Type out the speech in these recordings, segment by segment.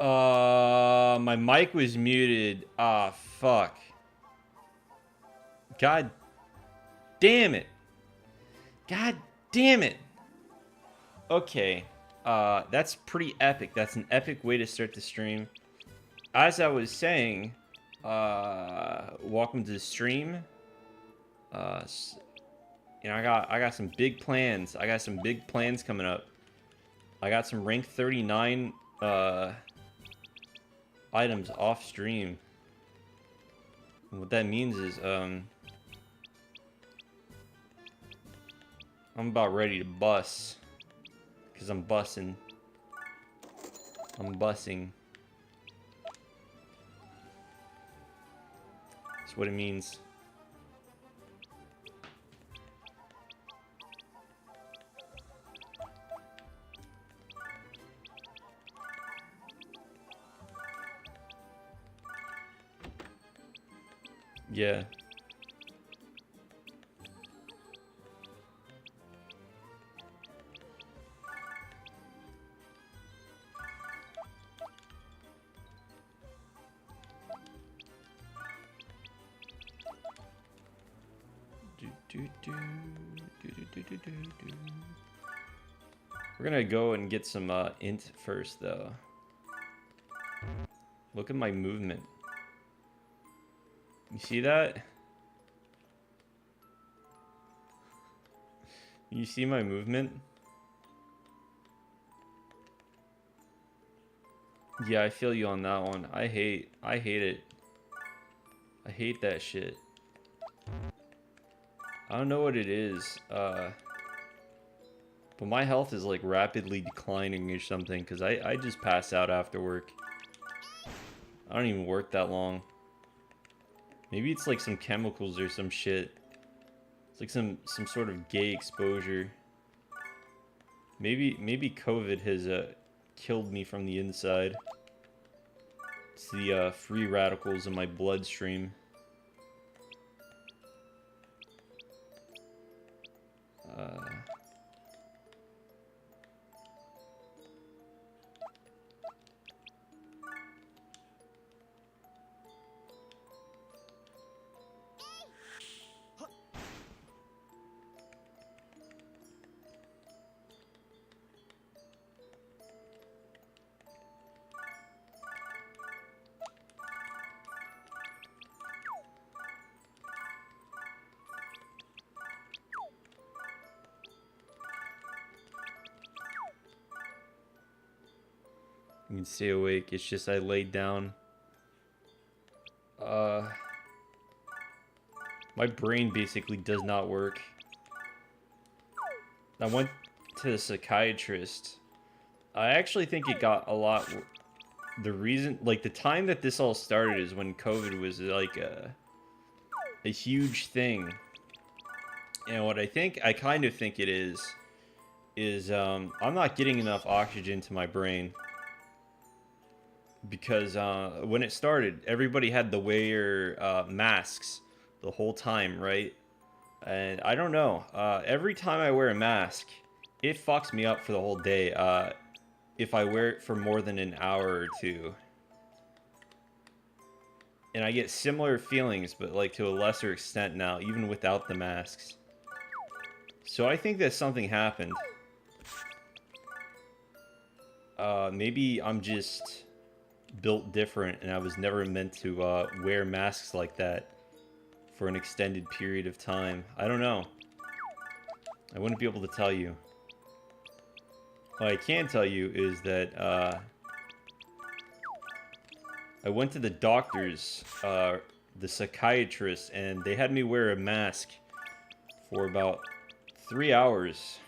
My mic was muted. Ah, fuck. God damn it. God damn it. Okay. That's pretty epic. That's an epic way to start the stream. As I was saying, welcome to the stream. I got some big plans. I got some big plans coming up. I got some rank 39 items off stream. And what that means is I'm about ready to bust. Cause I'm bussing. I'm bussing. That's what it means. Yeah. We're gonna go and get some int first, though. Look at my movement. You see that? You see my movement? Yeah, I feel you on that one. I hate it. I hate that shit. I don't know what it is, but my health is like rapidly declining or something, because I just pass out after work. I don't even work that long. Maybe it's like some chemicals or some shit. It's like some sort of gay exposure. Maybe COVID has killed me from the inside. It's the free radicals in my bloodstream. You can stay awake. It's just I laid down. My brain basically does not work. I went to the psychiatrist. I actually think it got a lot... The reason... Like, the time that this all started is when COVID was, like, a huge thing. And what I kind of think it is, I'm not getting enough oxygen to my brain. Because when it started, everybody had to wear masks the whole time, right? And I don't know. Every time I wear a mask, it fucks me up for the whole day if I wear it for more than an hour or two. And I get similar feelings, but like to a lesser extent now, even without the masks. So I think that something happened. Maybe I'm just built different and I was never meant to wear masks like that for an extended period of time. I don't know. I wouldn't be able to tell you. What I can tell you is that I went to the doctors, the psychiatrist, and they had me wear a mask for about 3 hours.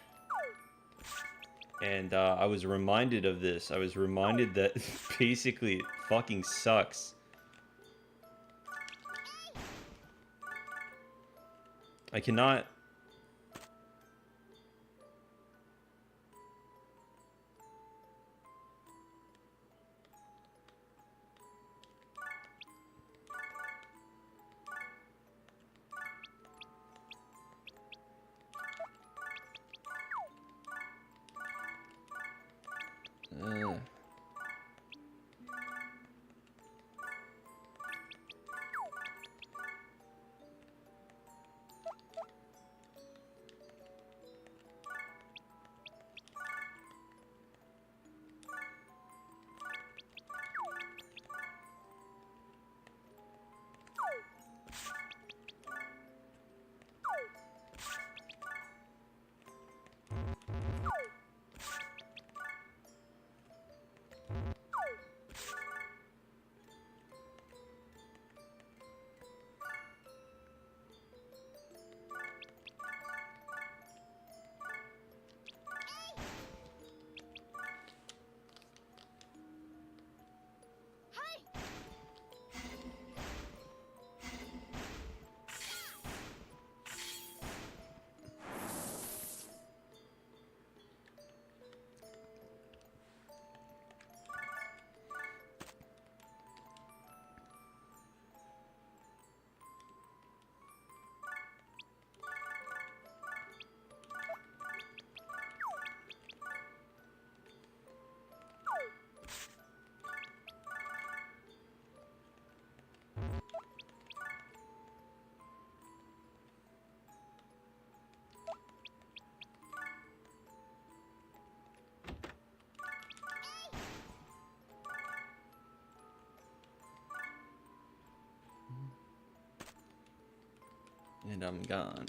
And I was reminded of this. I was reminded that basically it fucking sucks. I cannot... And I'm gone.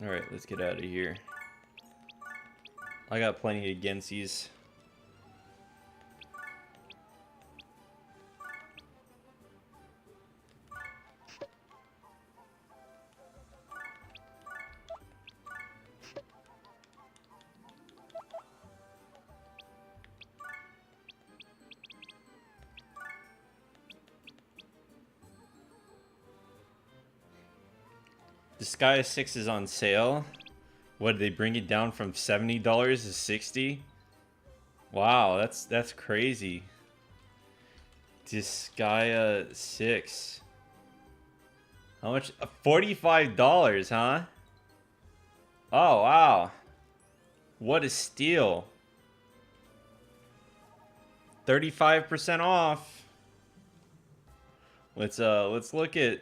Alright, let's get out of here. I got plenty of Gensies. Disgaea 6 is on sale. What, did they bring it down from $70 to $60? Wow, that's crazy. Disgaea 6. How much? $45, huh? Oh, wow. What a steal. 35% off. Let's look at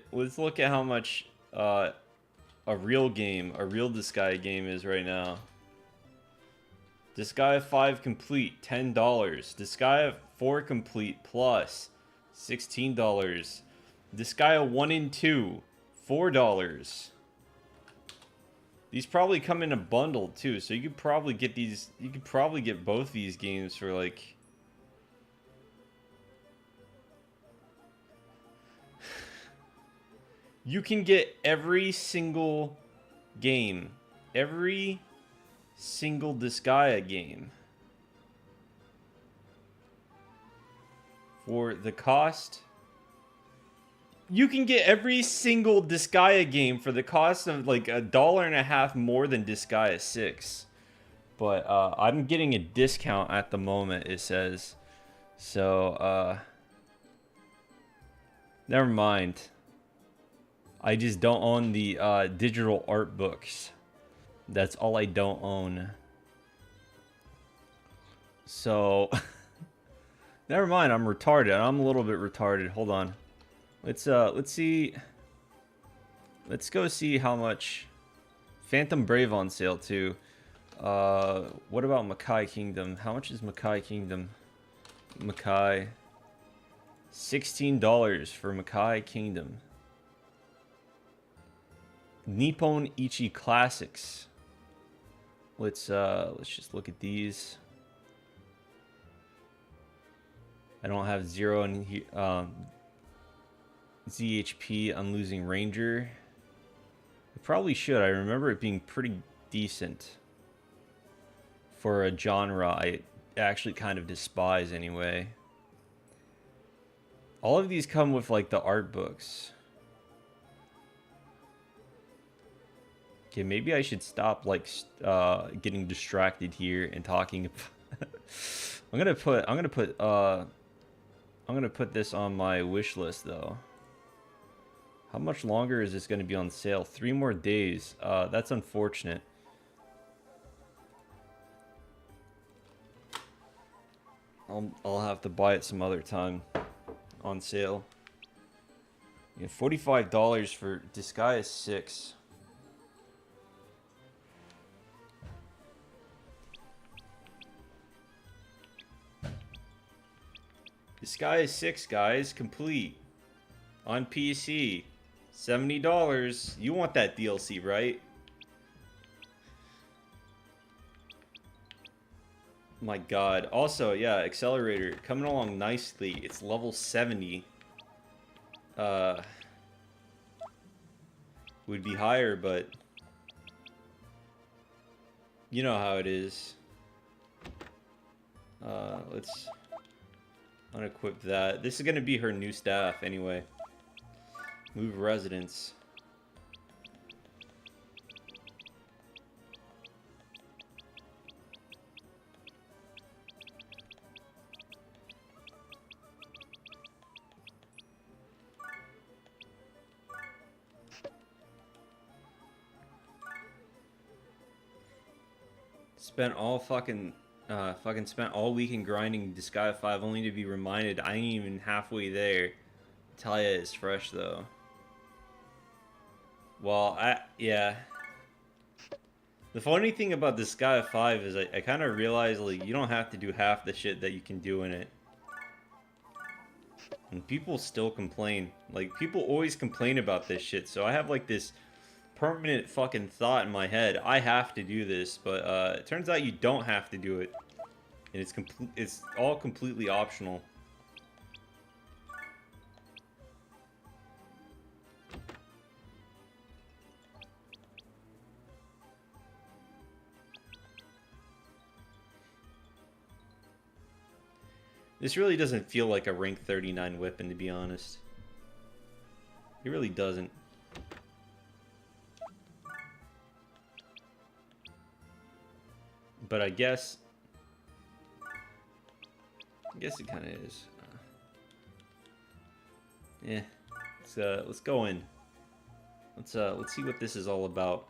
how much a real Disgaea game is right now. Disgaea 5 complete, $10. Disgaea 4 complete plus, $16. Disgaea 1 and 2, $4. These probably come in a bundle too, so you could probably get these. You could probably get both these games for like. You can get every single game, every single Disgaea game for the cost. You can get every single Disgaea game for the cost of like $1.50 more than Disgaea 6. But I'm getting a discount at the moment, it says. So, never mind. I just don't own the digital art books. That's all I don't own. So, never mind. I'm retarded. I'm a little bit retarded. Hold on. Let's see. Let's go see how much. Phantom Brave on sale too. What about Makai Kingdom? How much is Makai Kingdom? Makai. $16 for Makai Kingdom. Nippon Ichi Classics. Let's just look at these. I don't have 0 in here. ZHP. I'm losing Ranger. I probably should. I remember it being pretty decent for a genre I actually kind of despise anyway. All of these come with like the art books. Okay, maybe I should stop like getting distracted here and talking. I'm gonna put this on my wish list though. How much longer is this gonna be on sale? 3 more days. That's unfortunate. I'll have to buy it some other time on sale. Yeah, $45 for Disgaea 6. Disgaea 6, guys, complete on PC. $70. You want that DLC, right? My god. Also, yeah, Accelerator coming along nicely. It's level 70. Would be higher, but you know how it is. Let's unequip that. This is gonna be her new staff anyway. Move residence. Spent all fucking spent all weekend grinding Disgaea 5 only to be reminded I ain't even halfway there. Talia is fresh though. Well, yeah. The funny thing about Disgaea 5 is I kind of realized, like, you don't have to do half the shit that you can do in it. And people still complain. Like, people always complain about this shit, so I have, like, this permanent fucking thought in my head. I have to do this, but it turns out you don't have to do it. And it's all completely optional. This really doesn't feel like a rank 39 weapon, to be honest. It really doesn't. But I guess it kind of is. Yeah. Let's go in. Let's see what this is all about.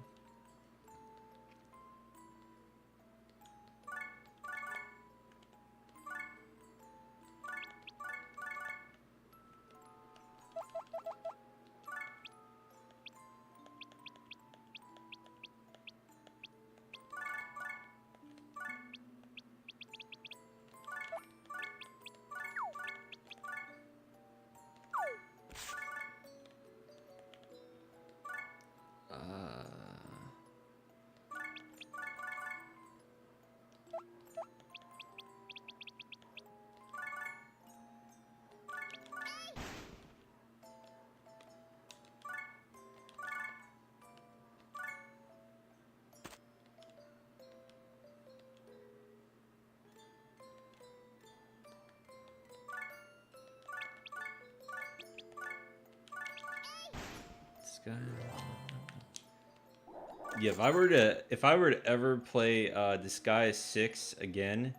Yeah, if I were to ever play Disgaea 6 again,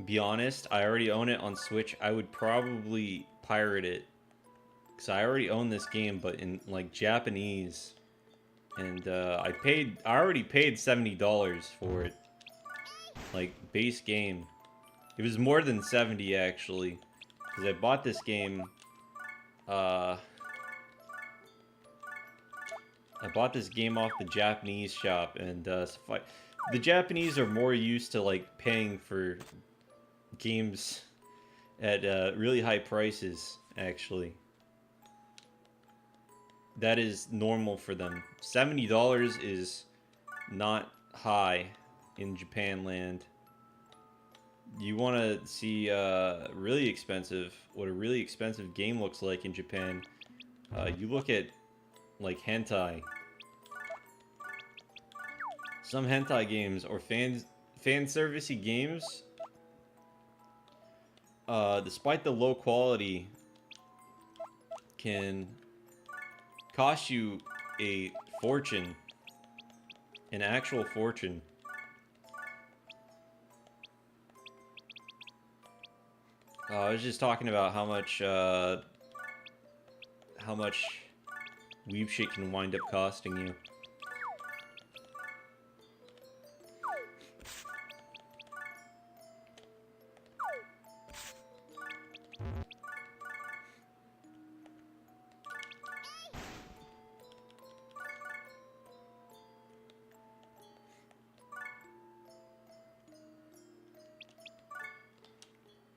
be honest, I already own it on Switch. I would probably pirate it, because I already own this game, but in like Japanese, and I already paid $70 for it, like base game. It was more than 70 actually, because I bought this game. I bought this game off the Japanese shop, and the Japanese are more used to like paying for games at really high prices. Actually, that is normal for them. $70 is not high in Japan land. You want to see really expensive, what a really expensive game looks like in Japan. You look at like hentai. Some hentai games or fan servicey games, despite the low quality, can cost you a fortune, an actual fortune. I was just talking about how much weeb shit can wind up costing you.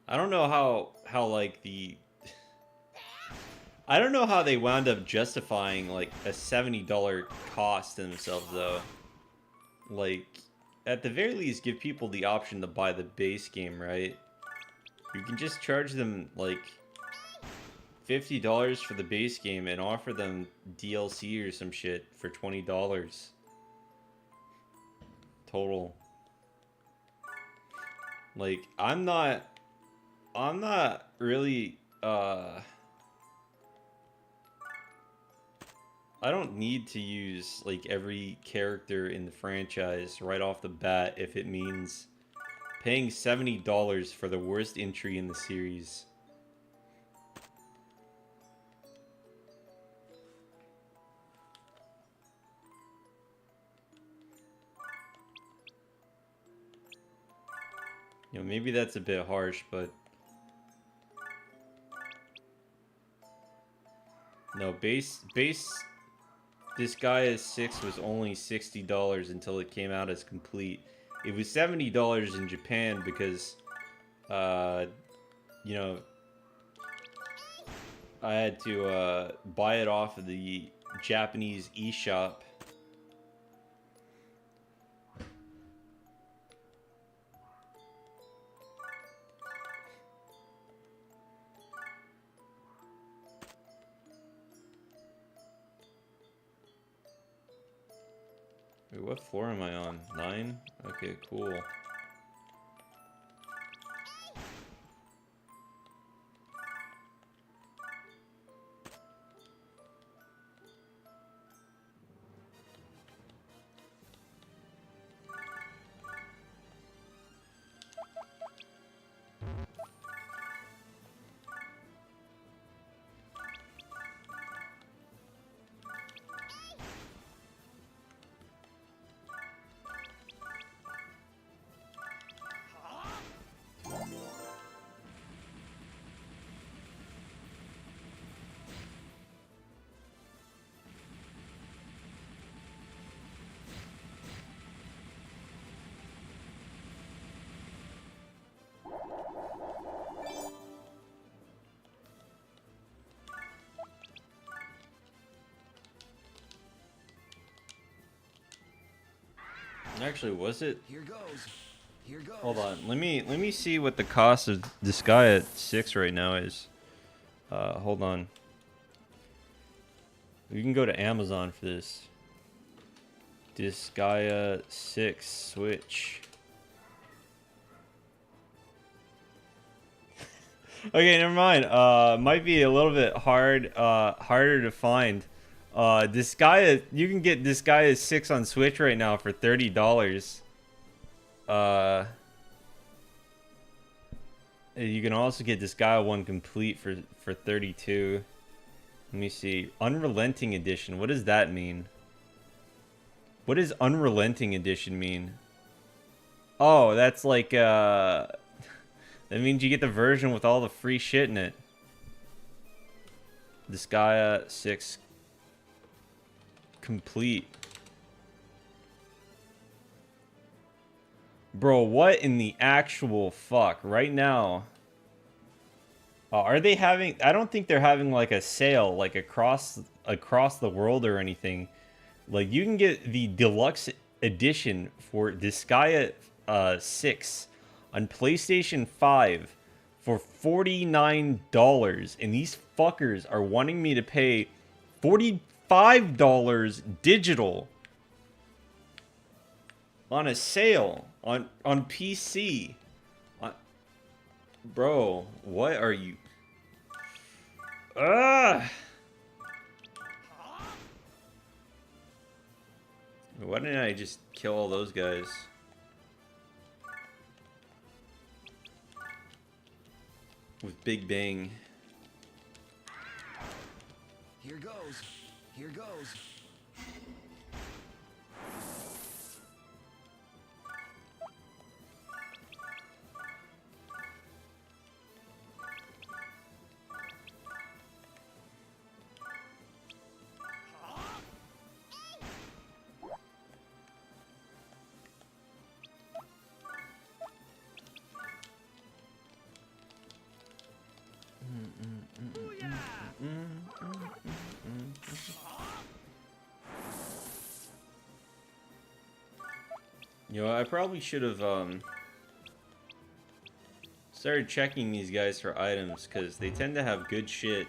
I don't know how like I don't know how they wound up justifying like a $70 cost to themselves though. Like, at the very least, give people the option to buy the base game, right? You can just charge them like $50 for the base game and offer them DLC or some shit for $20 total. Like, I'm not really I don't need to use like every character in the franchise right off the bat if it means paying $70 for the worst entry in the series. You know, maybe that's a bit harsh, but no, base Disgaea 6 was only $60 until it came out as complete. It was $70 in Japan because, you know, I had to buy it off of the Japanese eShop. Wait, what floor am I on? 9? Okay, cool. Actually, was it? Here goes. Here goes. Hold on. Let me see what the cost of Disgaea 6 right now is. Hold on. We can go to Amazon for this. Disgaea 6 Switch. Okay, never mind. Might be a little bit harder to find. Disgaea, you can get Disgaea 6 on Switch right now for $30. You can also get Disgaea 1 complete for 32. Let me see. Unrelenting Edition. What does that mean? What does Unrelenting Edition mean? Oh, that's like that means you get the version with all the free shit in it. Disgaea 6 complete. Bro, what in the actual fuck? Right now. Are they having... I don't think they're having like a sale like across the world or anything. Like you can get the deluxe edition for Disgaea 6 on PlayStation 5 for $49, and these fuckers are wanting me to pay $45 digital on a sale on PC. Bro, what are you? Ugh! Why didn't I just kill all those guys? With Big Bang. Here goes. Here goes. You know, I probably should have started checking these guys for items, because they tend to have good shit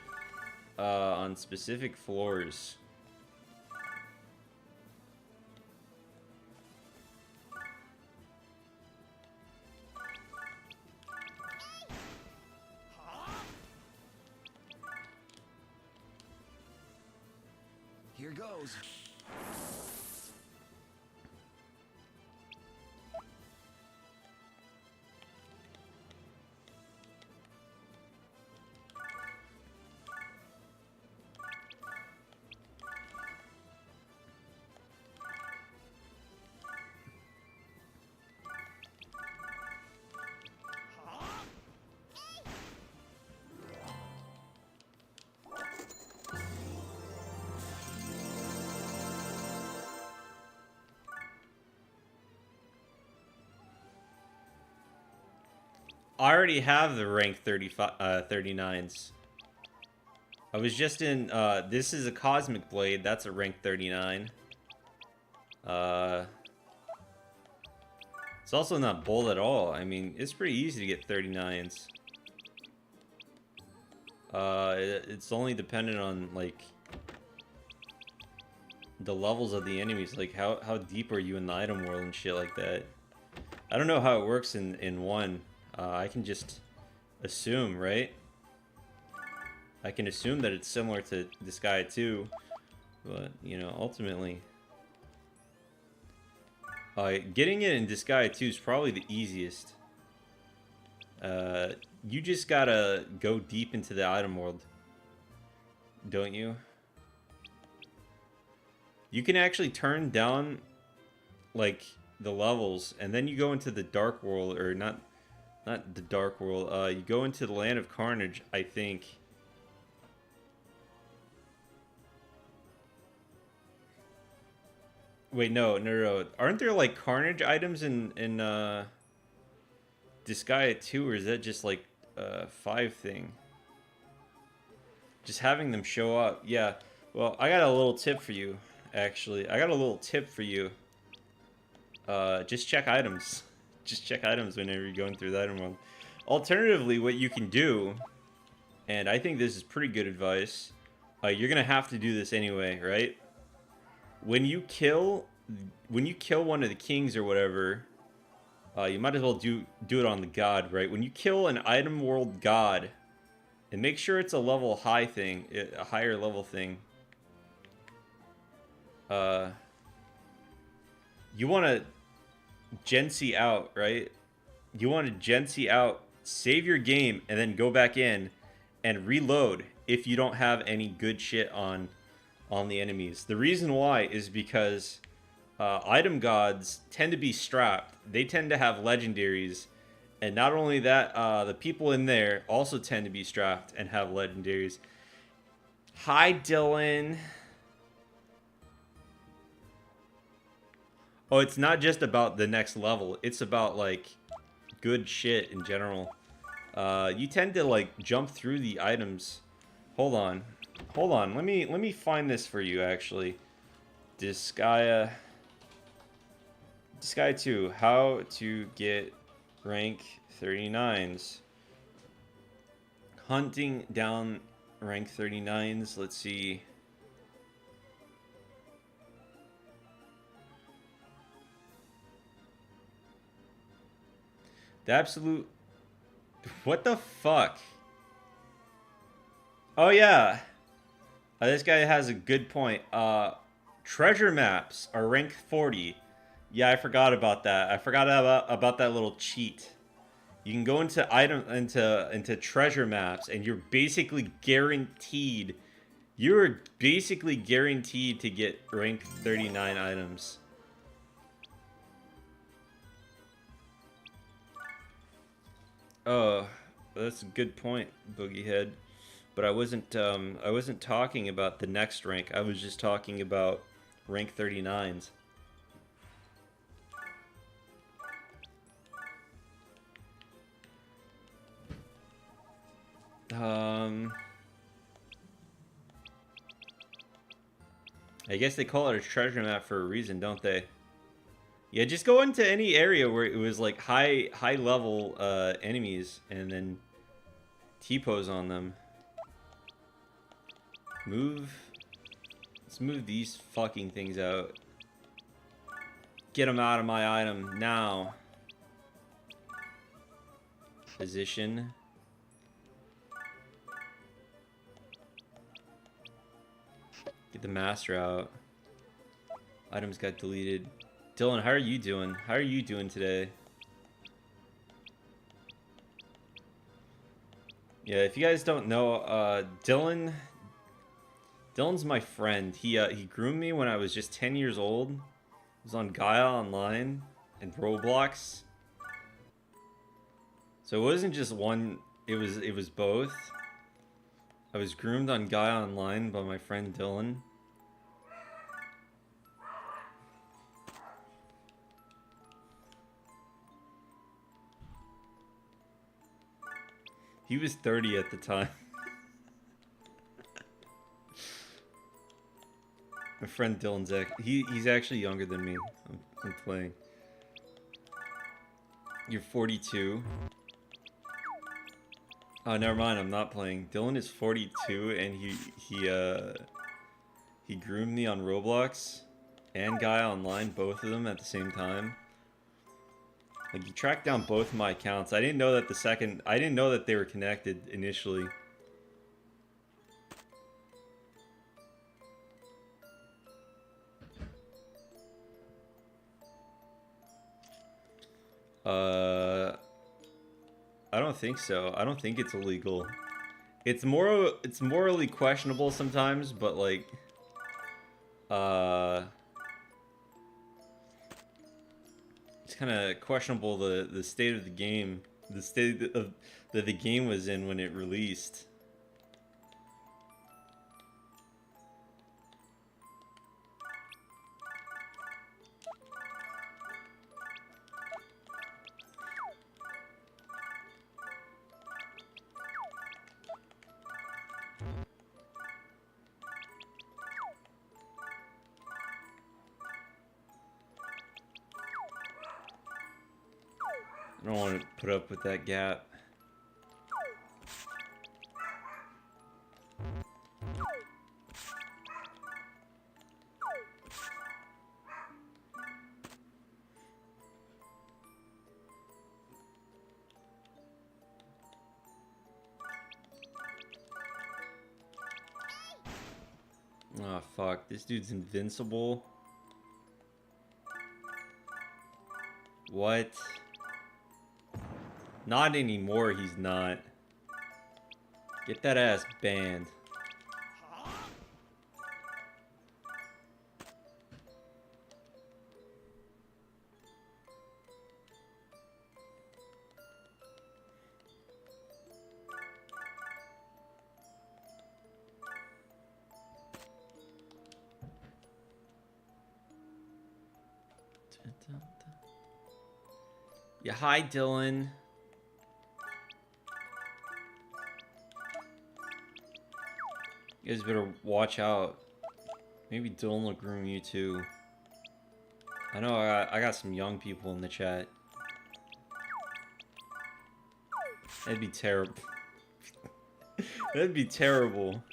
on specific floors. Here goes. I already have the rank 35, 39s. I was just in, this is a Cosmic Blade. That's a rank 39. It's also not bold at all. I mean, it's pretty easy to get 39s. It's only dependent on, like, the levels of the enemies. Like, how deep are you in the item world and shit like that. I don't know how it works in 1. I can just assume, right? I can assume that it's similar to Disgaea 2, but, you know, ultimately... getting it in Disgaea 2 is probably the easiest. You just gotta go deep into the item world, don't you? You can actually turn down, like, the levels, and then you go into the Dark World, or not the Dark World, you go into the Land of Carnage, I think. Wait, no. Aren't there, like, Carnage items in Disgaea 2, or is that just, like, a 5 thing? Just having them show up, yeah. Well, I got a little tip for you, actually. I got a little tip for you. Just check items. Just check items whenever you're going through the item world. Alternatively, what you can do, and I think this is pretty good advice, you're gonna have to do this anyway, right? When you kill one of the kings or whatever, you might as well do it on the god, right? When you kill an item world god, and make sure it's a level high thing, a higher level thing. You want to Gen-C out, right? You want to Gen-C out, save your game, and then go back in and reload if you don't have any good shit on the enemies. The reason why is because item gods tend to be strapped. They tend to have legendaries. And not only that, the people in there also tend to be strapped and have legendaries. Hi, Dylan. Oh, it's not just about the next level. It's about, like, good shit in general. You tend to, like, jump through the items. Hold on. Let me find this for you, actually. Disgaea 2. How to get rank 39s. Hunting down rank 39s. Let's see. The absolute... What the fuck? Oh, yeah. This guy has a good point. Treasure maps are rank 40. Yeah, I forgot about that. I forgot about that little cheat. You can go into treasure maps, and you're basically guaranteed. You're basically guaranteed to get rank 39 items. Oh, that's a good point, Boogiehead. But I wasn't talking about the next rank. I was just talking about rank 39s. I guess they call it a treasure map for a reason, don't they? Yeah, just go into any area where it was like high level enemies and then T-pose on them. Let's move these fucking things out. Get them out of my item now. Position. Get the master out. Items got deleted. Dylan, how are you doing? How are you doing today? Yeah, if you guys don't know, Dylan's my friend. He groomed me when I was just 10 years old. I was on Gaia Online and Roblox. So it wasn't just one, it was both. I was groomed on Gaia Online by my friend Dylan. He was 30 at the time. My friend Dylan's he's actually younger than me. I'm playing. You're 42. Oh, never mind. I'm not playing. Dylan is 42, and he groomed me on Roblox and Gaia Online, both of them at the same time. Like, he tracked down both my accounts. I didn't know that they were connected initially. I don't think so. I don't think it's illegal. It's morally questionable sometimes, but like, it's kind of questionable the state of the game, the state of that the game was in when it released. I don't want to put up with that gap. Oh fuck, this dude's invincible. What? Not anymore, he's not. Get that ass banned. Yeah, hi Dylan. You guys better watch out. Maybe Dylan will groom you too. I know I got some young people in the chat. That'd be terrible. That'd be terrible.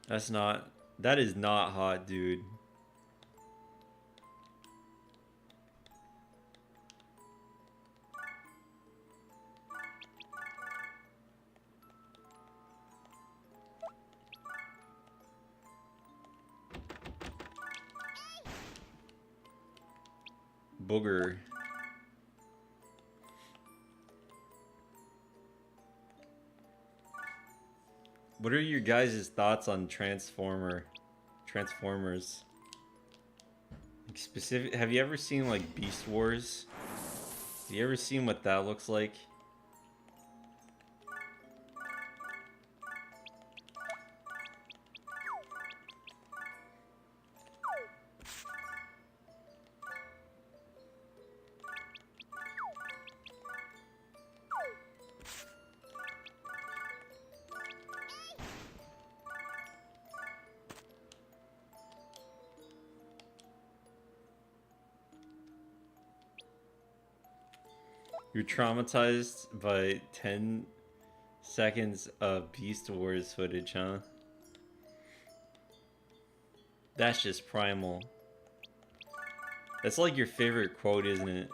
That is not hot, dude. Booger. What are your guys' thoughts on Transformers? Like have you ever seen like Beast Wars? Have you ever seen what that looks like? You're traumatized by 10 seconds of Beast Wars footage, huh? That's just primal. That's like your favorite quote, isn't it?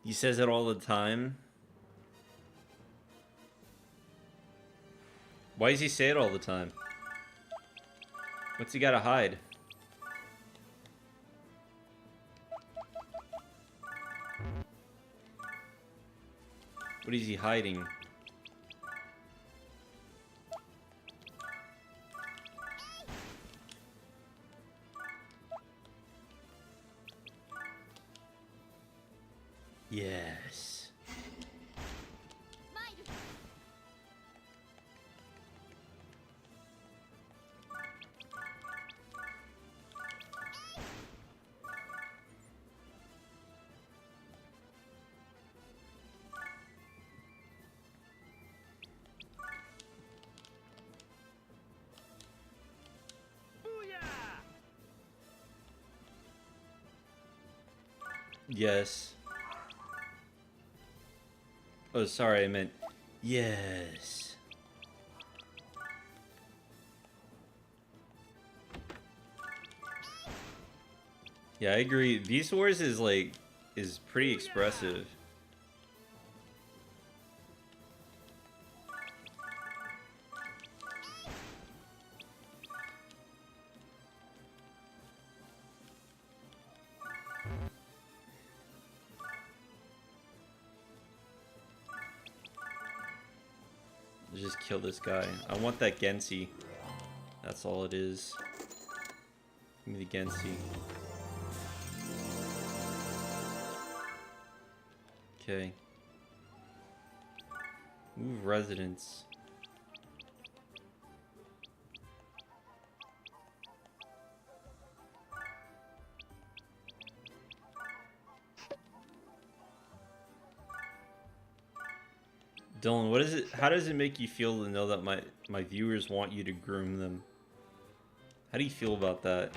He says it all the time. Why does he say it all the time? What's he gotta hide? What is he hiding? Yes. Yes. Oh, sorry, I meant yes. Yeah, I agree. Beast Wars is is pretty expressive. Let's just kill this guy. I want that Gensi. That's all it is. Give me the Gensi. Okay. Move residents. Dylan, what is it? How does it make you feel to know that my viewers want you to groom them? How do you feel about that?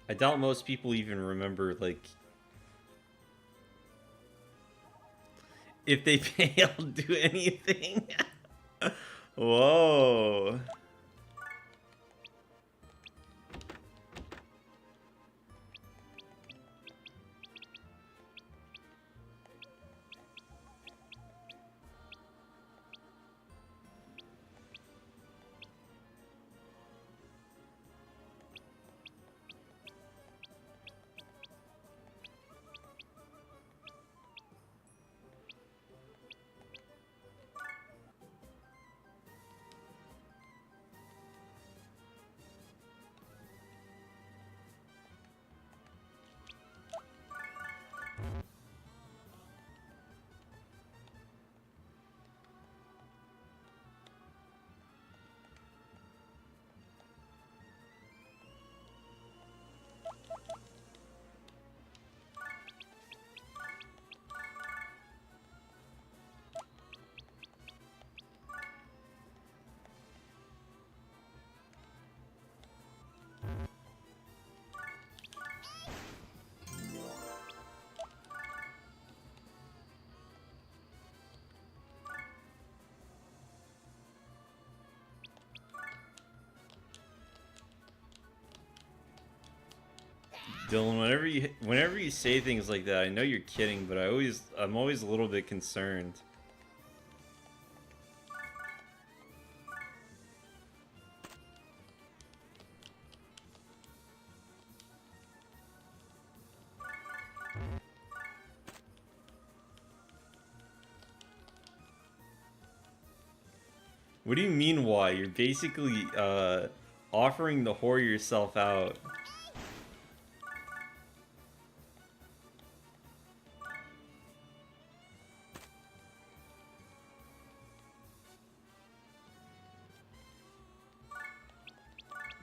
I doubt most people even remember, like, if they fail to do anything. Whoa. Dylan, whenever you say things like that, I know you're kidding, but I'm always a little bit concerned. What do you mean why? You're basically offering to whore yourself out.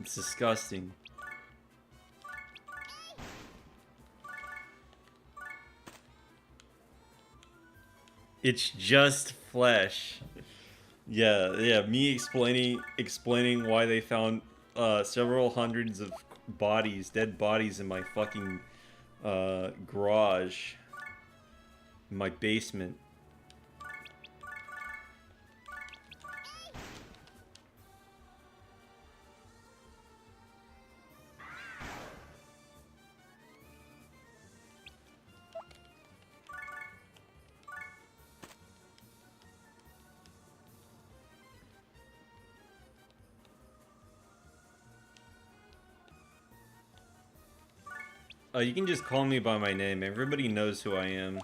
It's disgusting. It's just flesh. Yeah, me explaining why they found several hundreds of dead bodies in my fucking garage, in my basement. You can just call me by my name. Everybody knows who I am.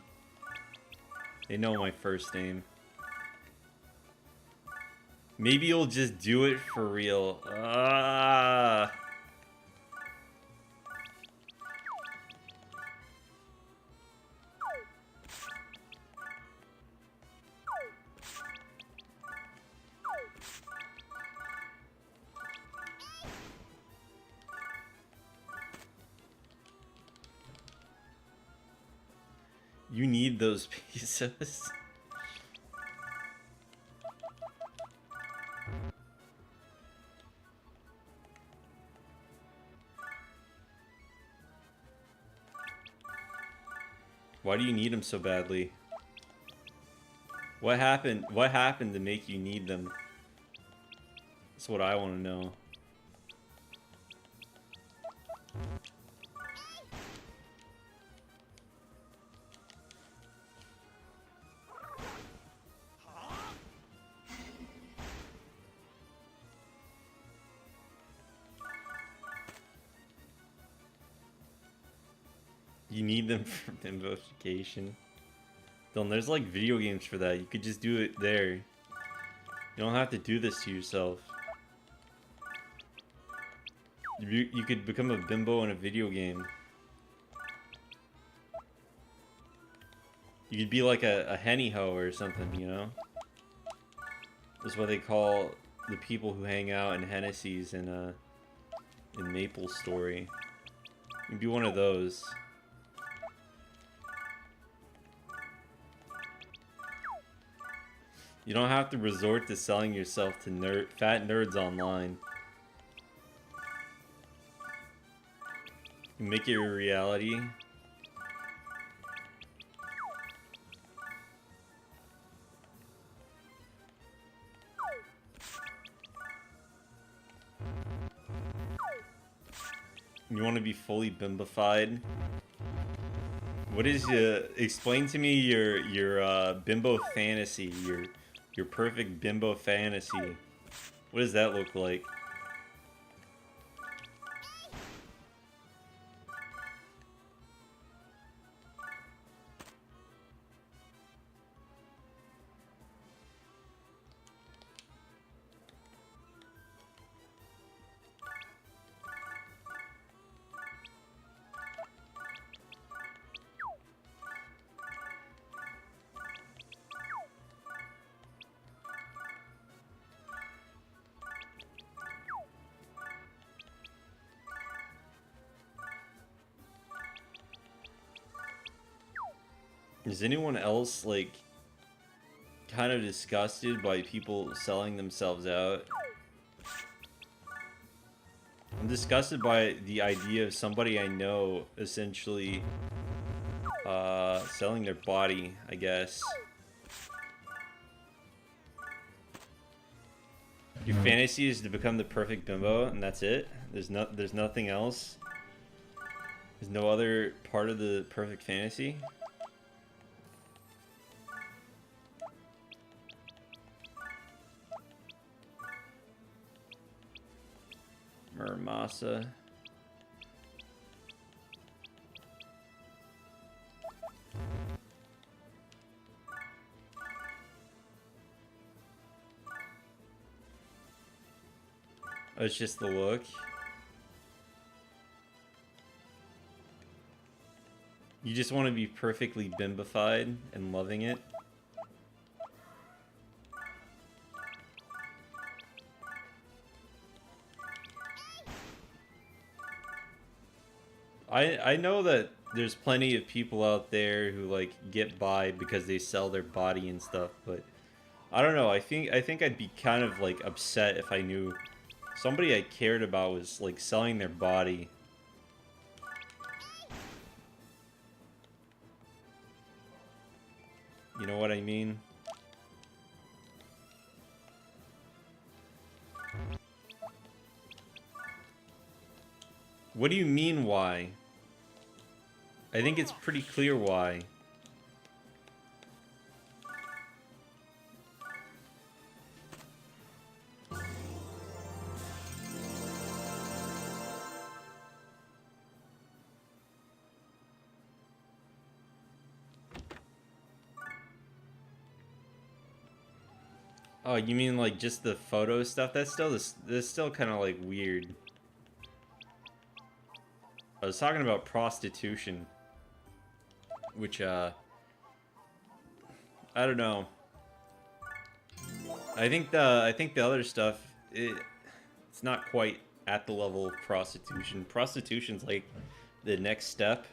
They know my first name. Maybe you'll just do it for real. Ah. You need those pieces. Why do you need them so badly? What happened? What happened to make you need them? That's what I want to know. You need them for invocation. Dylan, there's like video games for that. You could just do it there. You don't have to do this to yourself. You could become a bimbo in a video game. You could be like a henny hoe or something, you know? That's what they call the people who hang out in Hennessy's in Maple Story. You could be one of those. You don't have to resort to selling yourself to fat nerds online. You make it a reality. You want to be fully bimbified? What is explain to me your bimbo fantasy, your perfect bimbo fantasy. What does that look like? Is anyone else, like, kind of disgusted by people selling themselves out? I'm disgusted by the idea of somebody I know essentially selling their body, I guess. Your fantasy is to become the perfect bimbo, and that's it? There's nothing else? There's no other part of the perfect fantasy? Muramasa. Oh, it's just the look. You just want to be perfectly bimbified and loving it. I know that there's plenty of people out there who like get by because they sell their body and stuff, but I don't know. I think I'd be kind of like upset if I knew somebody I cared about was like selling their body. You know what I mean? What do you mean why? I think it's pretty clear why. Oh, you mean like just the photo stuff? That's still kind of like weird. I was talking about prostitution, which I don't know. I think the other stuff it's not quite at the level of prostitution. Prostitution's like the next step.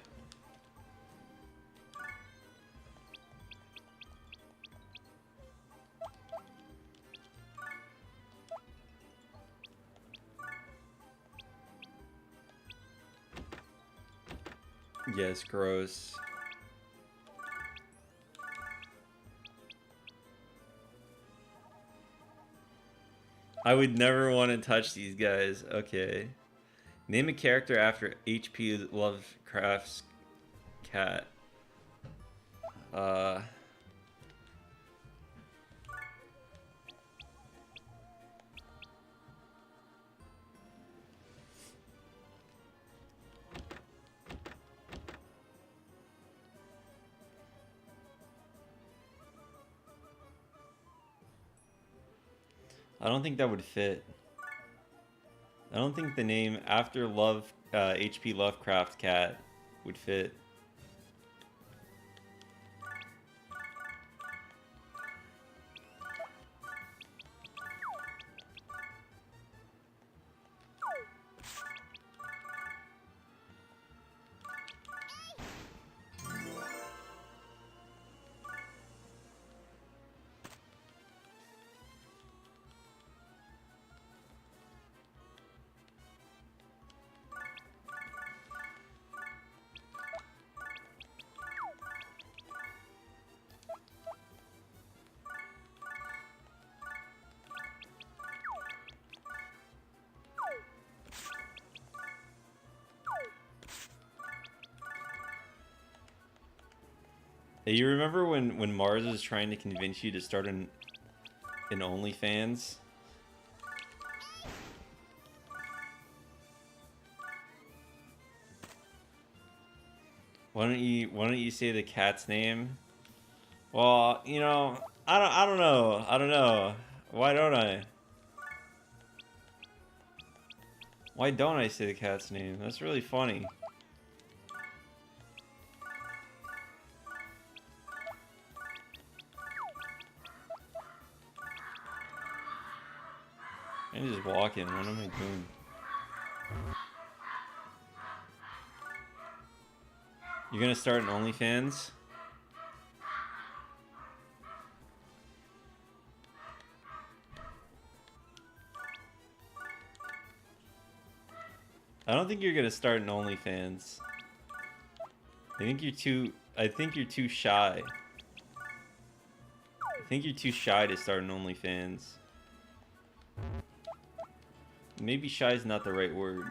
Yes, gross. I would never want to touch these guys. Okay. Name a character after H.P. Lovecraft's cat. I don't think that would fit. I don't think the name after H.P. Lovecraft cat would fit. Hey, you remember when Mars was trying to convince you to start an OnlyFans? Why don't you say the cat's name? Well, you know, I don't know. Why don't I? Why don't I say the cat's name? That's really funny. I'm just walking. What am I doing? You're gonna start an OnlyFans? I don't think you're gonna start an OnlyFans. I think you're too shy. I think you're too shy to start an OnlyFans. Maybe shy is not the right word.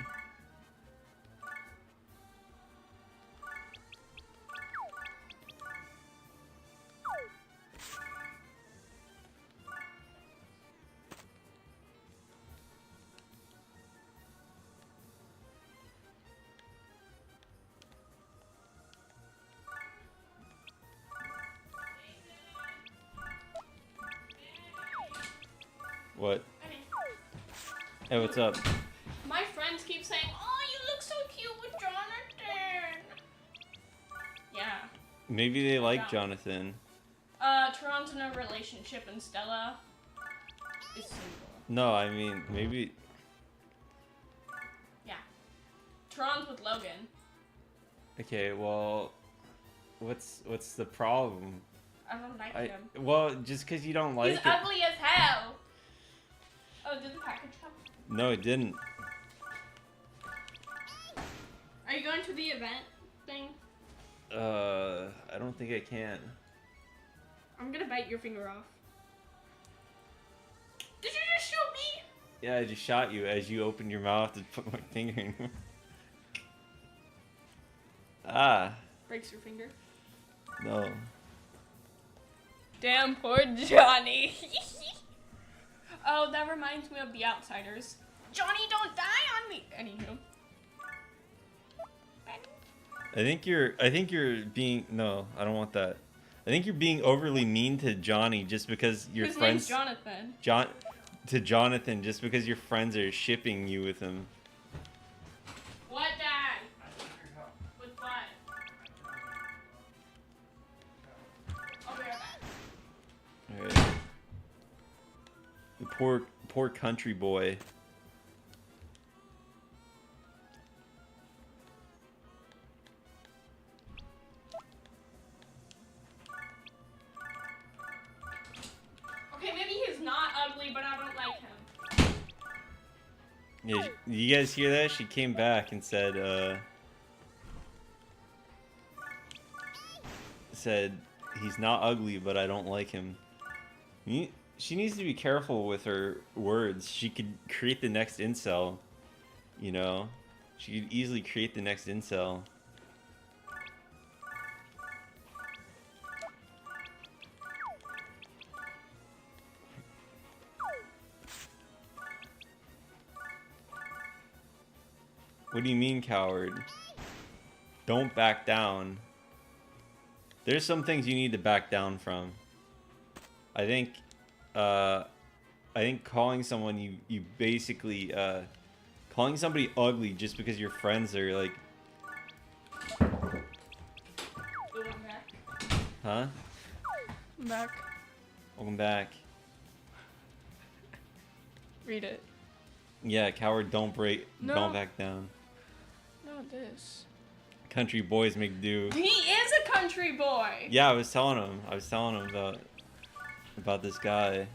What? Hey, what's up? My friends keep saying, "Oh, you look so cute with Jonathan." Yeah. Maybe they like Jonathan. Toronto's in a relationship and Stella is single. No, I mean, maybe... Yeah. Toronto's with Logan. Okay, well... What's the problem? I don't like him. Well, just because you don't like He's it... ugly as hell. Oh, did the package come? No, it didn't. Are you going to the event thing? I don't think I can. I'm gonna bite your finger off. Did you just shoot me? Yeah, I just shot you as you opened your mouth to put my finger in. Ah. Breaks your finger. No. Damn, poor Johnny. Oh, that reminds me of The Outsiders. Johnny, don't die on me. Anywho. I think you're being... No, I don't want that. I think you're being overly mean to Johnny just because your His friends name's Jonathan. to Jonathan just because your friends are shipping you with him. What, Dad? With what? I'll be right back. All right. The poor country boy. Okay, maybe he's not ugly, but I don't like him. Yeah, you guys hear that? She came back and said he's not ugly, but I don't like him. She needs to be careful with her words. She could create the next incel, you know? She could easily create the next incel. What do you mean, coward? Don't back down. There's some things you need to back down from. I think calling someone you basically calling somebody ugly just because your friends are like, Ooh, I'm back. huh? I'm back. Welcome back. Read it. Yeah, coward, don't No. don't back down. No, this. Country boys make do. He is a country boy. Yeah, I was telling him about this guy.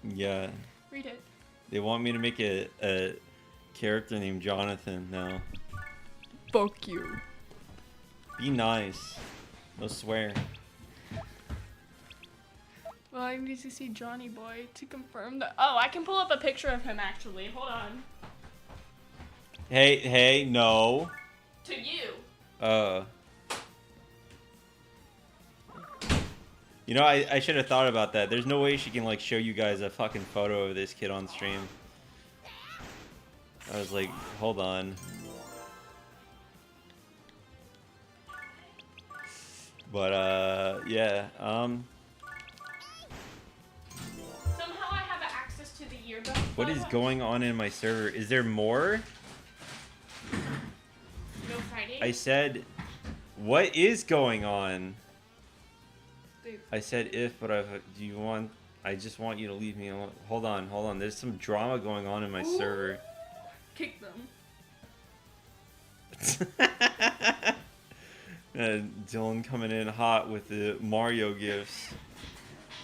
Yeah, Read it. they want me to make a character named Jonathan now. Fuck you. Be nice. No swear. Well, I need to see Johnny Boy to confirm that. Oh, I can pull up a picture of him actually. Hold on. Hey, no. To you. You know, I should have thought about that. There's no way she can, like, show you guys a fucking photo of this kid on stream. I was like, hold on. But, yeah, Somehow I have access to the yearbook. what is photo. going on in my server? Is there more? No Friday. I said, what is going on? Dude. I said if, but I just want you to leave me alone. Hold on. There's some drama going on in my server. Kick them. Dylan coming in hot with the Mario gifts.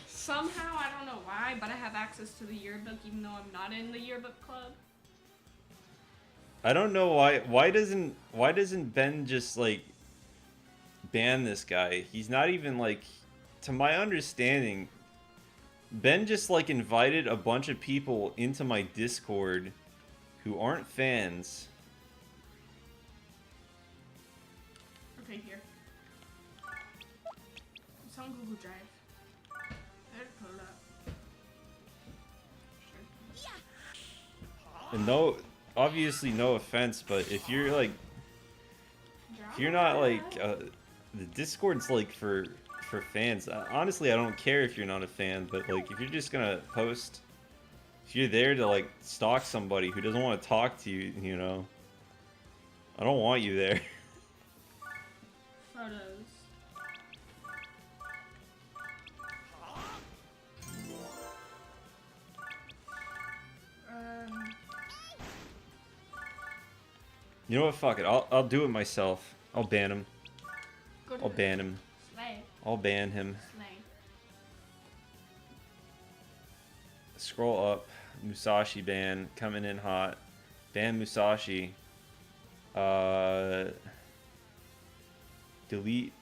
Somehow, I don't know why, but I have access to the yearbook even though I'm not in the yearbook club. I don't know why. Why doesn't Ben just like ban this guy? He's not even like, to my understanding, Ben just like invited a bunch of people into my Discord who aren't fans. Okay, here. It's on Google Drive. Better pull it up. And no, obviously no offense, but if you're like, if you're not like, the Discord's like for fans. Honestly, I don't care if you're not a fan, but like if you're just gonna post, if you're there to like stalk somebody who doesn't want to talk to you, you know, I don't want you there. Photos. You know what? Fuck it. I'll do it myself. I'll ban him. Go to I'll ban him. Slay. I'll ban him. Slay. Scroll up. Musashi ban coming in hot. Ban Musashi. Delete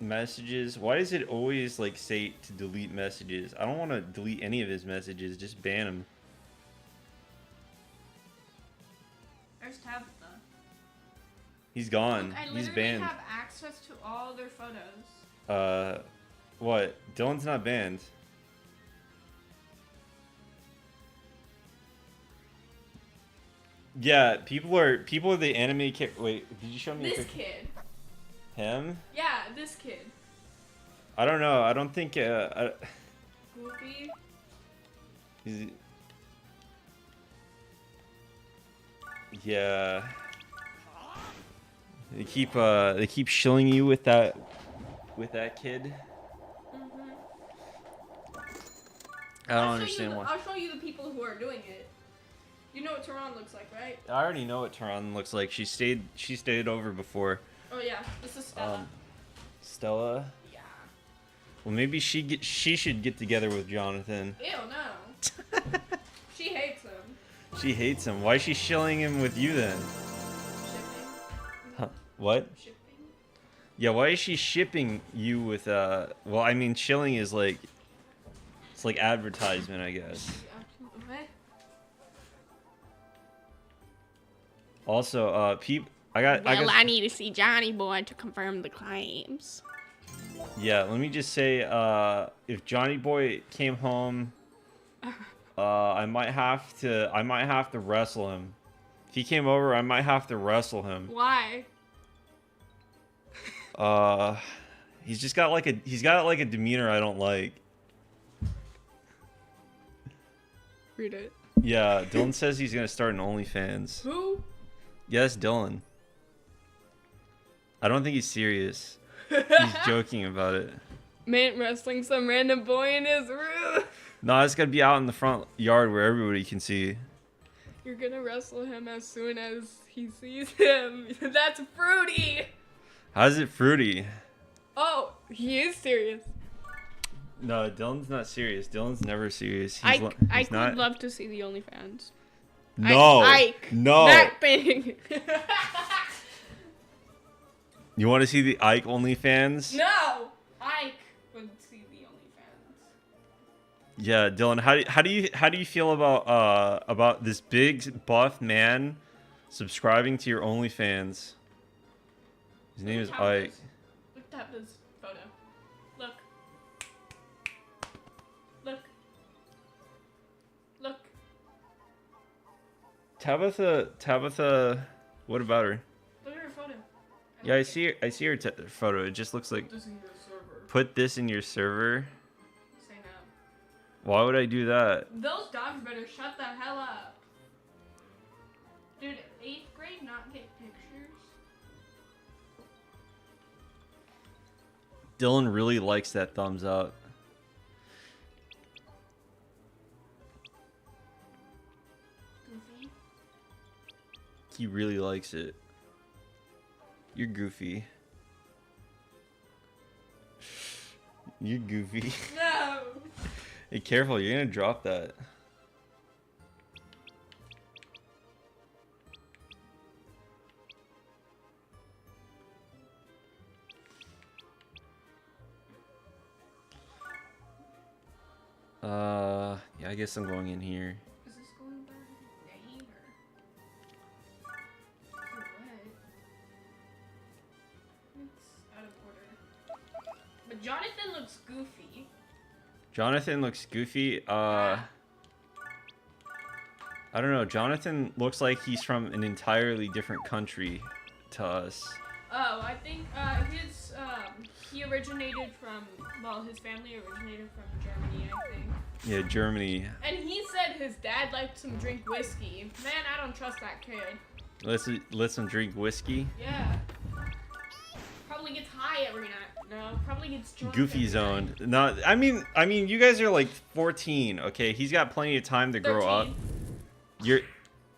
messages. Why does it always like say to delete messages? I don't want to delete any of his messages. Just ban him. There's Tabitha. He's gone. Look, I He's literally banned. have access to all their photos. What? Dylan's not banned. Yeah, people are the anime Wait, did you show me a This picture? kid. Him? Yeah, this kid. I don't know. I don't think Goofy. he's, yeah. They keep shilling you with that kid. Mhm. I don't understand why. I'll show you the people who are doing it. You know what Tehran looks like, right? I already know what Tehran looks like. She stayed over before. Oh yeah, this is Stella. Stella. Yeah. Well, maybe she should get together with Jonathan. Ew, no. She hates him. She hates him. Why is she shilling him with you then? Shipping. Huh? What? Shipping. Yeah, why is she shipping you with well, I mean, shilling is like it's like advertisement, I guess. What? Also, I got I need to see Johnny Boy to confirm the claims. yeah, let me just say if Johnny Boy came home, I might have to wrestle him. If he came over, I might have to wrestle him. Why? He's got like a demeanor I don't like. Read it. Yeah, Dylan says he's gonna start an OnlyFans. Who? Yes, Dylan. I don't think he's serious. He's joking about it. Man wrestling some random boy in his room. No, it's gotta be out in the front yard where everybody can see. You're gonna wrestle him as soon as he sees him. That's fruity. How's it fruity? Oh, he is serious. No, Dylan's not serious. Dylan's never serious. I he's not. would love to see the OnlyFans. No. Ike. No. That thing. You want to see the Ike OnlyFans? No. Ike would see the OnlyFans. Yeah, Dylan. How do you feel about this big buff man subscribing to your OnlyFans? His name is Ike. Look at his photo. Look. Look. Look. Tabitha. What about her? Look at her photo. Yeah, I see her photo. It just looks like Put this in your server. put this in your server. Say no. Why would I do that? Those dogs better shut the hell up. Dude, 8th grade not get pictures? Dylan really likes that thumbs up. Goofy. He really likes it. You're goofy. You're goofy. No! Hey, careful, you're gonna drop that. Yeah, I guess I'm going in here. Is this going by name or what? It's out of order. But Jonathan looks goofy. Jonathan looks goofy. I don't know. Jonathan looks like he's from an entirely different country to us. Oh, I think he originated from, well, his family originated from Germany, I think. Yeah, Germany. And he said his dad liked to drink whiskey. Man, I don't trust that kid. Let's him drink whiskey. Yeah. Probably gets high every night. No, probably gets drunk. Goofy every zoned. night. No, I mean, you guys are like 14. Okay, he's got plenty of time to grow up. 13. You're,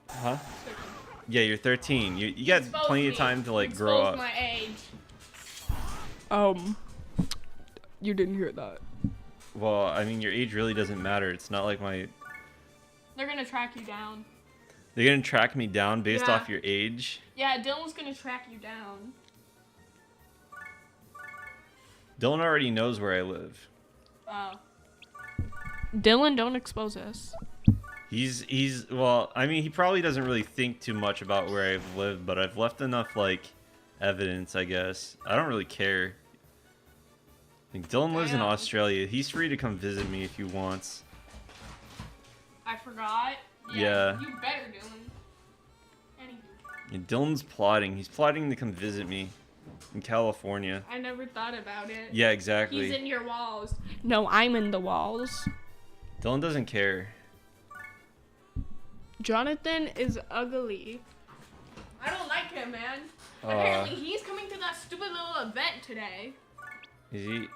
huh? 13. Yeah, you're 13. You got Expose plenty of me. time to like Expose grow up. my age. You didn't hear that. Well, I mean, your age really doesn't matter. It's not like They're gonna track you down. they're gonna track me down based Yeah. off your age. Yeah, Dylan's gonna track you down. Dylan already knows where I live. Oh. Dylan, don't expose us. He's well, I mean, he probably doesn't really think too much about where I've lived, but I've left enough like evidence, I guess. I don't really care. Like, Dylan lives in Damn. Australia. He's free to come visit me if he wants. I forgot. Yeah. You better, Dylan. And Dylan's plotting. He's plotting to come visit me in California. I never thought about it. Yeah, exactly. He's in your walls. No, I'm in the walls. Dylan doesn't care. Jonathan is ugly. I don't like him, man. Apparently, he's coming to that stupid little event today. Is he?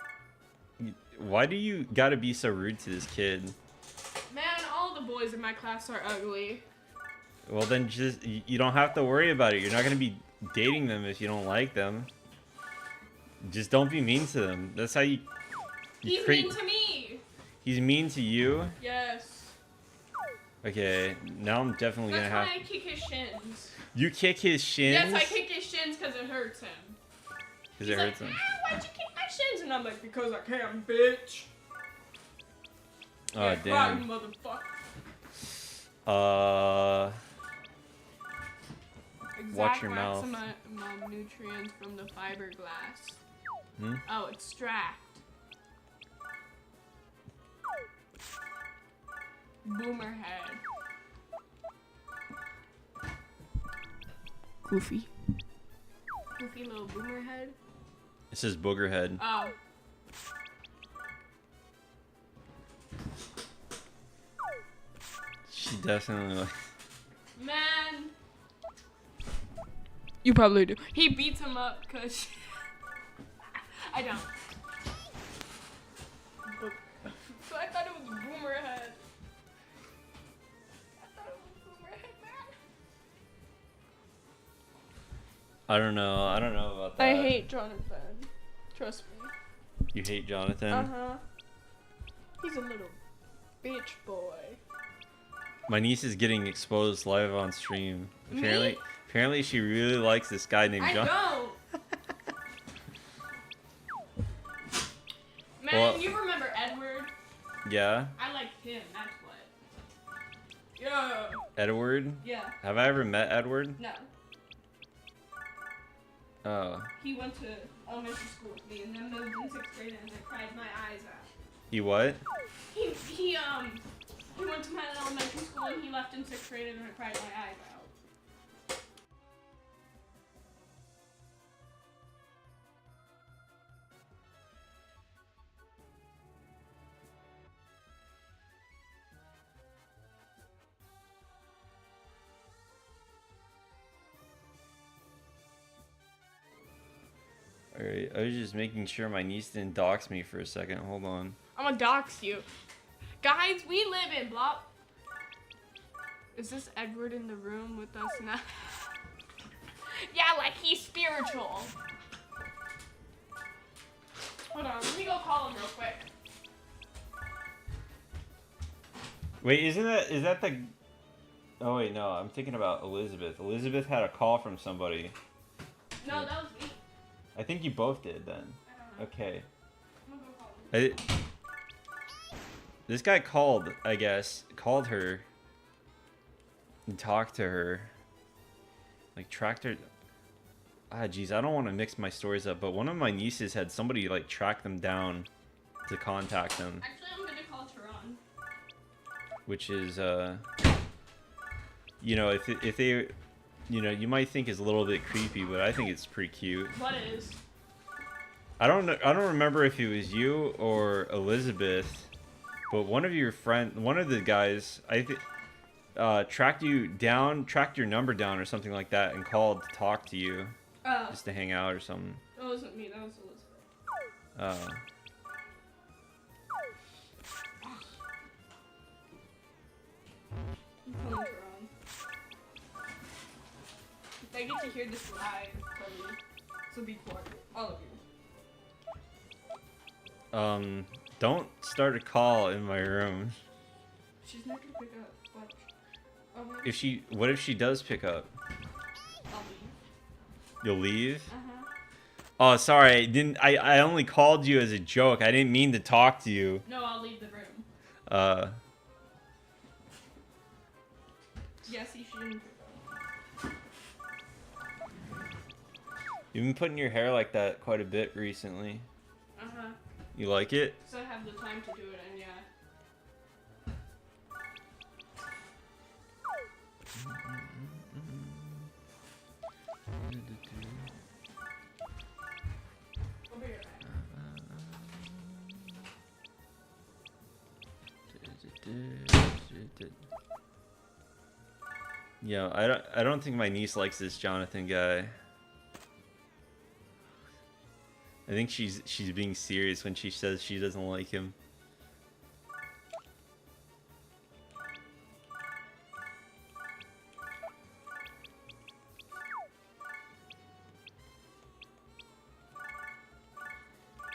Why do you gotta be so rude to this kid? Man, all the boys in my class are ugly. Well, then just you don't have to worry about it. You're not gonna be dating them if you don't like them. Just don't be mean to them. That's how you He's create. mean to me. He's mean to you. Yes. Okay, now I'm definitely That's gonna why have. I kick his shins. You kick his shins. Yes, I kick his shins because it hurts him. Because it hurts him. Ah, why'd you kick my shins? And I'm like, because I can, bitch. Oh Yeah, cry, damn. motherfucker. Watch your mouth. Maximum nutrients from the fiberglass. Hmm? Oh, extract. Boomer head. Goofy. Goofy little boomer head. It says booger head. Oh. She definitely like. Man. You probably do. He beats him up because I don't. So I thought it was boomer head. I thought it was boomer head, man. I don't know. I don't know about that. I hate Jonathan. Trust me. You hate Jonathan? Uh-huh. He's a little bitch boy. My niece is getting exposed live on stream. Apparently she really likes this guy named I John. don't. Man, Well- you remember Edward? Yeah? I like him, that's what. Yeah. Edward? Yeah. Have I ever met Edward? No. Oh. He went to elementary school with me and then moved in 6th grade and I cried my eyes out. He what? He went to my elementary school and he left in 6th grade and I cried my eyes out. Alright, I was just making sure my niece didn't dox me for a second. Hold on. I'm gonna dox you. Guys, we live in blah. Is this Edward in the room with us now? Yeah, like he's spiritual. Hold on, let me go call him real quick. Wait, is that the... Oh wait, no, I'm thinking about Elizabeth. Elizabeth had a call from somebody. No, that was me. I think you both did then. I don't know. Okay. I'm gonna go call him. This guy called, I guess, called her and talked to her. Like, tracked her. Ah, jeez, I don't want to mix my stories up, but one of my nieces had somebody, like, track them down to contact them, Actually, I'm gonna call Tehran. which is, you know, if they, you know, you might think is a little bit creepy, but I think it's pretty cute. What is? I don't remember if it was you or Elizabeth, but one of the guys, I think, tracked your number down or something like that, and called to talk to you, Oh, just to hang out or something. that wasn't me. That was Elizabeth. I'm calling Tehran. If I get to hear this live, probably. So be quiet, all of you. Don't start a call in my room. She's not gonna pick up. Watch. Oh, maybe What if she does pick up? I'll leave. You'll leave? Uh-huh. Oh, sorry. I only called you as a joke. I didn't mean to talk to you. No, I'll leave the room. Yes, she shouldn't pick up. You've been putting your hair like that quite a bit recently. Uh-huh. You like it? So I have the time to do it, and yeah. Yeah, I don't think my niece likes this Jonathan guy. I think she's being serious when she says she doesn't like him.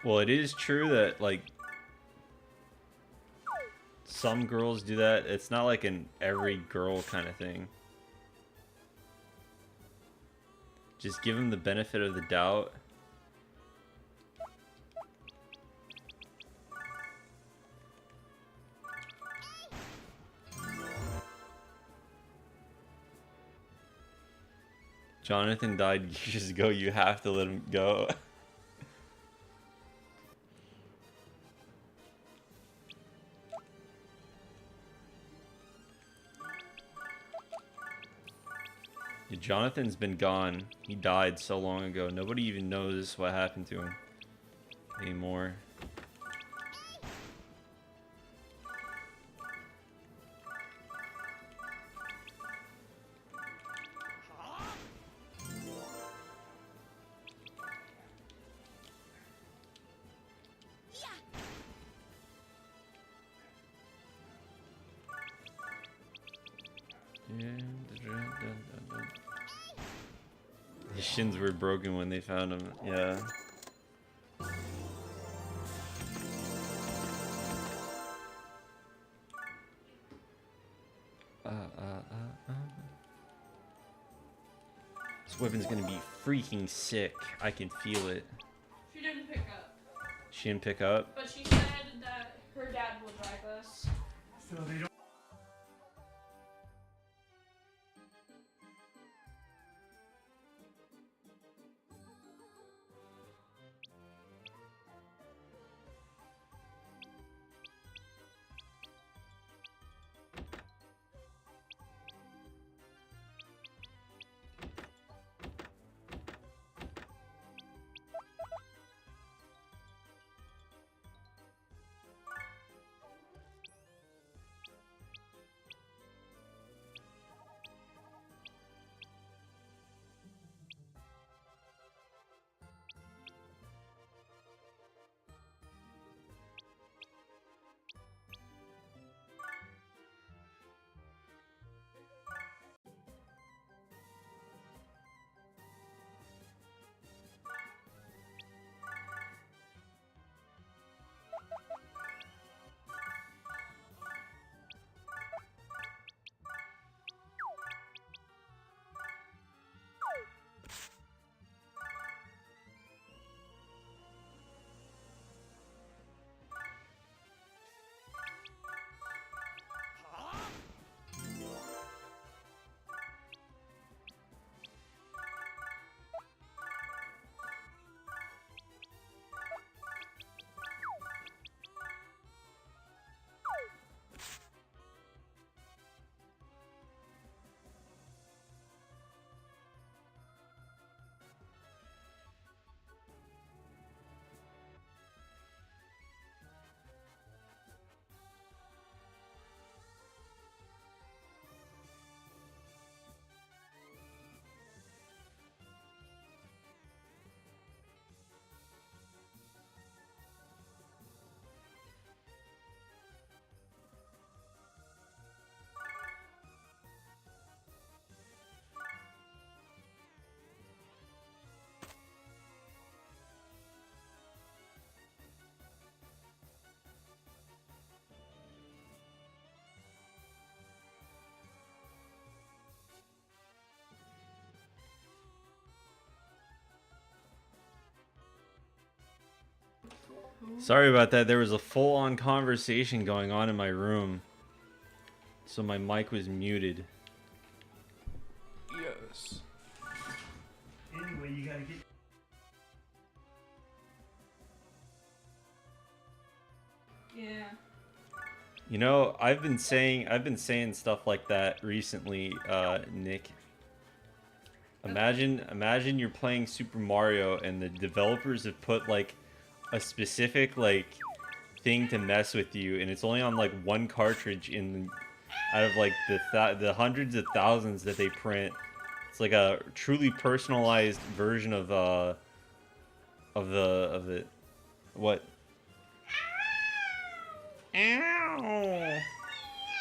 Well, it is true that like some girls do that. It's not like an every girl kind of thing. Just give him the benefit of the doubt. Jonathan died years ago. You have to let him go. Yeah, Jonathan's been gone. He died so long ago. Nobody even knows what happened to him anymore. His shins were broken when they found him. Yeah. This weapon's gonna be freaking sick. I can feel it. She didn't pick up, She didn't pick up. but she said that her dad will drive us. So they don't. Sorry about that. There was a full-on conversation going on in my room, so my mic was muted. Yes. Anyway, you gotta get. Yeah. You know, I've been saying stuff like that recently, Nick. Imagine you're playing Super Mario and the developers have put like a specific like thing to mess with you, and it's only on like one cartridge out of like the hundreds of thousands that they print. It's like a truly personalized version of the what? Ow!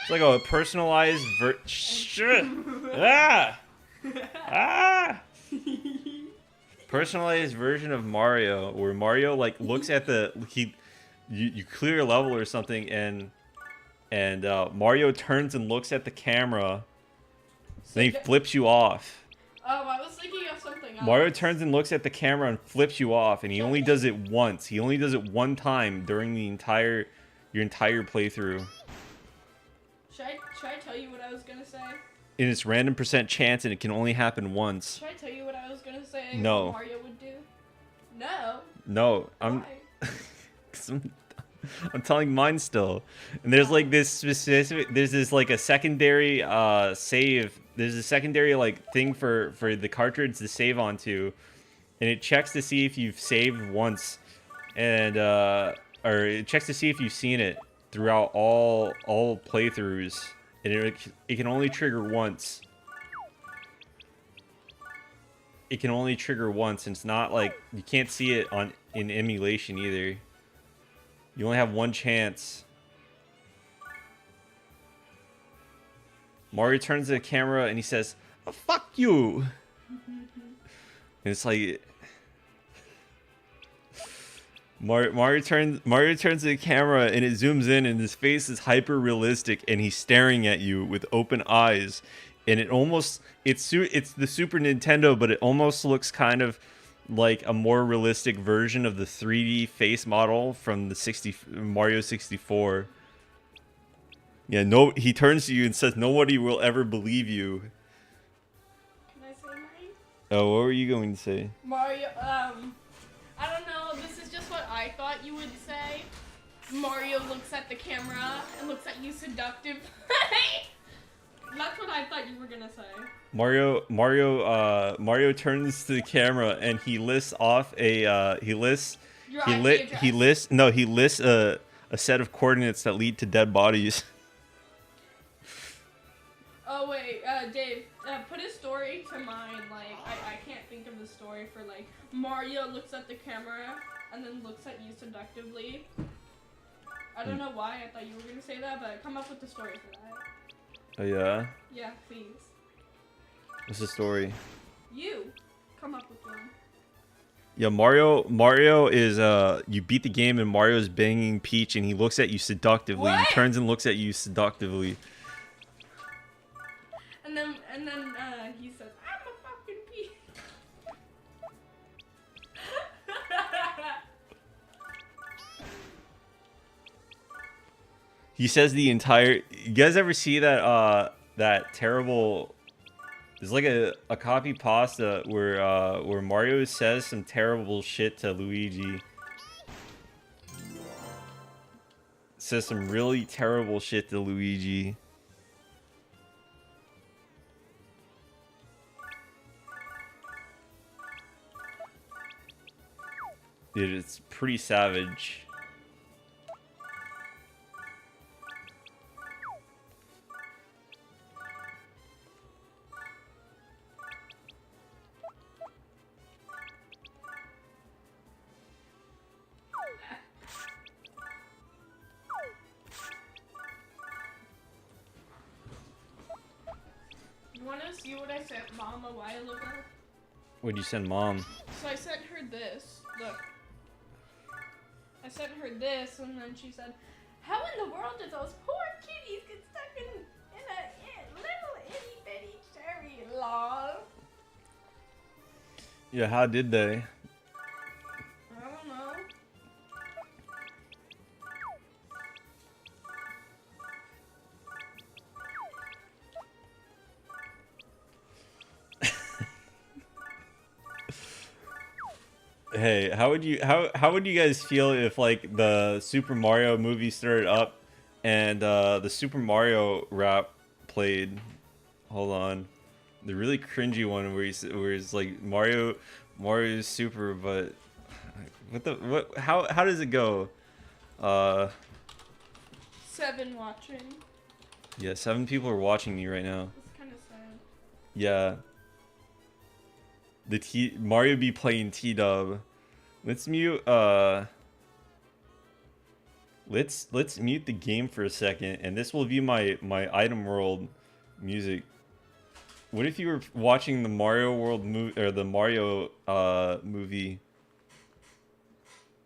It's like a personalized shit. Personalized version of Mario, where Mario like looks at you clear a level or something, and Mario turns and looks at the camera, then he flips you off. Oh, I was thinking of something else. Mario turns and looks at the camera and flips you off, and he only does it once. He only does it one time during your entire playthrough. Should I tell you what I was gonna say? And it's random % chance, and it can only happen once. Should I tell you what I was gonna say? No. What Mario would do? No. No, Why? I'm telling mine still. And there's like this specific, there's this like a secondary save. There's a secondary like thing for the cartridge to save onto, and it checks to see if you've saved once, and or it checks to see if you've seen it throughout all playthroughs, and it can only trigger once. It can only trigger once, and it's not like you can't see it in emulation either. You only have one chance. Mario turns to the camera and he says, "Oh, fuck you." And it's like Mario turns to the camera and it zooms in and his face is hyper realistic and he's staring at you with open eyes, and it's the Super Nintendo, but it almost looks kind of like a more realistic version of the 3D face model from the Mario 64. Yeah, no, he turns to you and says, "Nobody will ever believe you." Can I say mine? Oh, what were you going to say? Mario, I don't know, this is just what I thought you would say. Mario looks at the camera and looks at you seductively. That's what I thought you were gonna say. Mario turns to the camera and he lists off he lists a set of coordinates that lead to dead bodies. Oh wait, Dave, put a story to mine. Like, I can't think of the story for like Mario looks at the camera and then looks at you seductively. I don't know why I thought you were gonna say that, but come up with the story for that. Oh yeah? Yeah, please. What's the story? You come up with one. Yeah, Mario is you beat the game and Mario's banging Peach and he looks at you seductively. What? He turns and looks at you seductively. And then he says, "I'm a fucking Peach." He says the entire. You guys ever see that terrible? There's like a copy pasta where Mario says some terrible shit to Luigi. Says some really terrible shit to Luigi. Dude, it's pretty savage. You wanna see what I sent Mom a while ago? What'd you send Mom? So I sent her this. Look. I sent her this, and then she said, "How in the world did those poor kitties get stuck in a little itty bitty cherry log?" Yeah, how did they? I don't know. Hey, how would you guys feel if like the Super Mario movie started up and the Super Mario rap played? Hold on. The really cringy one where he's like Mario's super, but how does it go? 7 watching. Yeah, 7 people are watching me right now. It's kind of sad. Yeah. Mario be playing T-Dub. Let's mute let's mute the game for a second, and this will be my item world music. What if you were watching the Mario World movie or the Mario movie,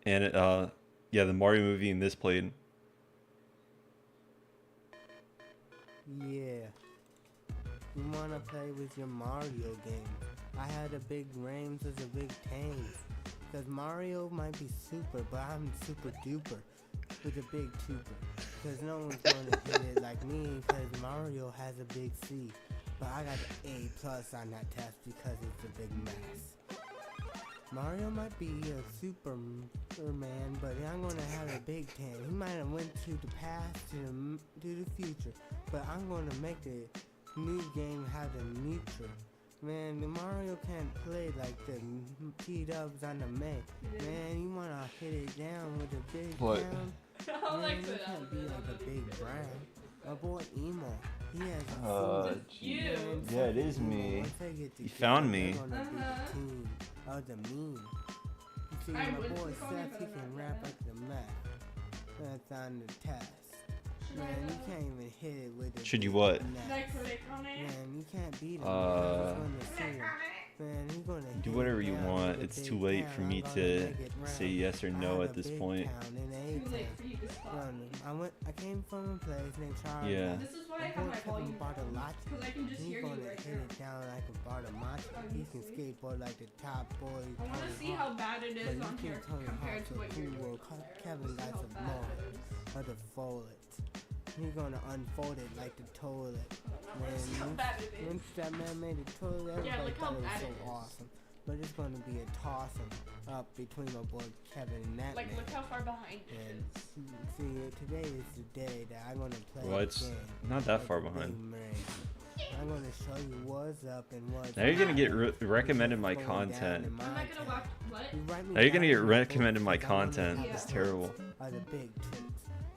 and yeah, the Mario movie and this played? Yeah. You wanna play with your Mario game? I had a big Rames as a big Tang. Cause Mario might be super, but I'm super duper with a big tuber. Cause no one's gonna hit it like me, cause Mario has a big C. But I got an A+ on that test because it's a big mess. Mario might be a Superman, but I'm gonna have a big tan. He might have went to the past to the future, but I'm gonna make the new game have a neutral. Man, the Mario can't play like the T-Dubs on the May. Man, you wanna hit it down with a big down? Man, you can't be like a big Brown. My boy Emo, he has a yeah, it is me. You found me. Of the meme. You see, my boy Seth, he can rap like the Mac. That's on the test. Man, you can't even hit it with a Should you what? Man, you can't beat him. Man, he's gonna Do hit whatever it you down want. with a It's big too late pound. for me I'm to gonna make it say round. yes or I no had at a this big point. pound and an Too late A-town. for you to stop. I came from a place named Charlie. Yeah. This is why I My have boy my Kevin volume bought a lot. because I can just He's hear you gonna right hit now. it down like a Bartamachi. He can skateboard like the top boy. I want to Tony see Hawk. how bad it But is you on here can't tell me compared how to what you're cool doing. Kevin got some more of the folded. He's gonna unfold it like the toilet. Man, See how bad it is. once that man made the toilet, everybody look how thought it was bad so it is. awesome. But it's gonna be a tossing up between my boy Kevin and that Like, man. look how far behind it And is. see, today is the day that I'm gonna play Well, it's again. not that like far a big behind. man. I'm gonna show you what's up and what's Now you're gonna get up. recommended my What's going down content. in I'm my not gonna town. watch what? You write me Now you're gonna down get in my recommended book my because I wanna content. have Yeah. It's the terrible. Are the big tits.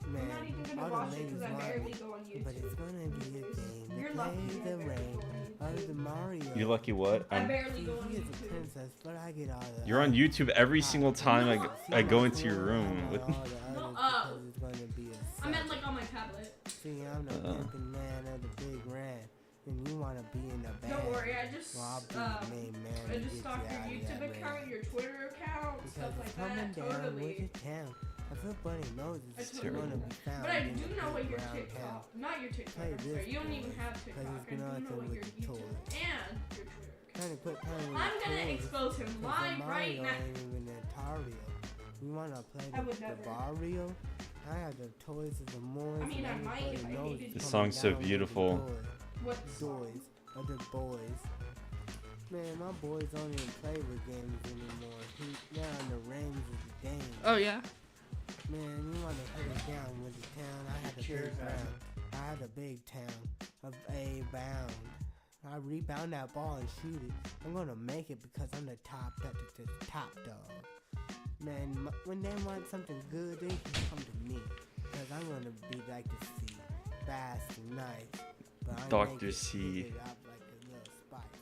I'm Man, not even gonna all the watch it ladies because I want barely me. go on YouTube. But it's gonna be a game to You're play lucky. the rain of the Mario. You're lucky what? I barely See, go on he is a YouTube. princess, but I get all the You're on YouTube every single time I go into your room. I What? want all the No, others because it's gonna be a I meant set. like on my tablet. See, I'm the pimpin' man of the big ran, and you wanna be in the band. Don't worry, I just Well, I'll be the main man I to just get stalked you your out of YouTube that account, ran. your Twitter account, Because stuff it's like coming that. down with Totally. the town. I feel bunny noses. It's It's terrible. gonna be found But I in do the know what big your round TikTok, town. not your TikTok. Play I'm this sorry, you don't even boy, have 'cause TikTok. it's I do nothing know what with your the YouTube toilet. and your Twitter account. Trying to quit playing with I'm the gonna toys, expose him 'cause the live right Mario now. ain't even a Tario. You wanna play I would the never. Barrio? I have the toys of the Moors. I mean, and I might if everybody I knows hated it's This coming song's so down with the beautiful. What Doys of the boys. Man, my boys don't even play with games anymore. Now in the rings of the game. Oh yeah. Man, you wanna put it down with the town. I had a big round. I had a big town of A bound. I rebound that ball and shoot it. I'm gonna make it because I'm the top dog. Man, when they want something good, they can come to me. Cause I'm gonna be like the sea, fast and nice. But I Dr. make it C. heat it up like a little spice.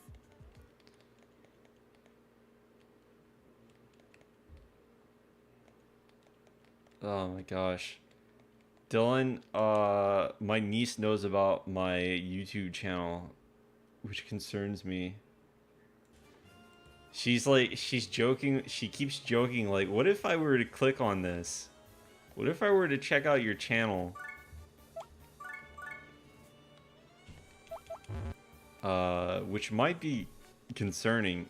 Oh my gosh. Dylan, my niece knows about my YouTube channel, which concerns me. She's joking, she keeps joking, like, what if I were to click on this? What if I were to check out your channel? Which might be concerning.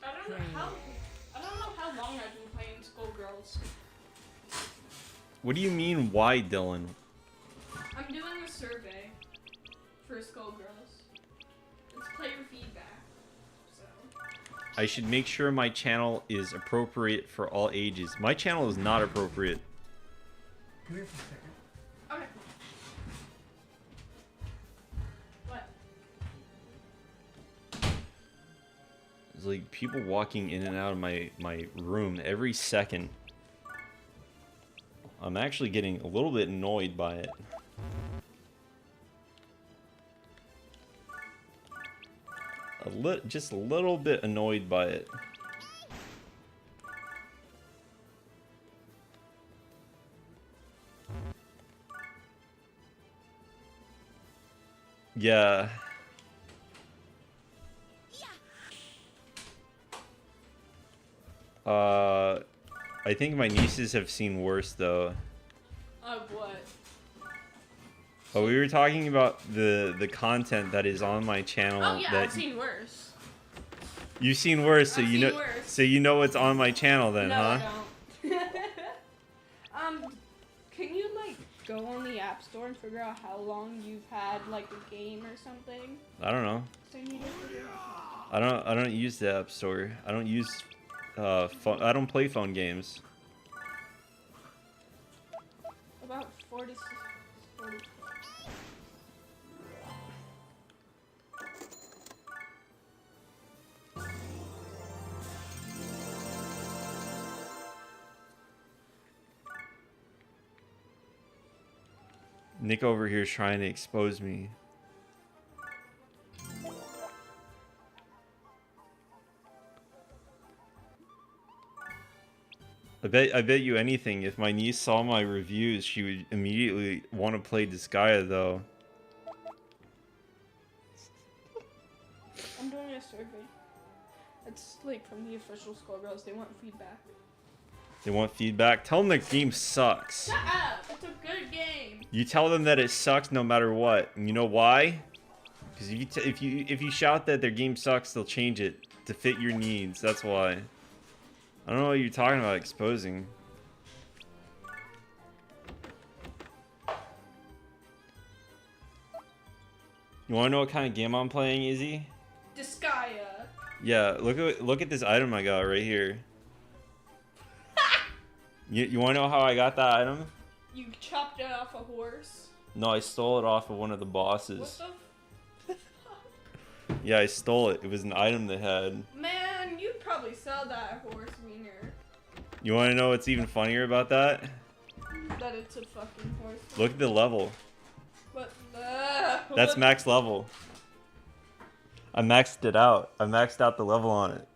I don't know how long I've been playing Skullgirls. What do you mean, why, Dylan? I'm doing a survey for Skullgirls. It's player feedback. So I should make sure my channel is appropriate for all ages. My channel is not appropriate. Come here for a second. Okay. What? There's like people walking in and out of my room every second. I'm actually getting a little bit annoyed by it. Just a little bit annoyed by it. Yeah. I think my nieces have seen worse though. Of what? Oh, we were talking about the content that is on my channel. Oh yeah, that I've seen worse. You've seen worse, so I've you seen know. worse. So you know what's on my channel then, No, huh? I don't. Can you like go on the App Store and figure out how long you've had like a game or something? I don't know. So you need to figure it out. I don't use the App Store. I don't use phone. I don't play phone games. About 40. Nick over here is trying to expose me. I bet you anything, if my niece saw my reviews, she would immediately want to play Disgaea, though. I'm doing a survey. It's like from the official Skullgirls. They want feedback. They want feedback. Tell them the game sucks. Shut up! It's a good game. You tell them that it sucks no matter what. And you know why? Because if you shout that their game sucks, they'll change it to fit your needs. That's why. I don't know what you're talking about exposing. You want to know what kind of game I'm playing, Izzy? Disgaea. Yeah, look at this item I got right here. You want to know how I got that item? You chopped it off a horse. No, I stole it off of one of the What bosses. the? Yeah, I stole it. It was an item they had. Man, you'd probably sell that horse wiener. You want to know what's even funnier about that? That it's a fucking horse. Look at the level. What? That's max level. I maxed it out. I maxed out the level on it.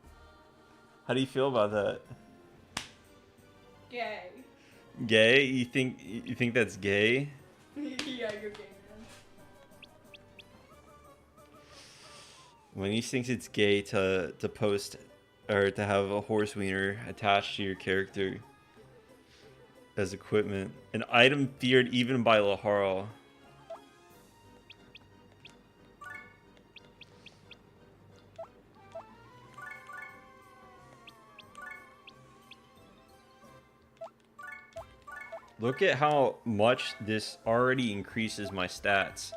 How do you feel about that? Gay. Gay? You think that's gay? Yeah, you're gay, man. When he thinks it's gay to post or to have a horse wiener attached to your character as equipment. An item feared even by Laharl. Look at how much this already increases my stats.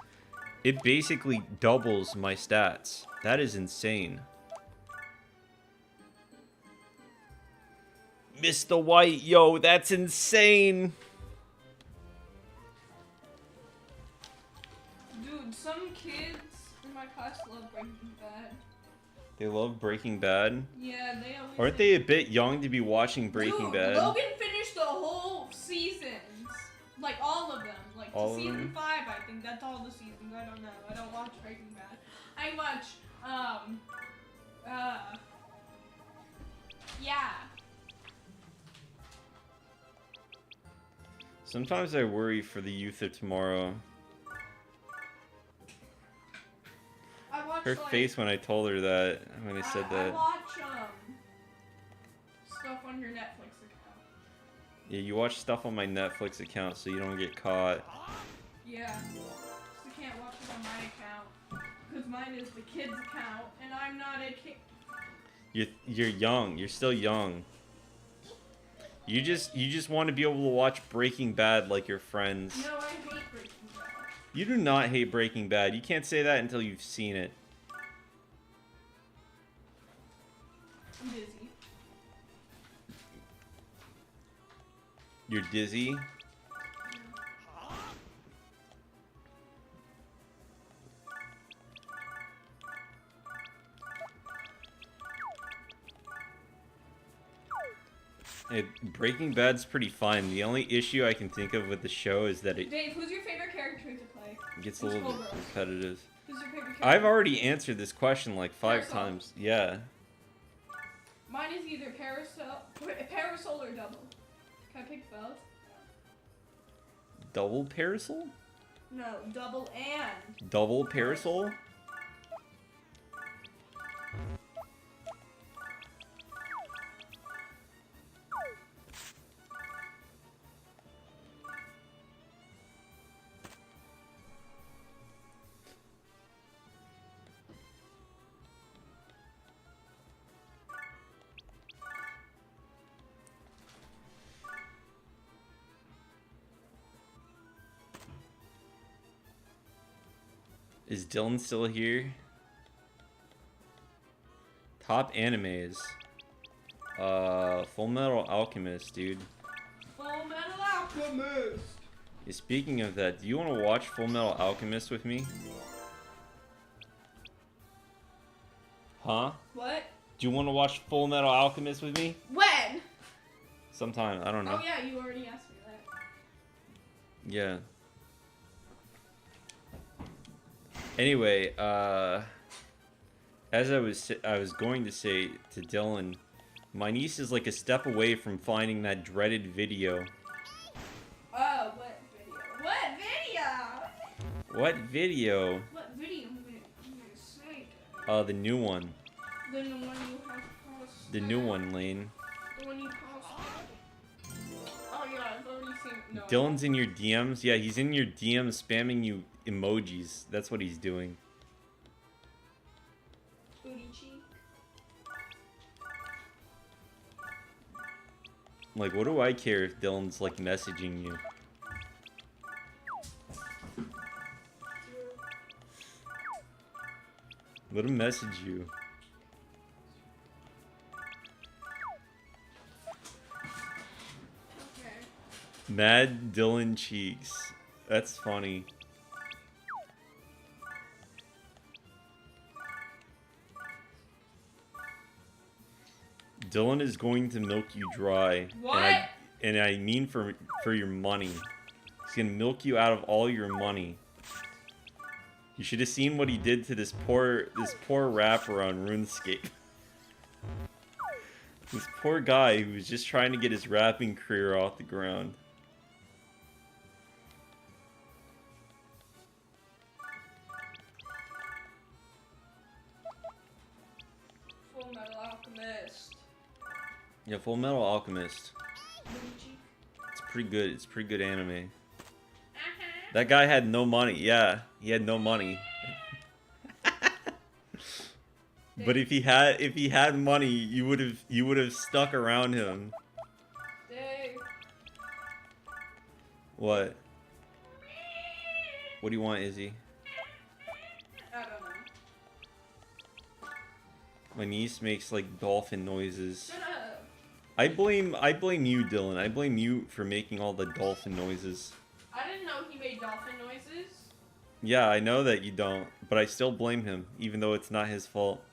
It basically doubles my stats. That is insane. Mr. White, yo, that's insane. Dude, some kids in my class love Breaking Bad. They love Breaking Bad. Yeah, they always. Aren't they a bit young to be watching Breaking Dude, Bad? Logan finished the whole seasons. Like all of them. Like All to of season them? 5, I think. That's all the seasons. I don't know. I don't watch Breaking Bad. I watch, yeah. Sometimes I worry for the youth of tomorrow. I watch Her like, face when I told her that, when I said I that. watch, stuff on your Netflix account. Yeah, you watch stuff on my Netflix account so you don't get caught. Yeah. So you can't watch it on my account. Because mine is the kid's account, and I'm not a kid. You're young. You're still young. You just want to be able to watch Breaking Bad like your friends. No, I hate Breaking Bad. You do not hate Breaking Bad. You can't say that until you've seen it. I'm busy. You're dizzy. Breaking Bad's pretty fine. The only issue I can think of with the show is that it Dave, who's your favorite character to play? gets a Who's little bit Skullgirls? repetitive. Who's your favorite character? I've already answered this question like 5 Parasol. times. Yeah. Mine is either Parasol or Double. Can I pick both? Double Parasol? No, Double and. Double Parasol? Is Dylan still here? Top animes. Full Metal Alchemist, dude. Full Metal Alchemist! Yeah, speaking of that, do you want to watch Full Metal Alchemist with me? Huh? What? Do you want to watch Full Metal Alchemist with me? When? Sometime, I don't know. Oh yeah, you already asked me that. Yeah. Anyway, as I was going to say to Dylan, my niece is like a step away from finding that dreaded video. Oh, what video? What video? What video? What video? I'm gonna say that. The new one. The one you have posted. The new one, Lane. The one you posted. Oh yeah, I've already seen. No. Dylan's in your DMs? Yeah, he's in your DMs spamming you emojis. That's what he's doing. Booty cheek. Like, what do I care if Dylan's like messaging you? Let him message you. Okay. Mad Dylan cheeks. That's funny. Dylan is going to milk you dry. What? And I mean for your money. He's gonna milk you out of all your money. You should have seen what he did to this poor rapper on RuneScape. This poor guy who was just trying to get his rapping career off the ground. Full Metal Alchemist. Yeah, Full Metal Alchemist. Booty cheek. It's pretty good. It's pretty good anime. Uh-huh. That guy had no money. Yeah, he had no money. But if he had money, you would have stuck around him. Dave. What? What do you want, Izzy? I don't know. My niece makes like dolphin noises. Shut up. I blame you, Dylan. I blame you for making all the dolphin noises. I didn't know he made dolphin noises. Yeah, I know that you don't, but I still blame him, even though it's not his fault.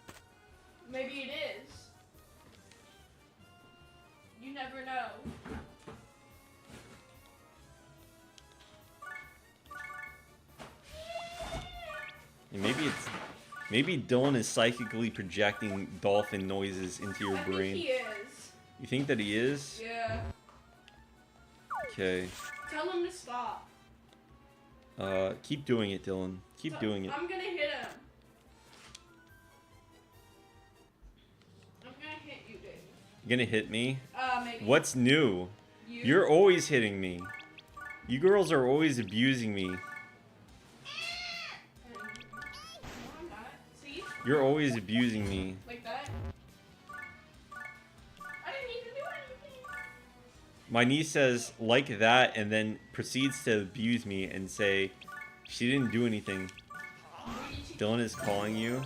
Maybe it is. You never know. And maybe Dylan is psychically projecting dolphin noises into your I brain. think he is. You think that he is? Yeah. Okay. Tell him to stop. Keep doing it, Dylan. Keep doing it. I'm gonna hit him. I'm gonna hit you, Dave. You gonna hit me? Maybe. What's new? You? You're always hitting me. You girls are always abusing me. No, I'm not. See? You're always abusing me. Like that. I didn't even do anything. My niece says, like that, and then proceeds to abuse me and say, she didn't do anything. Dylan is calling you.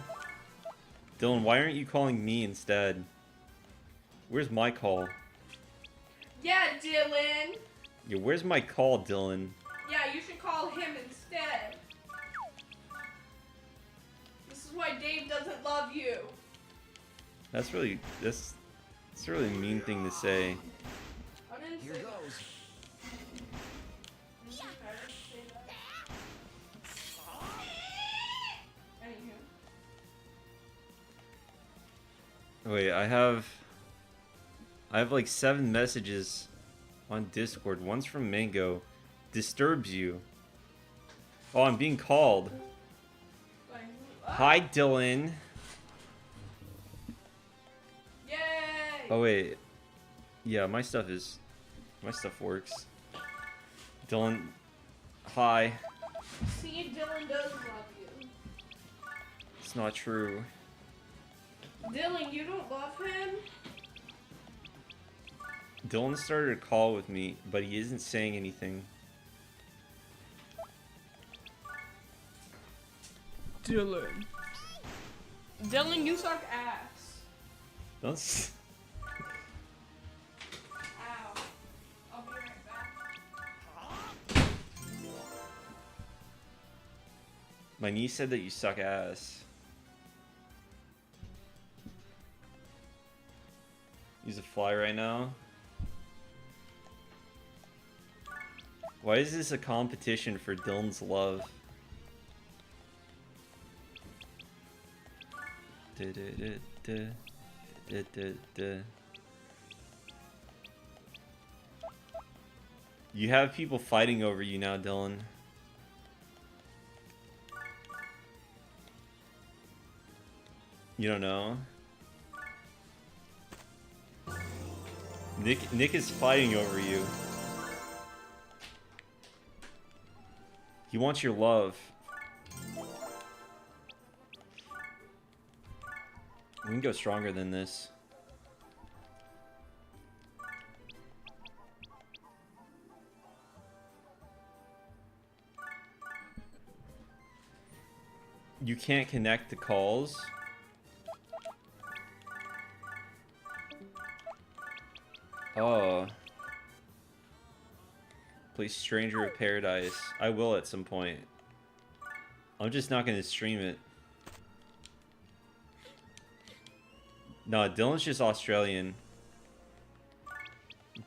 Dylan, why aren't you calling me instead? Where's my call? Yeah, Dylan. Yeah, where's my call, Dylan? Yeah, you should call him instead. This is why Dave doesn't love you. That's a really mean thing to say. didn't Here say goes. that. I didn't say that. Anywho. Wait, I have like 7 messages on Discord. One's from Mango. Disturbs you. Oh, I'm being called. Like, Hi, Dylan. Yay! Oh wait. Yeah, my stuff works. Dylan, hi. See, Dylan does love you. It's not true. Dylan, you don't love him? Dylan started a call with me, but he isn't saying anything. Dylan. Dylan, you suck ass. Don't Ow. I'll be right back. My niece said that you suck ass. Use a fly right now. Why is this a competition for Dylan's love? You have people fighting over you now, Dylan. You don't know? Nick is fighting over you. He wants your love. We can go stronger than this. You can't connect the calls. Oh. Play Stranger of Paradise. I will at some point. I'm just not gonna stream it. No, Dylan's just Australian.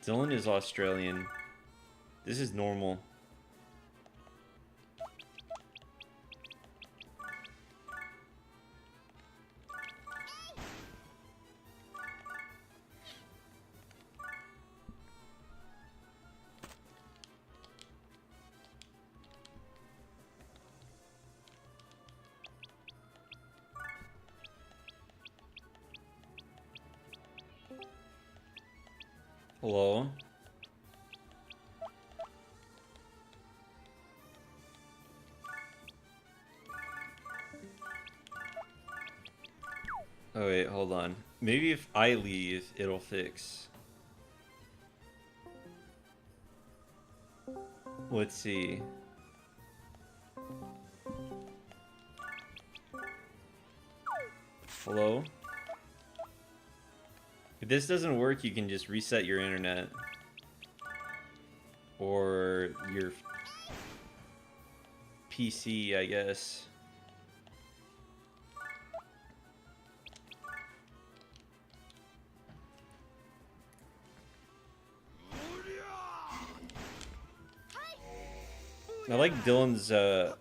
Dylan is Australian. This is normal. Hello? Oh wait, hold on. Maybe if I leave, it'll fix. Let's see. Hello? If this doesn't work, you can just reset your internet. Or your PC, I guess. I like Dylan's, I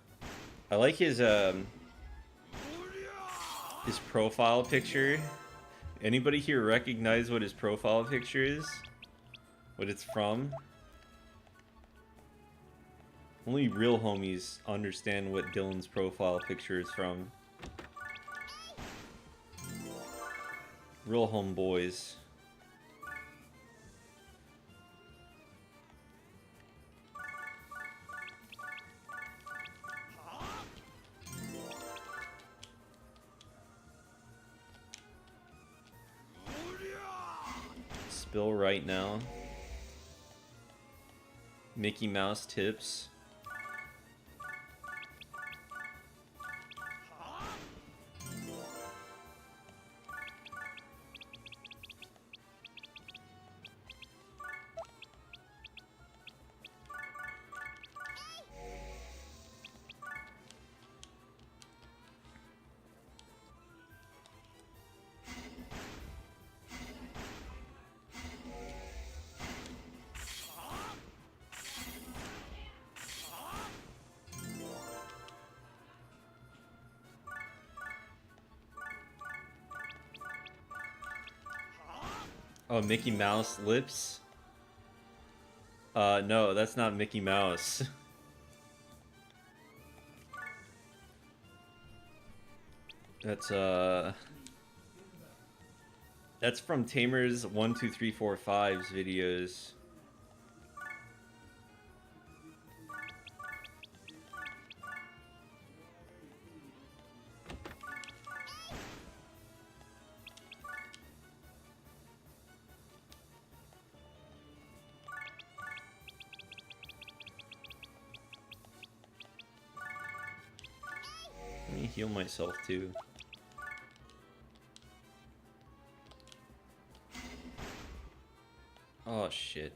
like his profile picture. Anybody here recognize what his profile picture is? What it's from? Only real homies understand what Dylan's profile picture is from. Real homeboys. Spill right now. Mickey Mouse tips. Oh, Mickey Mouse lips? No, that's not Mickey Mouse. That's from Tamer's 1, 2, 3, 4, 5's videos. Let me heal myself too. Oh shit.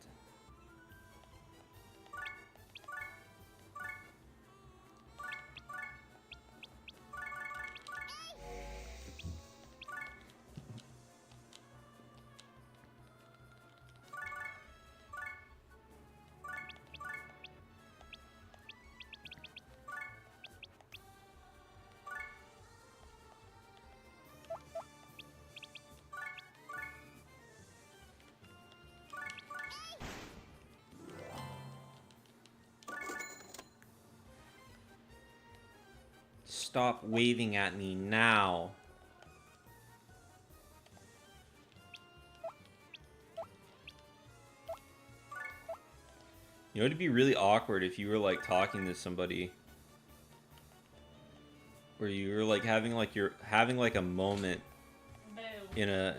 Stop waving at me now. You know, it'd be really awkward if you were like talking to somebody where you were like having like a moment in a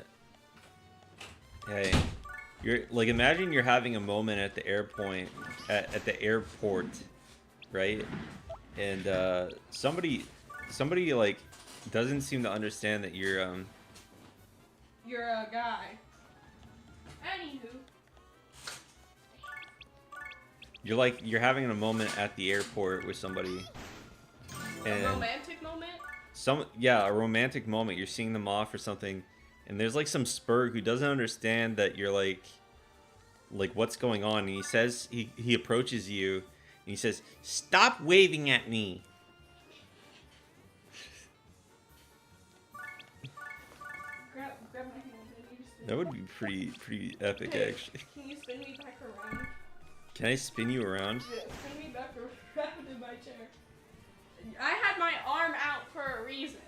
hey, you're like, imagine you're having a moment at the airport at the airport, right? And somebody like doesn't seem to understand that you're a guy. Anywho. you're having a moment at the airport with somebody. And A romantic moment? a romantic moment. You're seeing them off or something, and there's like some spurg who doesn't understand that you're like what's going on, and he says he approaches you and he says, "Stop waving at me." Grab my hand. I need to spin. That would be pretty epic, Hey, actually. Can you spin me back around? Can I spin you around? Yeah, spin me back around in my chair. I had my arm out for a reason.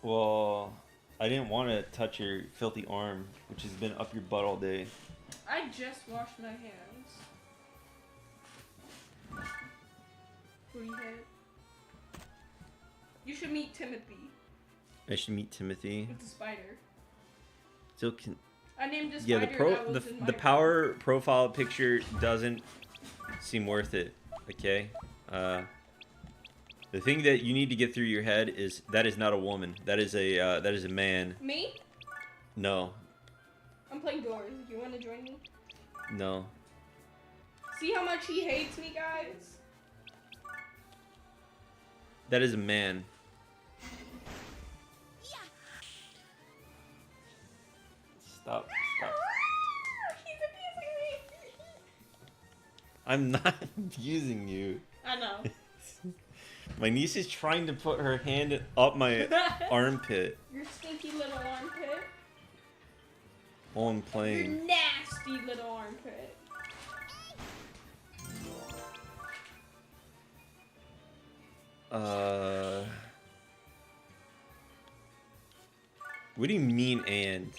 Well, I didn't want to touch your filthy arm, which has been up your butt all day. I just washed my hands. Booty head. You should meet Timothy. I should meet Timothy. It's a spider. Still can. I named a Yeah, spider that was in my the power profile picture doesn't seem worth it. Okay. The thing that you need to get through your head is that is not a woman. That is a man. Me? No. I'm playing Doors. Do you want to join me? No. See how much he hates me, guys? That is a man. Stop. He's abusing me. I'm not abusing you. I know. My niece is trying to put her hand up my armpit Your stinky little armpit. while I'm Your playing. nasty little armpit. What do you mean and?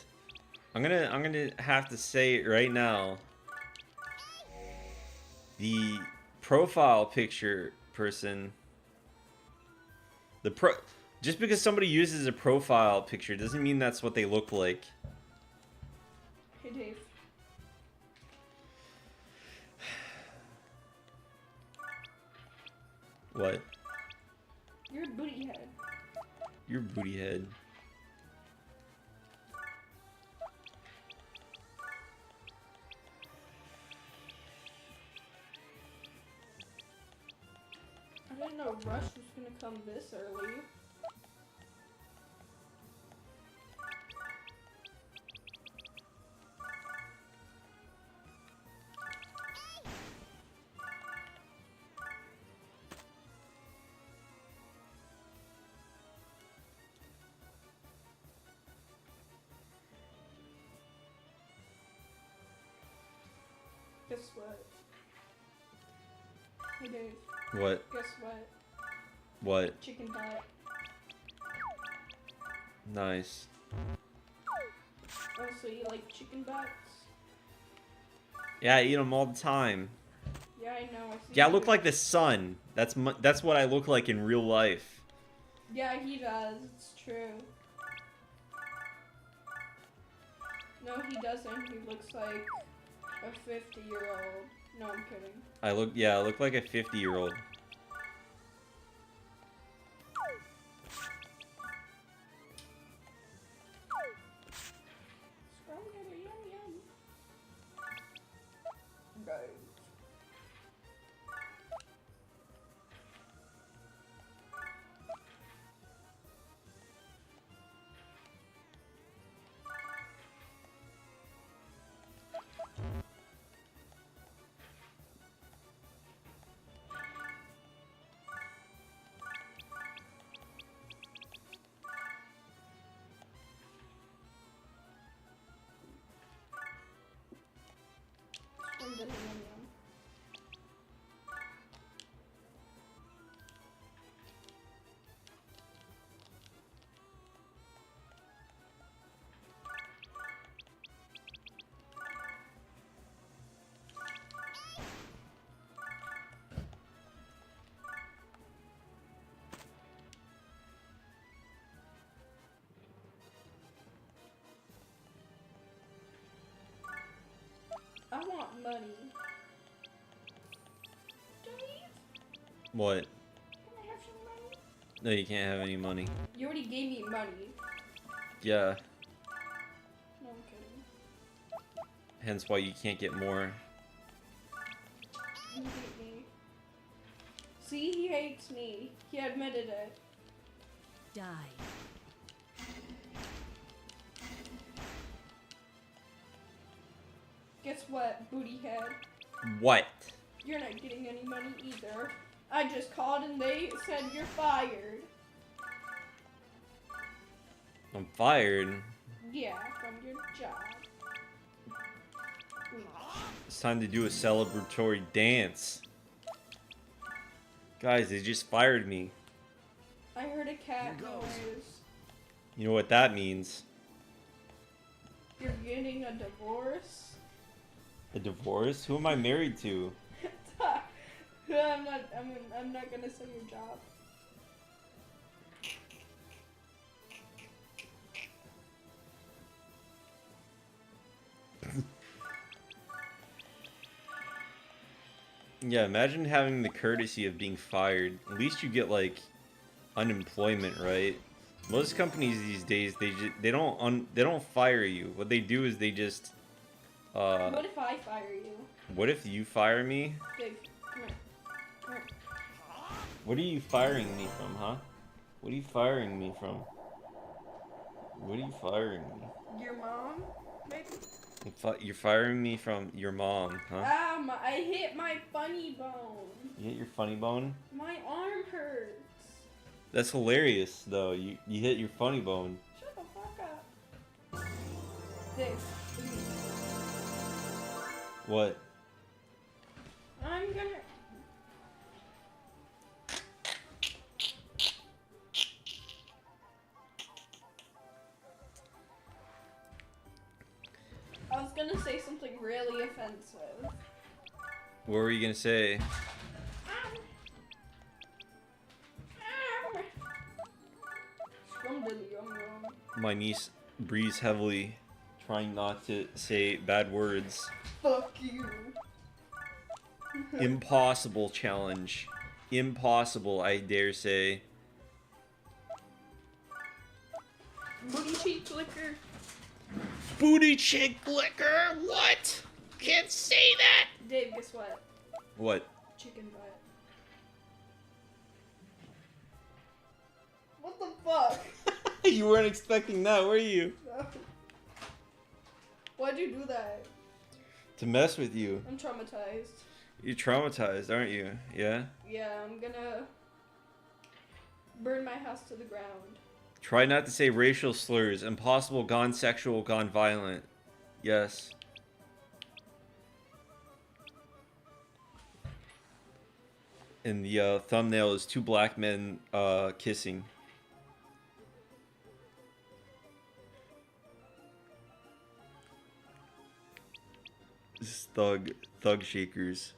I'm gonna have to say it right now. The profile picture person. Just because somebody uses a profile picture doesn't mean that's what they look like. Hey, Dave. What? You're a booty head. Your booty head. I didn't know Rush was gonna come this early. Guess what? Hey Dave, What? guess what? What? Chicken butt. Nice. Oh, so you like chicken butts? Yeah, I eat them all the time. Yeah, I know. I see Yeah, I you. look like the sun. That's what I look like in real life. Yeah, he does. It's true. No, he doesn't. He looks like a 50-year-old. No, I'm kidding. I look like a 50-year-old. Right. I want money. Dave, What? can I have some money? No, you can't have any money. You already gave me money. Yeah, No, I'm kidding. hence why you can't get more. You hate me. See, he hates me. He admitted it. Die. Guess what, booty head? What? You're not getting any money either. I just called and they said you're fired. I'm fired. Yeah, from your job. It's time to do a celebratory dance. Guys, they just fired me. I heard a cat Here goes. noise. You know what that means? You're getting a divorce? A divorce? Who am I married to? I'm not gonna say your job. Yeah, imagine having the courtesy of being fired. At least you get like unemployment, right? Most companies these days they don't fire you. What they do is they just What if I fire you? what if you fire me? Dave, come here. Come here. What are you firing me from, huh? What are you firing me from? What are you firing me? Your mom? Maybe? You're firing me from your mom, huh? I hit my funny bone. You hit your funny bone? My arm hurts. That's hilarious, though. You hit your funny bone. Shut the fuck up. Dave, please. What? I'm gonna. I was gonna say something really offensive. What were you gonna say? My niece breathes heavily, trying not to say bad words. Fuck you. Impossible challenge. Impossible, I dare say. Booty cheek liquor. Booty cheek liquor? What? Can't say that! Dave, guess what? What? Chicken butt. What the fuck? You weren't expecting that, were you? Why'd you do that? To mess with you. I'm traumatized. You're traumatized, aren't you? Yeah? Yeah, I'm gonna burn my house to the ground. Try not to say racial slurs. Impossible, gone sexual, gone violent. Yes. And the thumbnail is two black men kissing. This is thug shakers.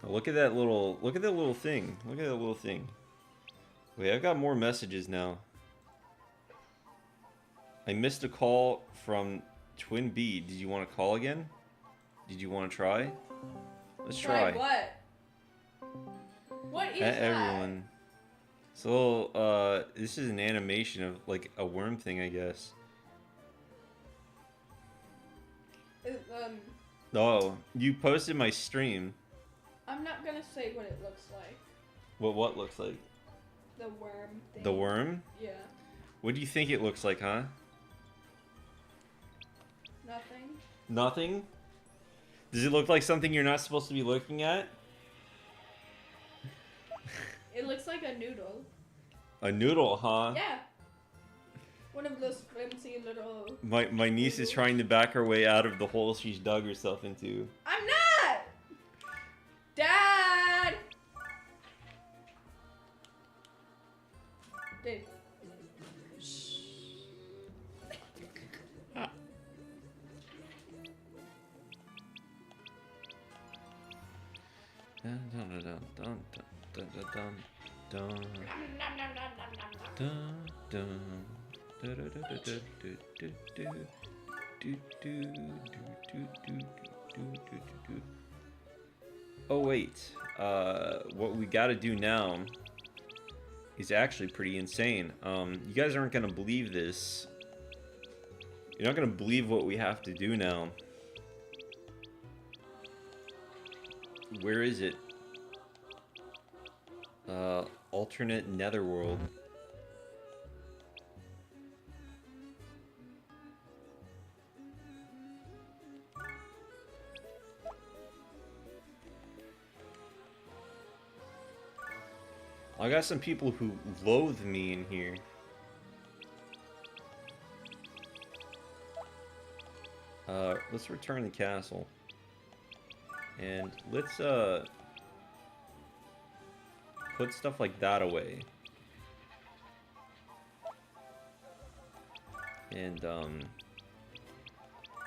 Oh, look at that little thing. Look at that little thing. Wait, I've got more messages now. I missed a call from Twin B. Did you want to call again? Did you want to try? Let's try. What? What is that? Everyone. So, this is an animation of like a worm thing, I guess. Oh, you posted my stream. I'm not gonna say what it looks like. What looks like? The worm thing. The worm? Yeah. What do you think it looks like, huh? Nothing. Nothing? Does it look like something you're not supposed to be looking at? It looks like a noodle. A noodle, huh? Yeah. One of those fancy little... My niece is trying to back her way out of the hole she's dug herself into. I'm not! Dad! Dave. Dun, dun, dun, dun, dun, dun, dun, dun, dun, dun. Oh wait, what we gotta do now is actually pretty insane. You guys aren't gonna believe this. You're not gonna believe what we have to do now. Where is it? Alternate netherworld. I got some people who loathe me in here. Let's return the castle. And let's, put stuff like that away. And,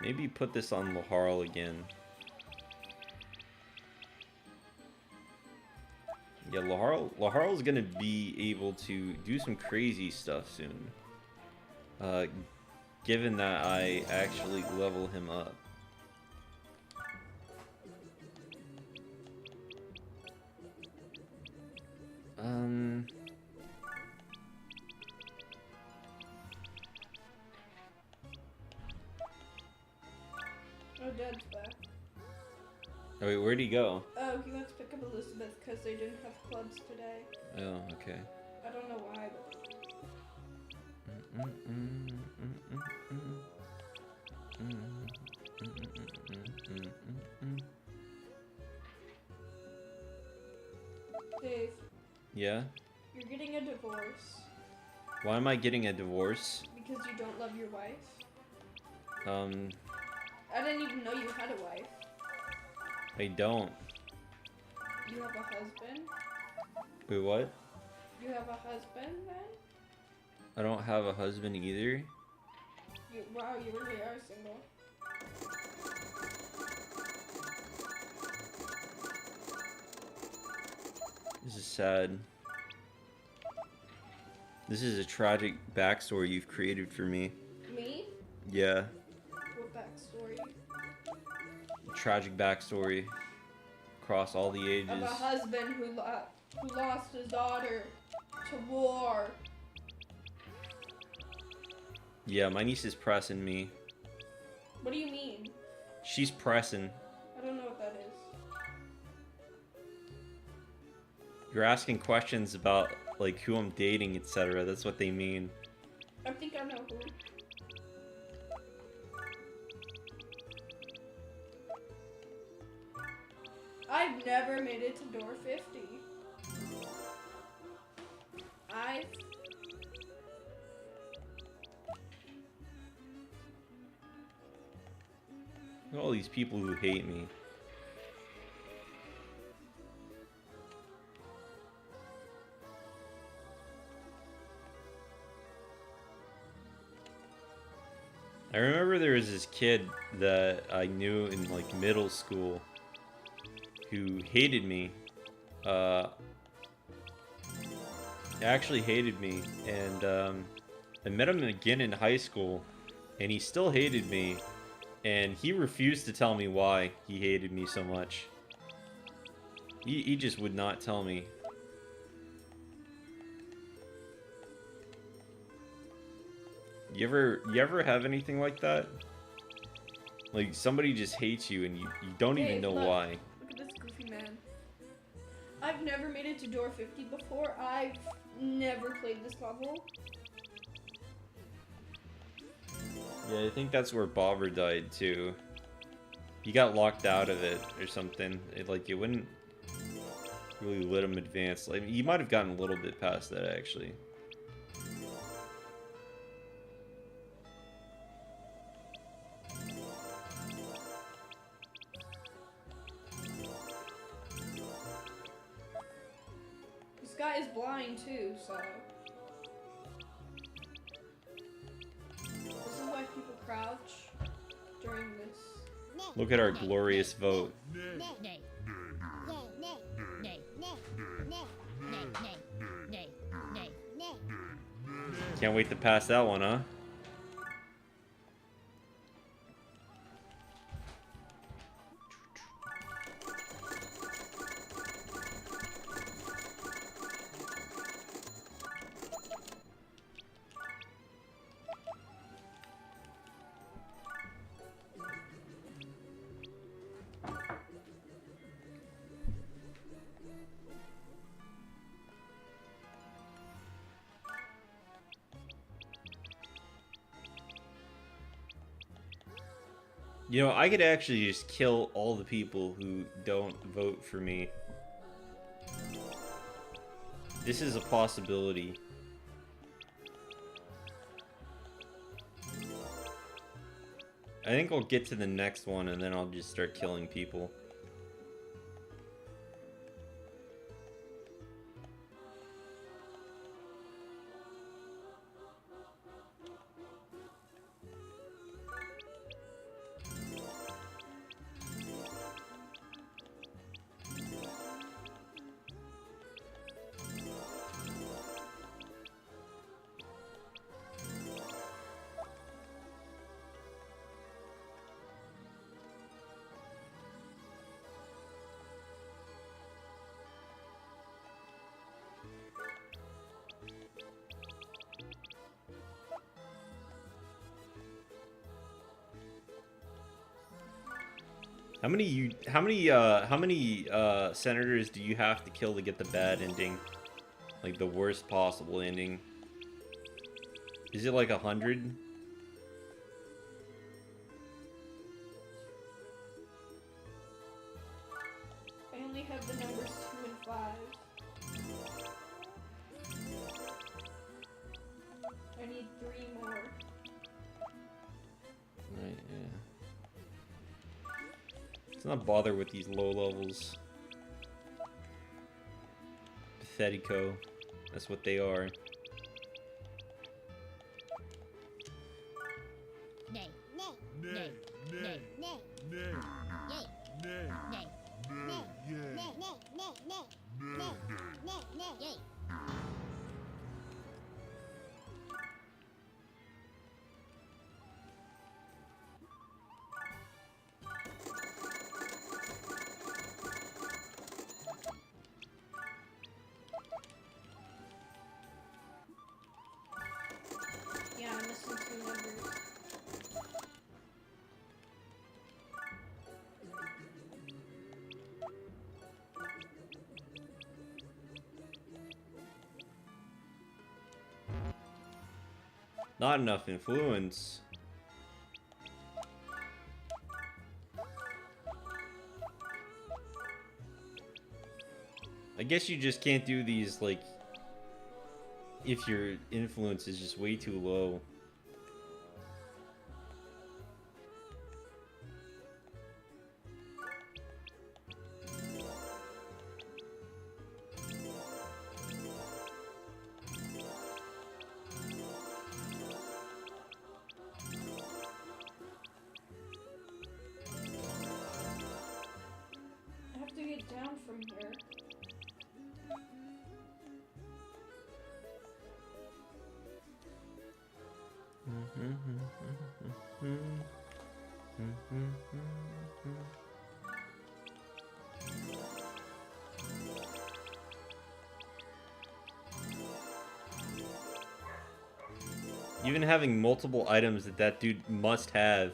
maybe put this on Laharl again. Yeah, Laharl's gonna be able to do some crazy stuff soon. Given that I actually level him up. Oh, Dad's back. Oh, wait, where'd he go? Oh, he went to pick up Elizabeth because they didn't have clubs today. Oh, okay. I don't know why, but... Dave, Yeah? you're getting a divorce Why am I getting a divorce? because you don't love your wife. I I didn't even know you had a wife. I don't. You have a husband? Wait, what? You have a husband then? I don't have a husband either. Wow, you really are single. This is sad. This is a tragic backstory you've created for me. Me? Yeah. What backstory? Tragic backstory. Across all the ages. Of a husband who lost his daughter to war. Yeah, my niece is pressing me. What do you mean? She's pressing. I don't know what that is. You're asking questions about like who I'm dating, etc. That's what they mean. I think I know who. I've never made it to door 50. Look at all these people who hate me. I remember there was this kid that I knew in like middle school who hated me. Actually hated me, and I met him again in high school, and he still hated me, and he refused to tell me why he hated me so much. He just would not tell me. You ever have anything like that? Like somebody just hates you and you don't even Dave, know look. why. Look at this goofy man. I've never made it to door 50 before. I've never played this level. Yeah, I think that's where Bobber died too. He got locked out of it or something. It wouldn't really let him advance. Like he might have gotten a little bit past that actually. This guy is blind too, so. This is why people crouch during this. Look at our glorious vote. Can't wait to pass that one, huh? You know, I could actually just kill all the people who don't vote for me. This is a possibility. I think I'll get to the next one and then I'll just start killing people. How many senators do you have to kill to get the bad ending? Like the worst possible ending? Is it like 100? I only have the numbers 2 and 5. I need 3 more. Right, yeah. Let's not bother with these low levels. Pathetico. That's what they are. Nay. Nay. Nay. Nay. Nay. Nay. Nay. Yay. Yeah, I'm missing 2 numbers. Not enough influence. I guess you just can't do these, like, if your influence is just way too low. Even having multiple items that dude must have,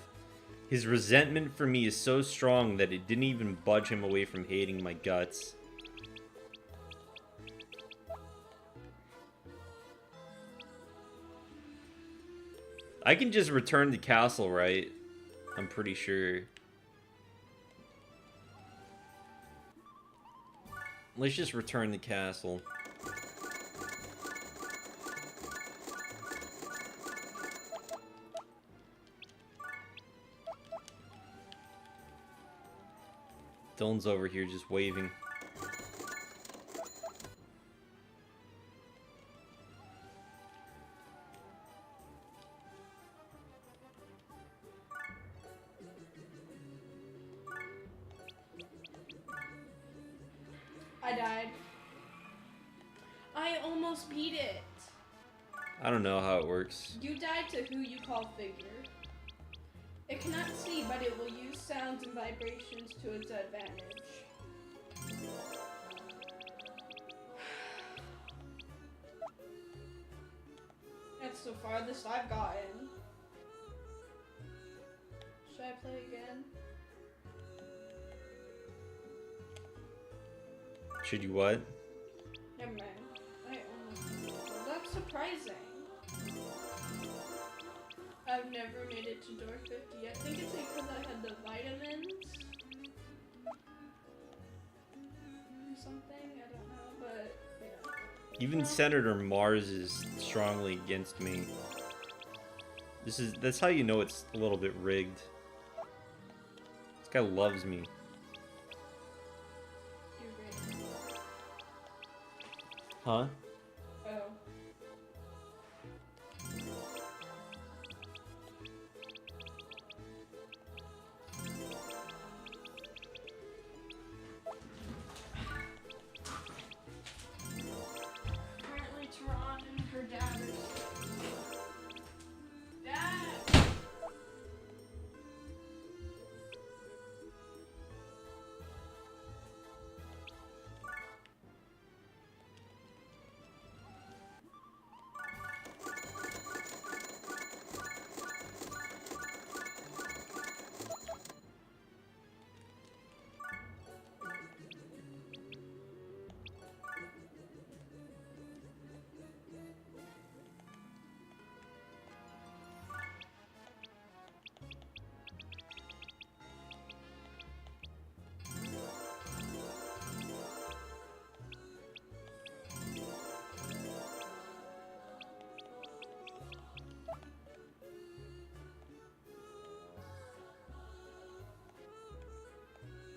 his resentment for me is so strong that it didn't even budge him away from hating my guts. I can just return the castle, right? I'm pretty sure. Let's just return the castle. Dylan's over here just waving. I died. I almost beat it. I don't know how it works. You died to who you call figure. It cannot see, but it will use sounds and vibrations to its advantage. That's the farthest I've gotten. Should I play again? Should you what? Never mind. I almost. That's surprising. I've never made it to door 50. I think it's because I had the vitamins. Or something. I don't know, but yeah. Even Senator Mars is strongly against me. That's how you know it's a little bit rigged. This guy loves me. You're great. Huh? Oh. Apparently Tehran and her dad are... Dad!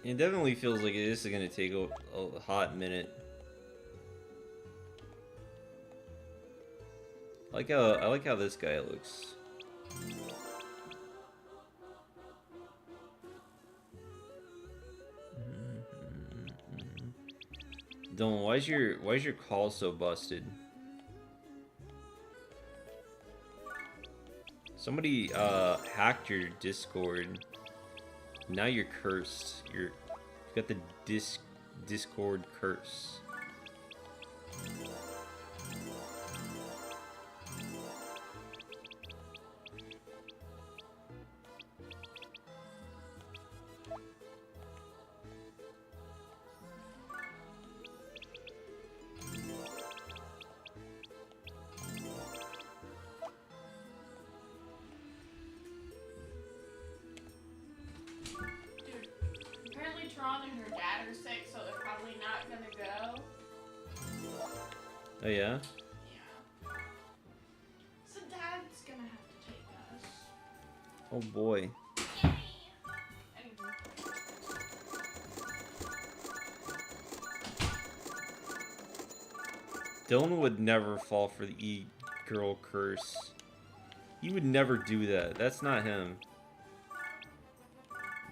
It definitely feels like this is gonna take a hot minute. I like how this guy looks. Dylan, why is your call so busted? Somebody hacked your Discord. Now you're cursed. You've got the Discord curse. Dude, apparently Tehran and her dad are sick, so they're probably not gonna go. Oh yeah? Yeah. So Dad's gonna have to take us. Oh boy. Yay! Anyway. Dylan would never fall for the e-girl curse. He would never do that. That's not him.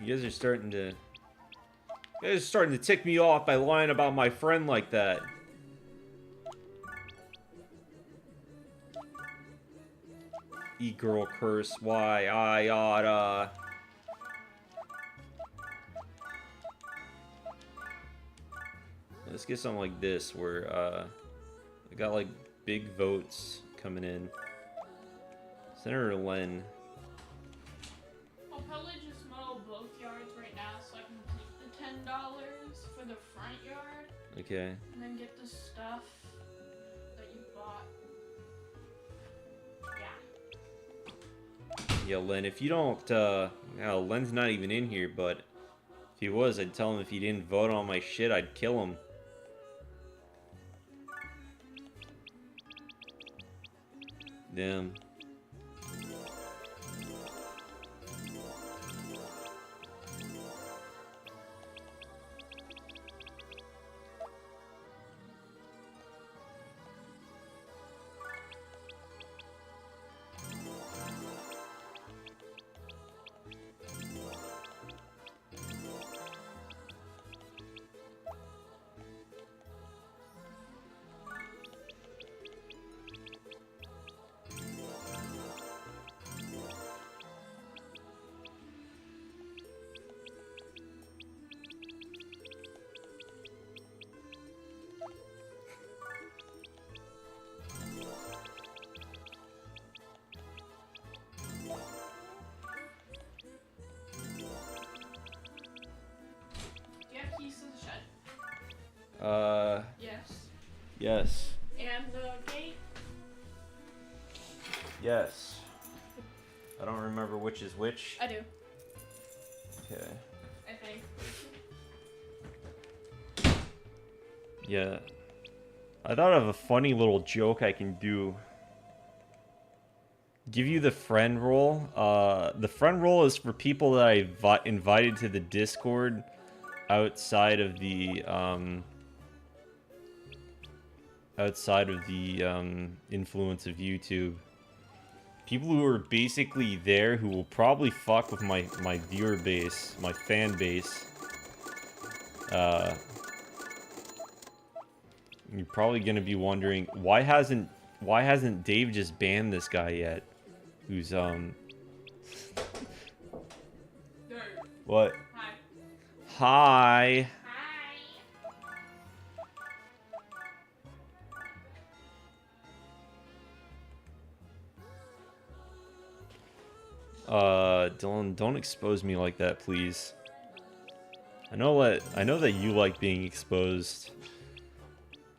You guys are starting to tick me off by lying about my friend like that. E-girl curse. Why I oughta. Let's get something like this where I got like big votes coming in. Senator Len. I'll probably just mow both yards right now so I can keep the $10 for the front yard Okay. and then get the stuff that you bought. Yeah. Yeah, Len, if you don't, Len's not even in here, but if he was, I'd tell him if he didn't vote on my shit, I'd kill him. Damn. Do you have keys to the shed? Yes. Yes. And the gate? Yes. I don't remember which is which. I do. Okay. I think. Yeah. I thought of a funny little joke I can do. Give you the friend role. The friend role is for people that I invited to the Discord outside of the influence of YouTube. People who are basically there who will probably fuck with my viewer base, my fan base. You're probably gonna be wondering why hasn't Dave just banned this guy yet? Who's what? Hi. Hi. Dylan, don't expose me like that, please. I know that you like being exposed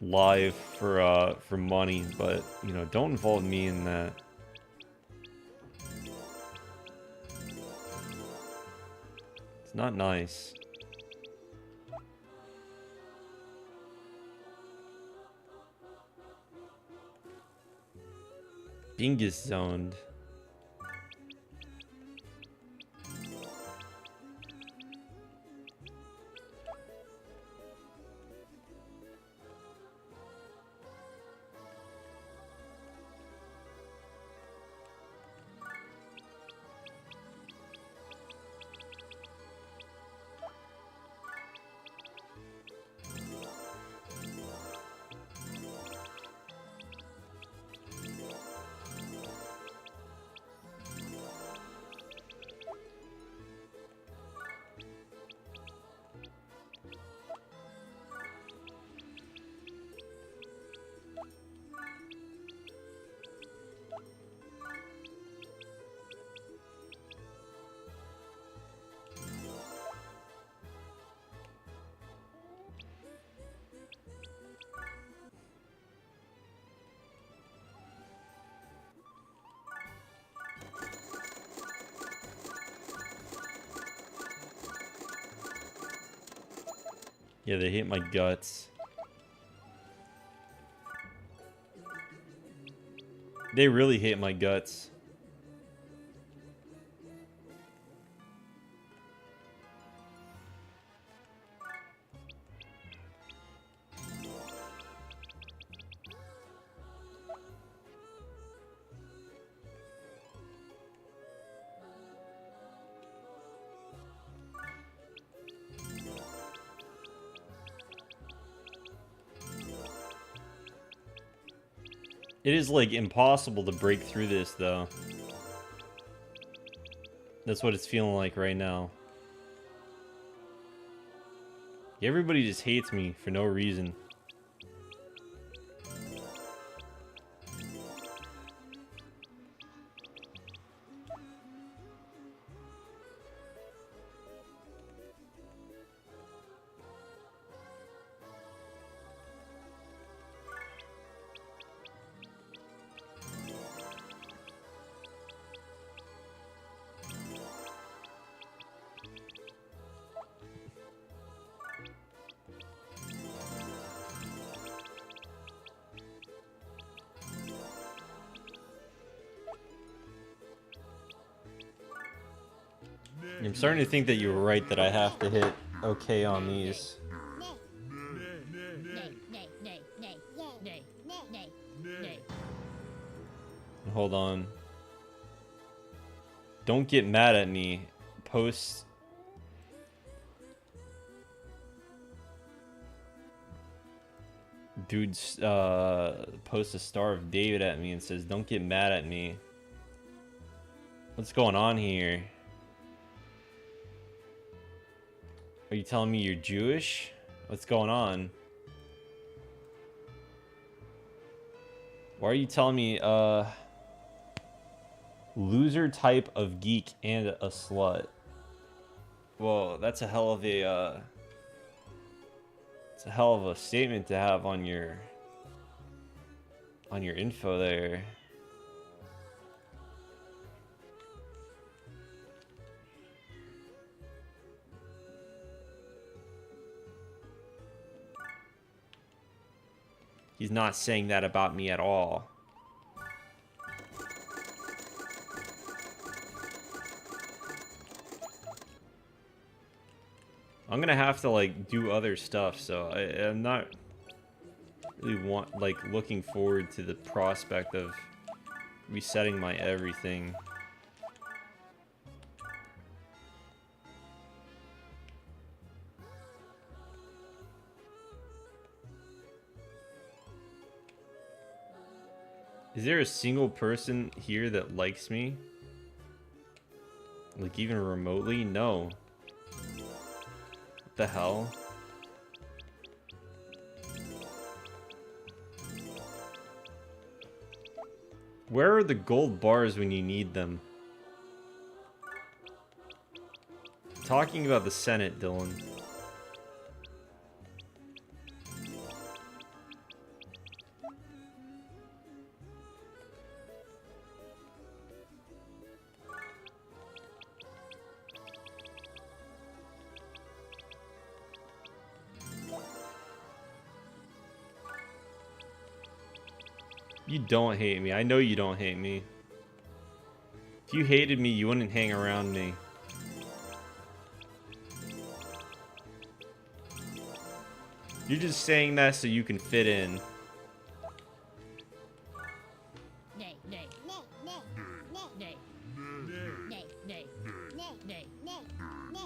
live for money, but you know, don't involve me in that. It's not nice. Bingus zoned. Yeah, they hate my guts. They really hate my guts. It is like impossible to break through this though. That's what it's feeling like right now. Everybody just hates me for no reason. I'm starting to think that you were right that I have to hit okay on these. Nay, nay, nay, nay, nay, nay, nay. Hold on. Don't get mad at me. Post. Dude, posts a Star of David at me and says, "Don't get mad at me." What's going on here? Are you telling me you're Jewish? What's going on? Why are you telling me, loser type of geek and a slut? Whoa, that's a hell of a, it's a hell of a statement to have on your info there. He's not saying that about me at all. I'm gonna have to like do other stuff, so I'm not really looking forward to the prospect of resetting my everything. Is there a single person here that likes me? Like even remotely? No. What the hell? Where are the gold bars when you need them? Talking about the Senate, Dylan. You don't hate me. I know you don't hate me. If you hated me, you wouldn't hang around me. You're just saying that so you can fit in. Nay, nay, nay, nay, nay, nay, nay, nay, nay, nay, nay.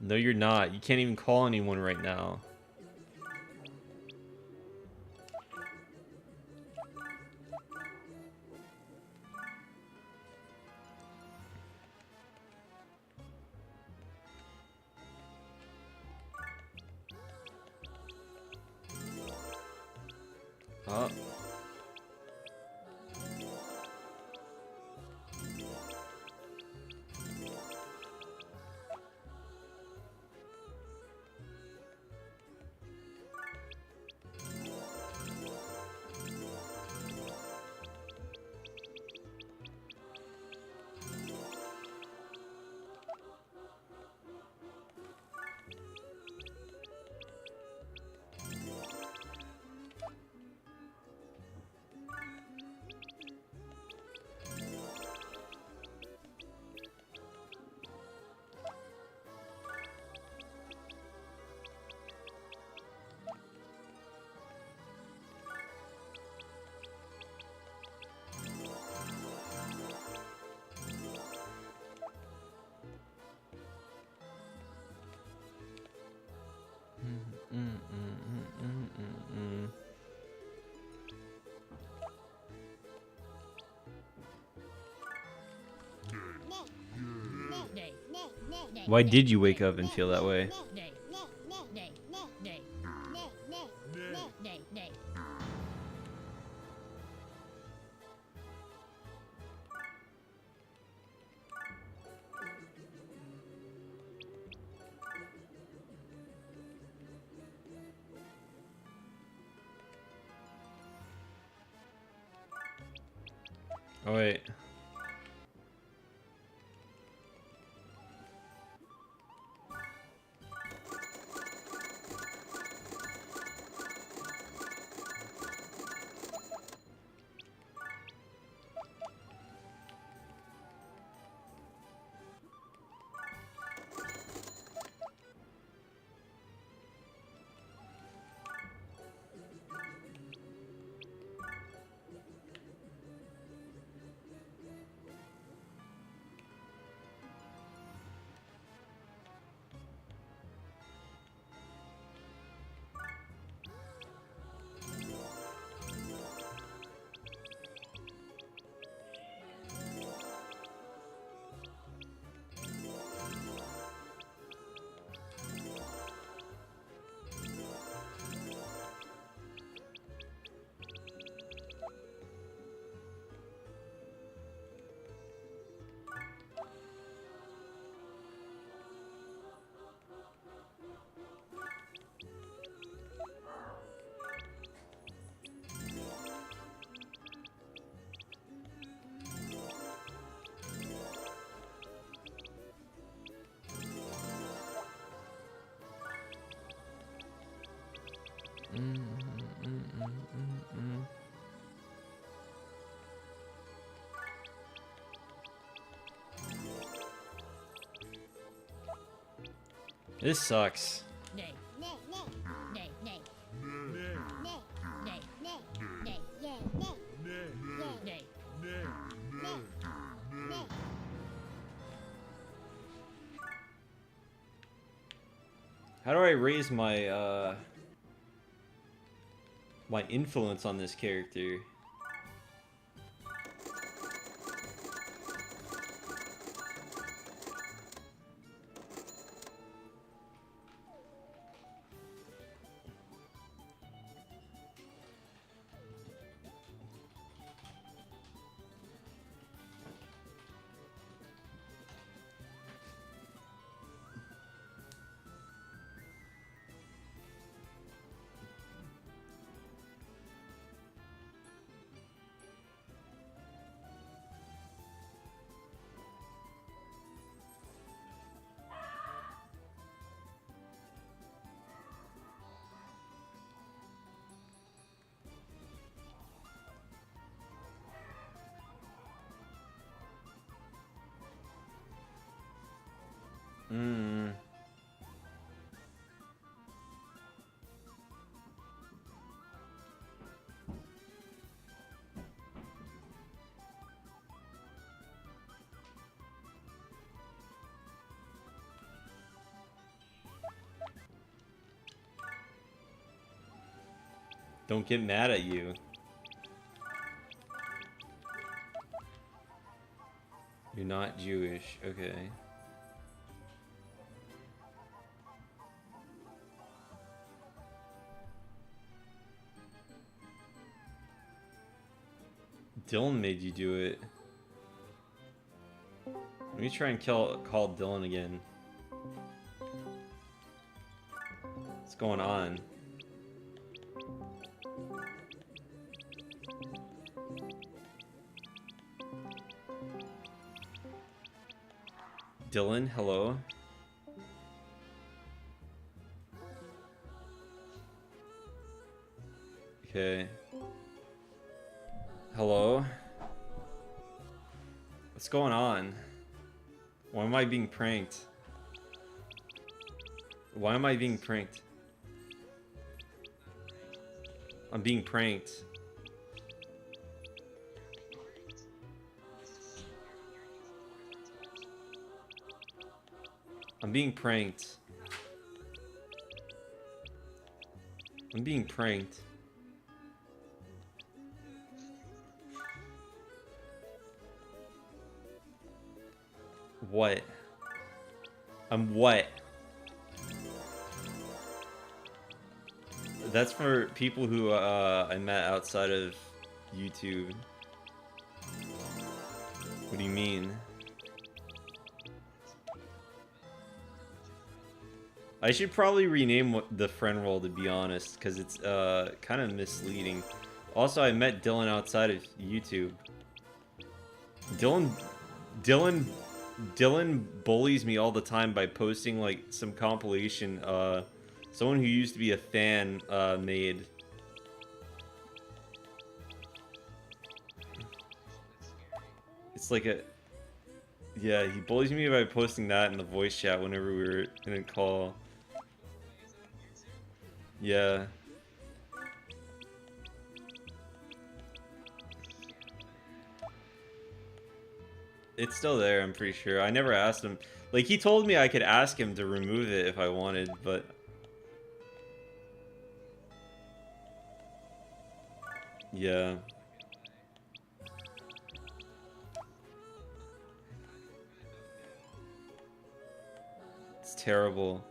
No, you're not. You can't even call anyone right now. Oh. Why did you wake up and feel that way? Nay. Nay. Nay. Nay. Nay. Oh wait. This sucks. Nay. Nay. Nay. Nay. Nay. Nay. Nay. Nay. Yeah. Nay. Nay. Nay. Nay. How do I raise my my influence on this character? Don't get mad at you. You're not Jewish, okay. Dylan made you do it. Let me try and call Dylan again. What's going on? Dylan, hello? Okay. Hello? What's going on? Why am I being pranked? Why am I being pranked? I'm being pranked. I'm being pranked. I'm being pranked. What? I'm what? That's for people who I met outside of YouTube. What do you mean? I should probably rename the friend role, to be honest, because it's kind of misleading. Also, I met Dylan outside of YouTube. Dylan bullies me all the time by posting like some compilation someone who used to be a fan made. It's like a yeah, he bullies me by posting that in the voice chat whenever we were in a call. Yeah. It's still there, I'm pretty sure. I never asked him. Like, he told me I could ask him to remove it if I wanted, but... Yeah. It's terrible.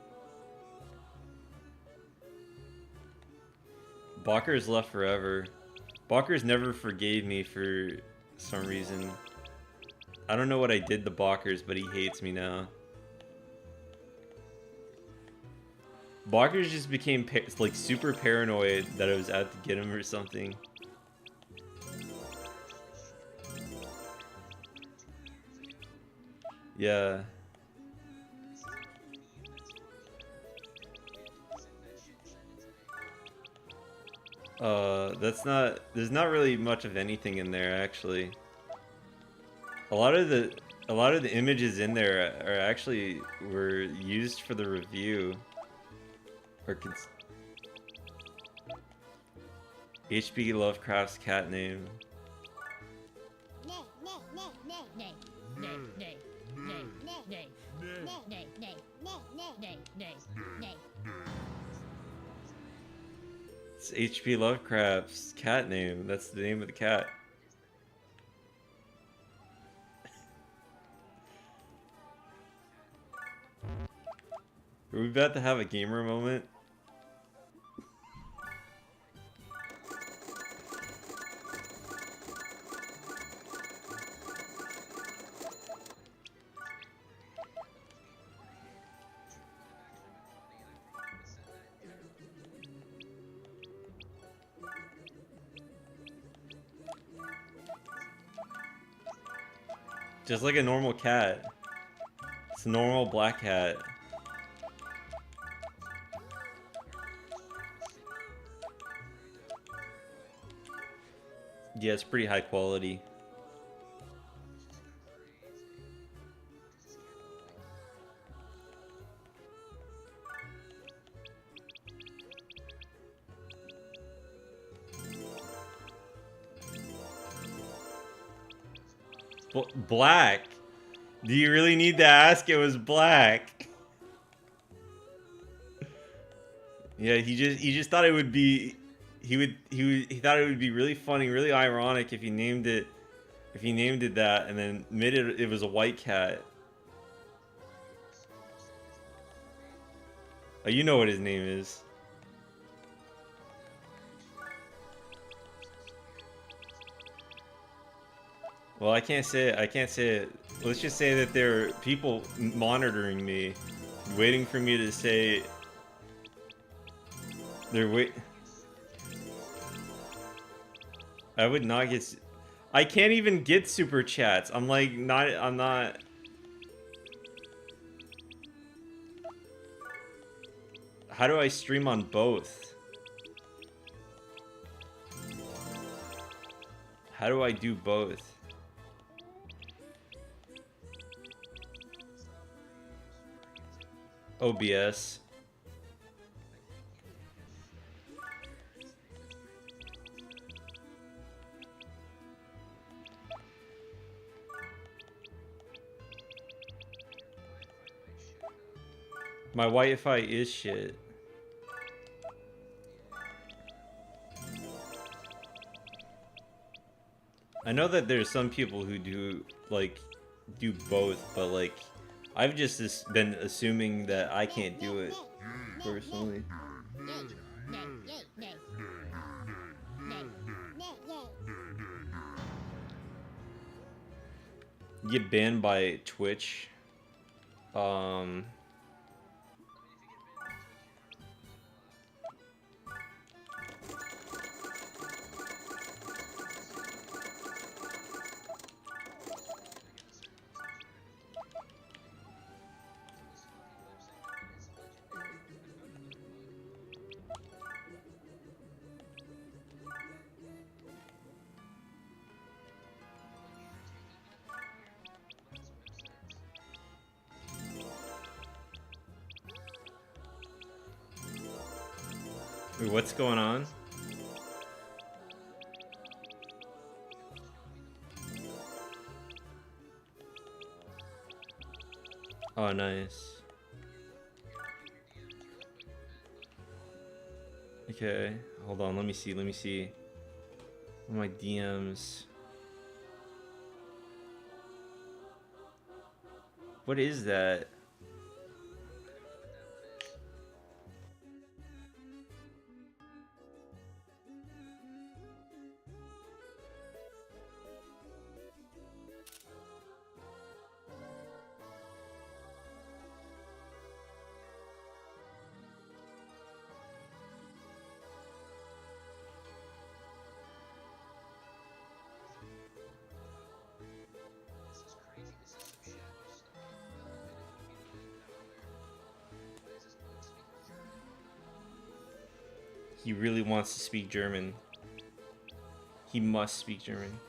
Bakker's left forever. Bakker's never forgave me for some reason. I don't know what I did to Bakker's, but he hates me now. Bakker's just became like super paranoid that I was out to get him or something. Yeah. There's not really much of anything in there, actually. A lot of the images in there are actually were used for the review. Or H.P. Lovecraft's cat name. Nay, nay, nay, nay, nay, nay, nay, nay, nay, nay, nay, nay, nay, nay, nay, nay. It's H.P. Lovecraft's cat name. That's the name of the cat. Are we about to have a gamer moment? Just like a normal cat. It's a normal black cat. Yeah, it's pretty high quality. Black? Do you really need to ask? It was black. Yeah, he just thought it would be he thought it would be really funny, really ironic if he named it that and then admitted it was a white cat. Oh, you know what his name is. Well, I can't say it. I can't say it. Let's just say that there are people monitoring me, waiting for me to say. I would not get. I can't even get super chats. I'm like not. I'm not. How do I stream on both? How do I do both? OBS. My Wi-Fi is shit. I know that there's some people who do both, but like I've just been assuming that I can't do it personally. Get banned by Twitch. Wait, what's going on? Oh, nice. Okay, hold on, let me see. Oh, my DMs. What is that? He really wants to speak German. He must speak German.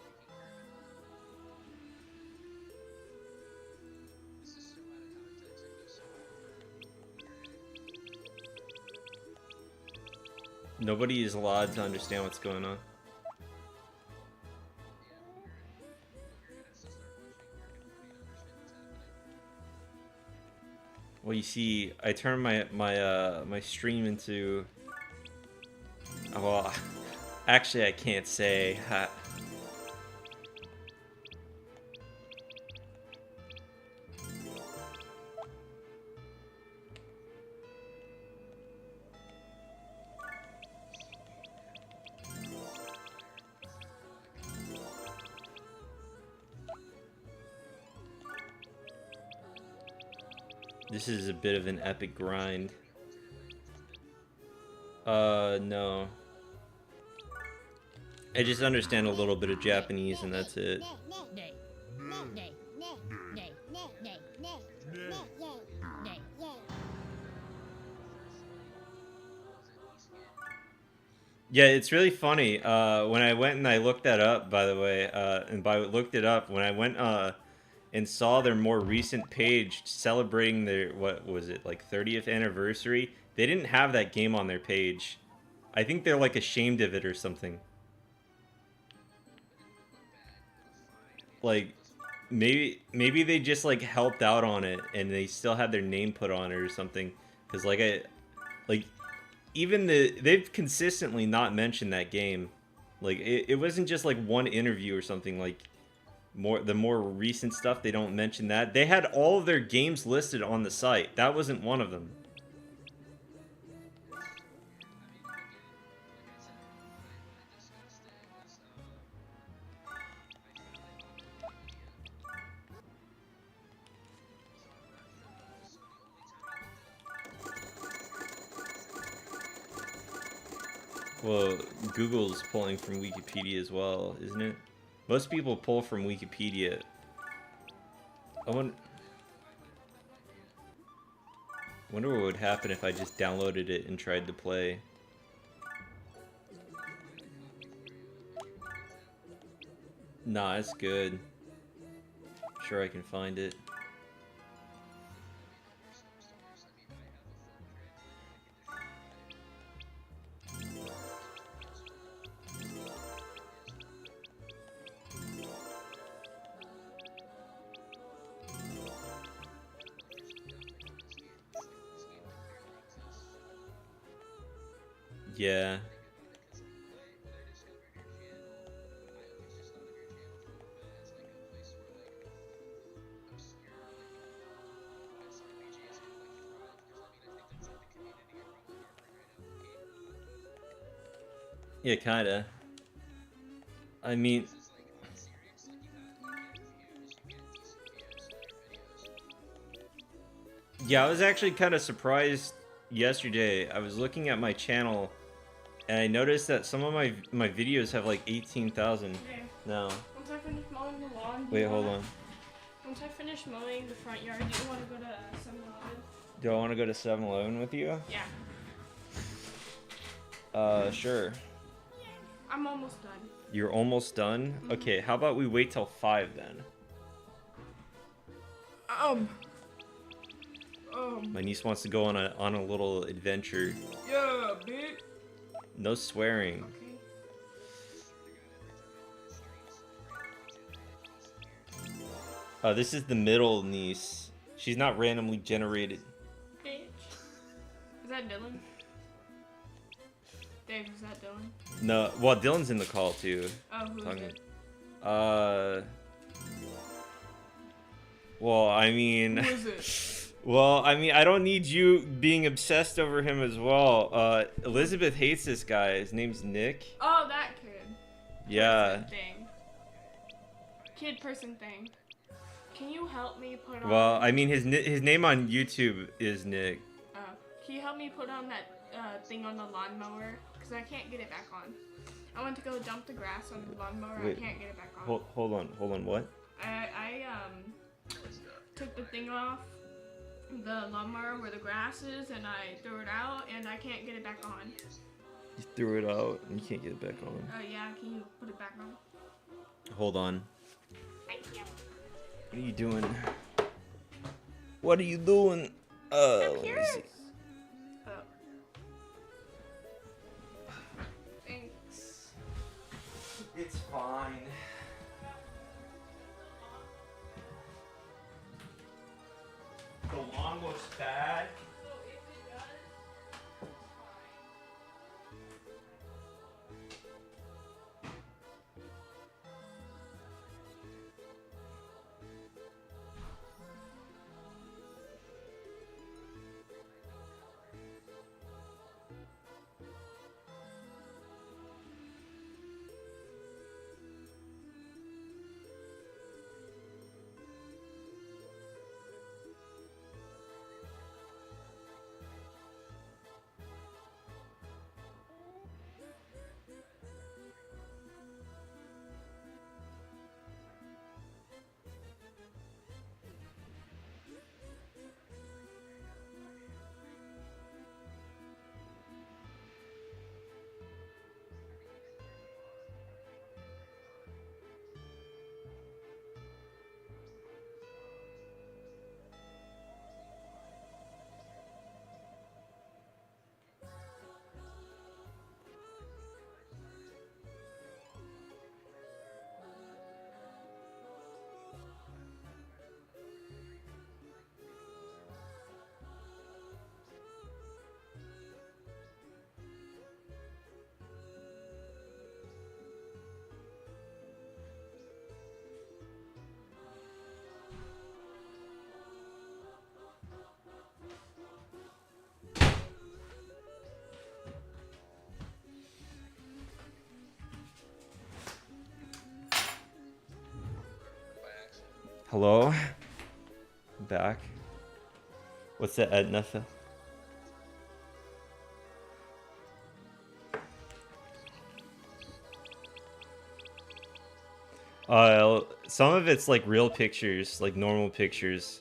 Nobody is allowed to understand what's going on. Well, you see, I turned my stream into. Well, actually, I can't say. This is a bit of an epic grind. No. I just understand a little bit of Japanese and that's it. Yeah, it's really funny. When I went and I looked that up, by the way, looked it up, when I went and saw their more recent page celebrating their, what was it, like 30th anniversary, they didn't have that game on their page. I think they're like ashamed of it or something. Like, maybe they just like helped out on it and they still had their name put on it or something. Because even they've consistently not mentioned that game. Like it wasn't just like one interview or something. Like the more recent stuff, they don't mention that. They had all of their games listed on the site. That wasn't one of them. Well, Google's pulling from Wikipedia as well, isn't it? Most people pull from Wikipedia. I wonder what would happen if I just downloaded it and tried to play. Nah, it's good. Sure, I can find it. Yeah. Yeah, kinda. I mean, yeah, I was actually kind of surprised yesterday. I was looking at my channel, and I noticed that some of my videos have like 18,000 Okay. now. Once I finish mowing the lawn. Wait, hold on. Once I finish mowing the front yard, do you want to go to 7-Eleven? Do I want to go to 7-Eleven with you? Yeah. Sure. I'm almost done. You're almost done? Okay, how about we wait till 5 then? My niece wants to go on a little adventure. Yeah, bitch. No swearing. Okay. This is the middle niece. She's not randomly generated. Bitch. Is that Dylan? Dave, is that Dylan? No, well, Dylan's in the call too. Oh, who is Talking- it? Well, I mean, Who is it? well, I mean, I don't need you being obsessed over him as well. Elizabeth hates this guy. His name's Nick. Oh, that kid. Yeah. Person thing. Kid person thing. Can you help me put on? Well, I mean, his name on YouTube is Nick. Can you help me put on that thing on the lawnmower? Because I can't get it back on. I went to go dump the grass on the lawnmower. Wait. I can't get it back on. Hold on. What? I took the thing off the lawnmower where the grass is, and I threw it out, and I can't get it back on. You threw it out and you can't get it back on. Oh yeah, can you put it back on? Hold on. Thank you. What are you doing? What are you doing? Let me see. Oh. Thanks. It's fine. The lawn looks bad. Hello? I'm back. What's the Edna? Some of it's like real pictures, like normal pictures.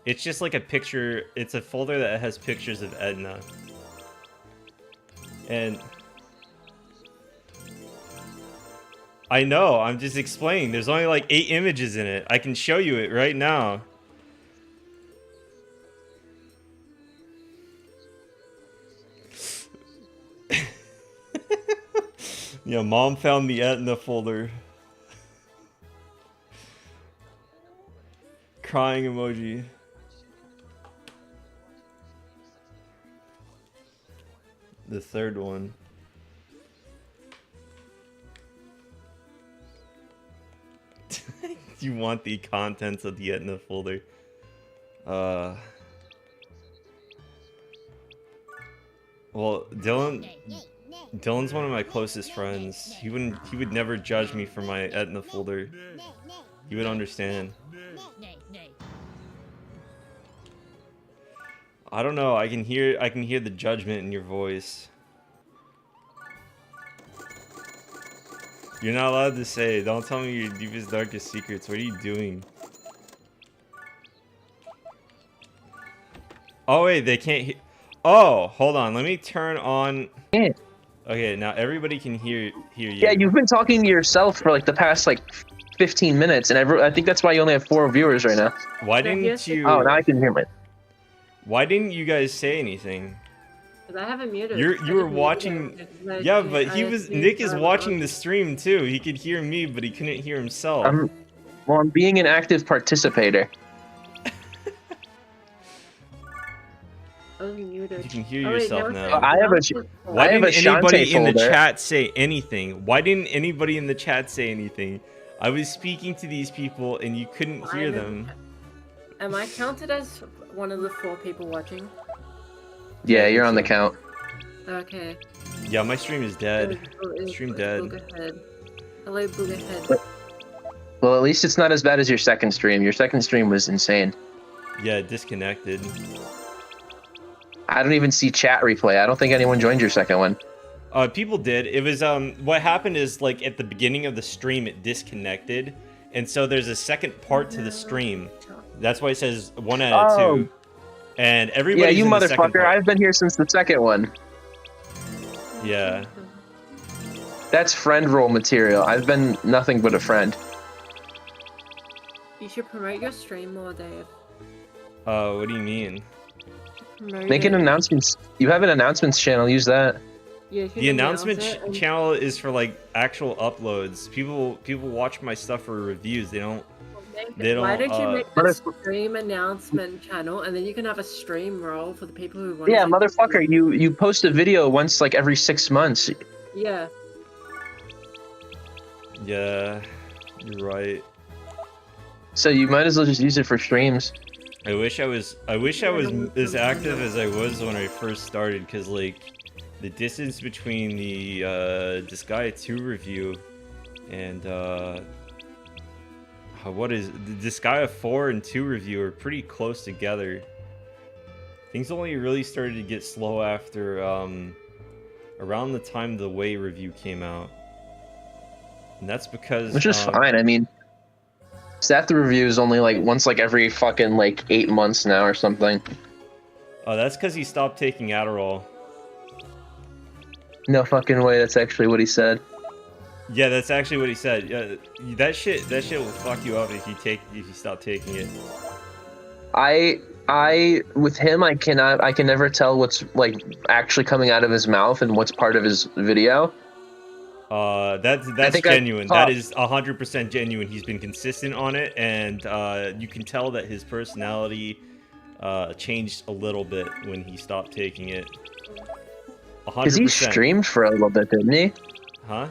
It's just like a picture, it's a folder that has pictures of Edna. And I know, I'm just explaining. There's only like 8 images in it. I can show you it right now. Yeah, mom found the Etna folder. Crying emoji. The third one. You want the contents of the Etna folder. Well, Dylan... Dylan's one of my closest friends. He would never judge me for my Etna folder. He would understand. I don't know. I can hear the judgment in your voice. You're not allowed to say it. Don't tell me your deepest, darkest secrets. What are you doing? Oh wait, they can't hear. Oh, hold on. Let me turn on. Okay, now everybody can hear you. Yeah, you've been talking to yourself for like the past like 15 minutes, and I think that's why you only have 4 viewers right now. Why didn't you? Oh, now I can hear it. Why didn't you guys say anything? Because I haven't muted. You were watching. Yeah, but Nick is watching the stream too. He could hear me, but he couldn't hear himself. I'm being an active participator. I was muted. You can hear Oh, wait, yourself no, now. I have a. Why I have didn't a Shantae anybody in the folder. chat say anything? Why didn't anybody in the chat say anything? I was speaking to these people and you couldn't hear them. Am I counted as one of the 4 people watching? Yeah, you're on the count. Okay. Yeah, my stream is dead. Stream dead. Boogerhead. Hello, Boogerhead. Well, at least it's not as bad as your second stream. Your second stream was insane. Yeah, disconnected. I don't even see chat replay. I don't think anyone joined your second one. People did. It was what happened is like at the beginning of the stream it disconnected, and so there's a second part to the stream. That's why it says 1 out of 2. And everybody. Yeah, you motherfucker! I've been here since the second one. Yeah. That's friend role material. I've been nothing but a friend. You should promote your stream more, Dave. What do you mean? Make an announcements. You have an announcements channel. Use that. Yeah, The announcement channel is for like actual uploads. People watch my stuff for reviews. They don't. Why don't you make a stream announcement channel and then you can have a stream role for the people who want Yeah, to motherfucker. You post a video once like every 6 months. Yeah. Yeah, you're right. So you might as well just use it for streams. I wish I was as active as I was when I first started, because like the distance between the Disgaea 2 review and what is the Disgaea 4 and 2 review are pretty close together. Things only really started to get slow after around the time the Way review came out, and that's because Which is fine. I mean, Seth review is only like once like every fucking like 8 months now or something. Oh, that's because he stopped taking Adderall. No fucking way. That's actually what he said. Yeah, that's actually what he said. Yeah, that shit will fuck you up if you stop taking it. I with him I can never tell what's like actually coming out of his mouth and what's part of his video. That's genuine. That is 100% genuine. He's been consistent on it, and you can tell that his personality changed a little bit when he stopped taking it. 100%. Because he streamed for a little bit, didn't he? Huh?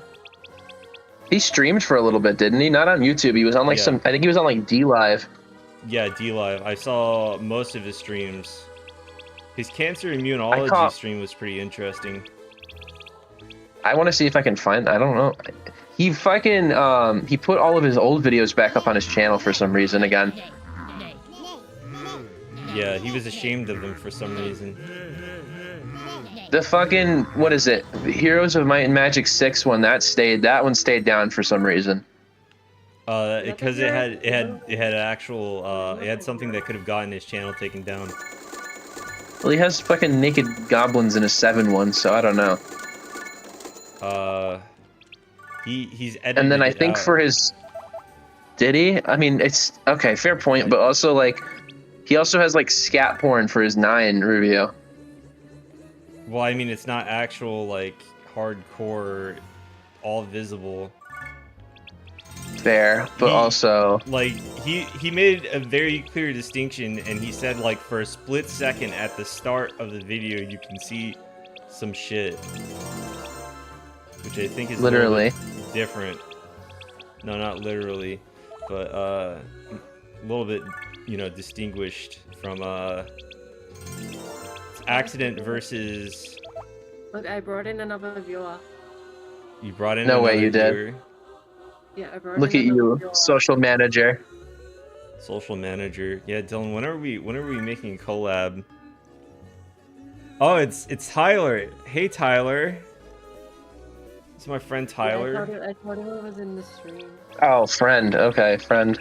He streamed for a little bit, didn't he? Not on YouTube. He was on like Yeah. I think he was on like D Live. Yeah, D Live. I saw most of his streams. His cancer immunology stream was pretty interesting. I want to see if I can find. I don't know. He fucking he put all of his old videos back up on his channel for some reason again. Yeah, he was ashamed of them for some reason. The fucking what is it? Heroes of Might and Magic 6 one that one stayed down for some reason. Because it had actual it had something that could have gotten his channel taken down. Well, he has fucking naked goblins in a 7-1, so I don't know. He's edited And then I it think out. for his, did he? I mean, it's okay, fair point, but also like, he also has like scat porn for his 9 review. Well, I mean, it's not actual like hardcore, all visible. Fair, but also like he made a very clear distinction, and he said like for a split second at the start of the video you can see some shit, which I think is literally a little bit different. No, not literally, but a little bit, you know, distinguished from accident versus Look, I brought in another viewer. You brought in No way another you did. viewer. Yeah, I brought Look in at another you, viewer. social manager. Social manager. Yeah, Dylan, when are we making a collab? Oh, it's Tyler. Hey Tyler. It's my friend Tyler. Yeah, I thought it was in the stream. Oh, friend. Okay, friend.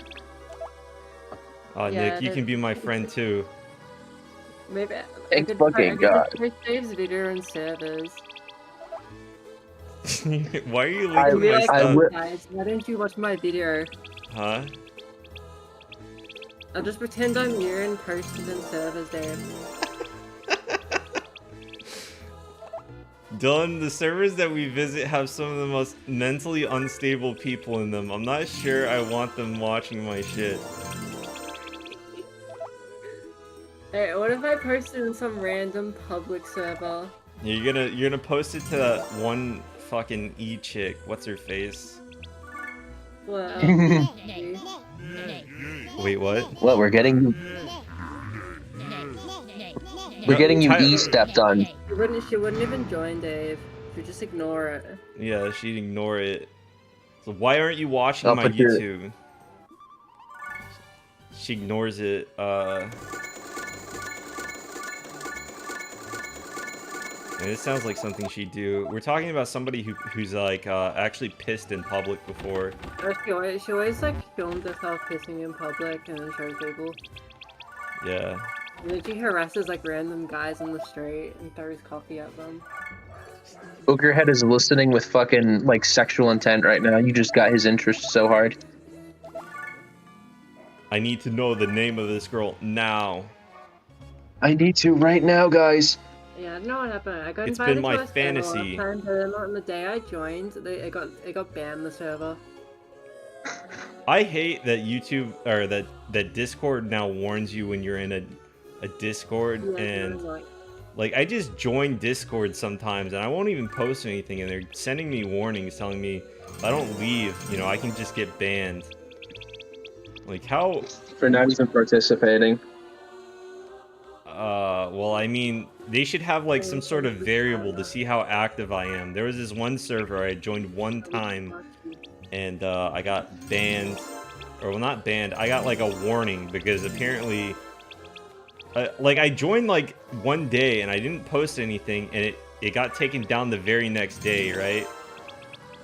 Oh, Yeah, Nick, you can be my friend too. Maybe I Thank could fucking God. post Dave's video and servers. Why are you I- linking my Like, I stuff? will- guys, why don't you watch my video? Huh? I'll just pretend I'm you and post it in servers, Dave. Dylan, the servers that we visit have some of the most mentally unstable people in them. I'm not sure I want them watching my shit. Hey, what if I post it in some random public server? You're gonna post it to that one fucking chick. What's her face? Well, Wait, what? What? We're getting you Ty- E-stepped on. she wouldn't even join, Dave. She'd just ignore it. Yeah, she'd ignore it. So why aren't you watching I'll my put your- YouTube? She ignores it. And it sounds like something she'd do. We're talking about somebody who's like actually pissed in public before. She always like films herself pissing in public and then shows people. Yeah. And then she harasses like random guys on the street and throws coffee at them. Boogerhead is listening with fucking like sexual intent right now. You just got his interest so hard. I need to know the name of this girl now. I need to right now, guys. Yeah, I don't know what happened. I got It's invited been my to a server last fantasy. time, but then on the day I joined, it got banned the server. I hate that YouTube or that Discord now warns you when you're in a Discord Yeah, and like, like I just join Discord sometimes and I won't even post anything and they're sending me warnings telling me if I don't leave, you know, I can just get banned. Like how For not even participating. well, I mean, they should have like some sort of variable to see how active I am. There was this one server I joined one time and I got banned, or well, not banned, I got like a warning because apparently like I joined like one day and I didn't post anything and it got taken down the very next day, right?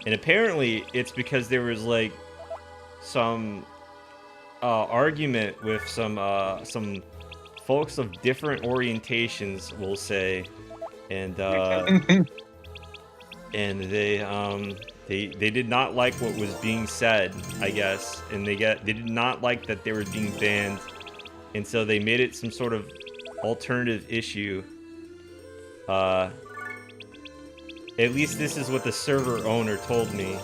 And apparently it's because there was like some argument with some folks of different orientations, we'll say, and and they did not like what was being said, I guess, and they did not like that they were being banned, and so they made it some sort of alternative issue. At least this is what the server owner told me.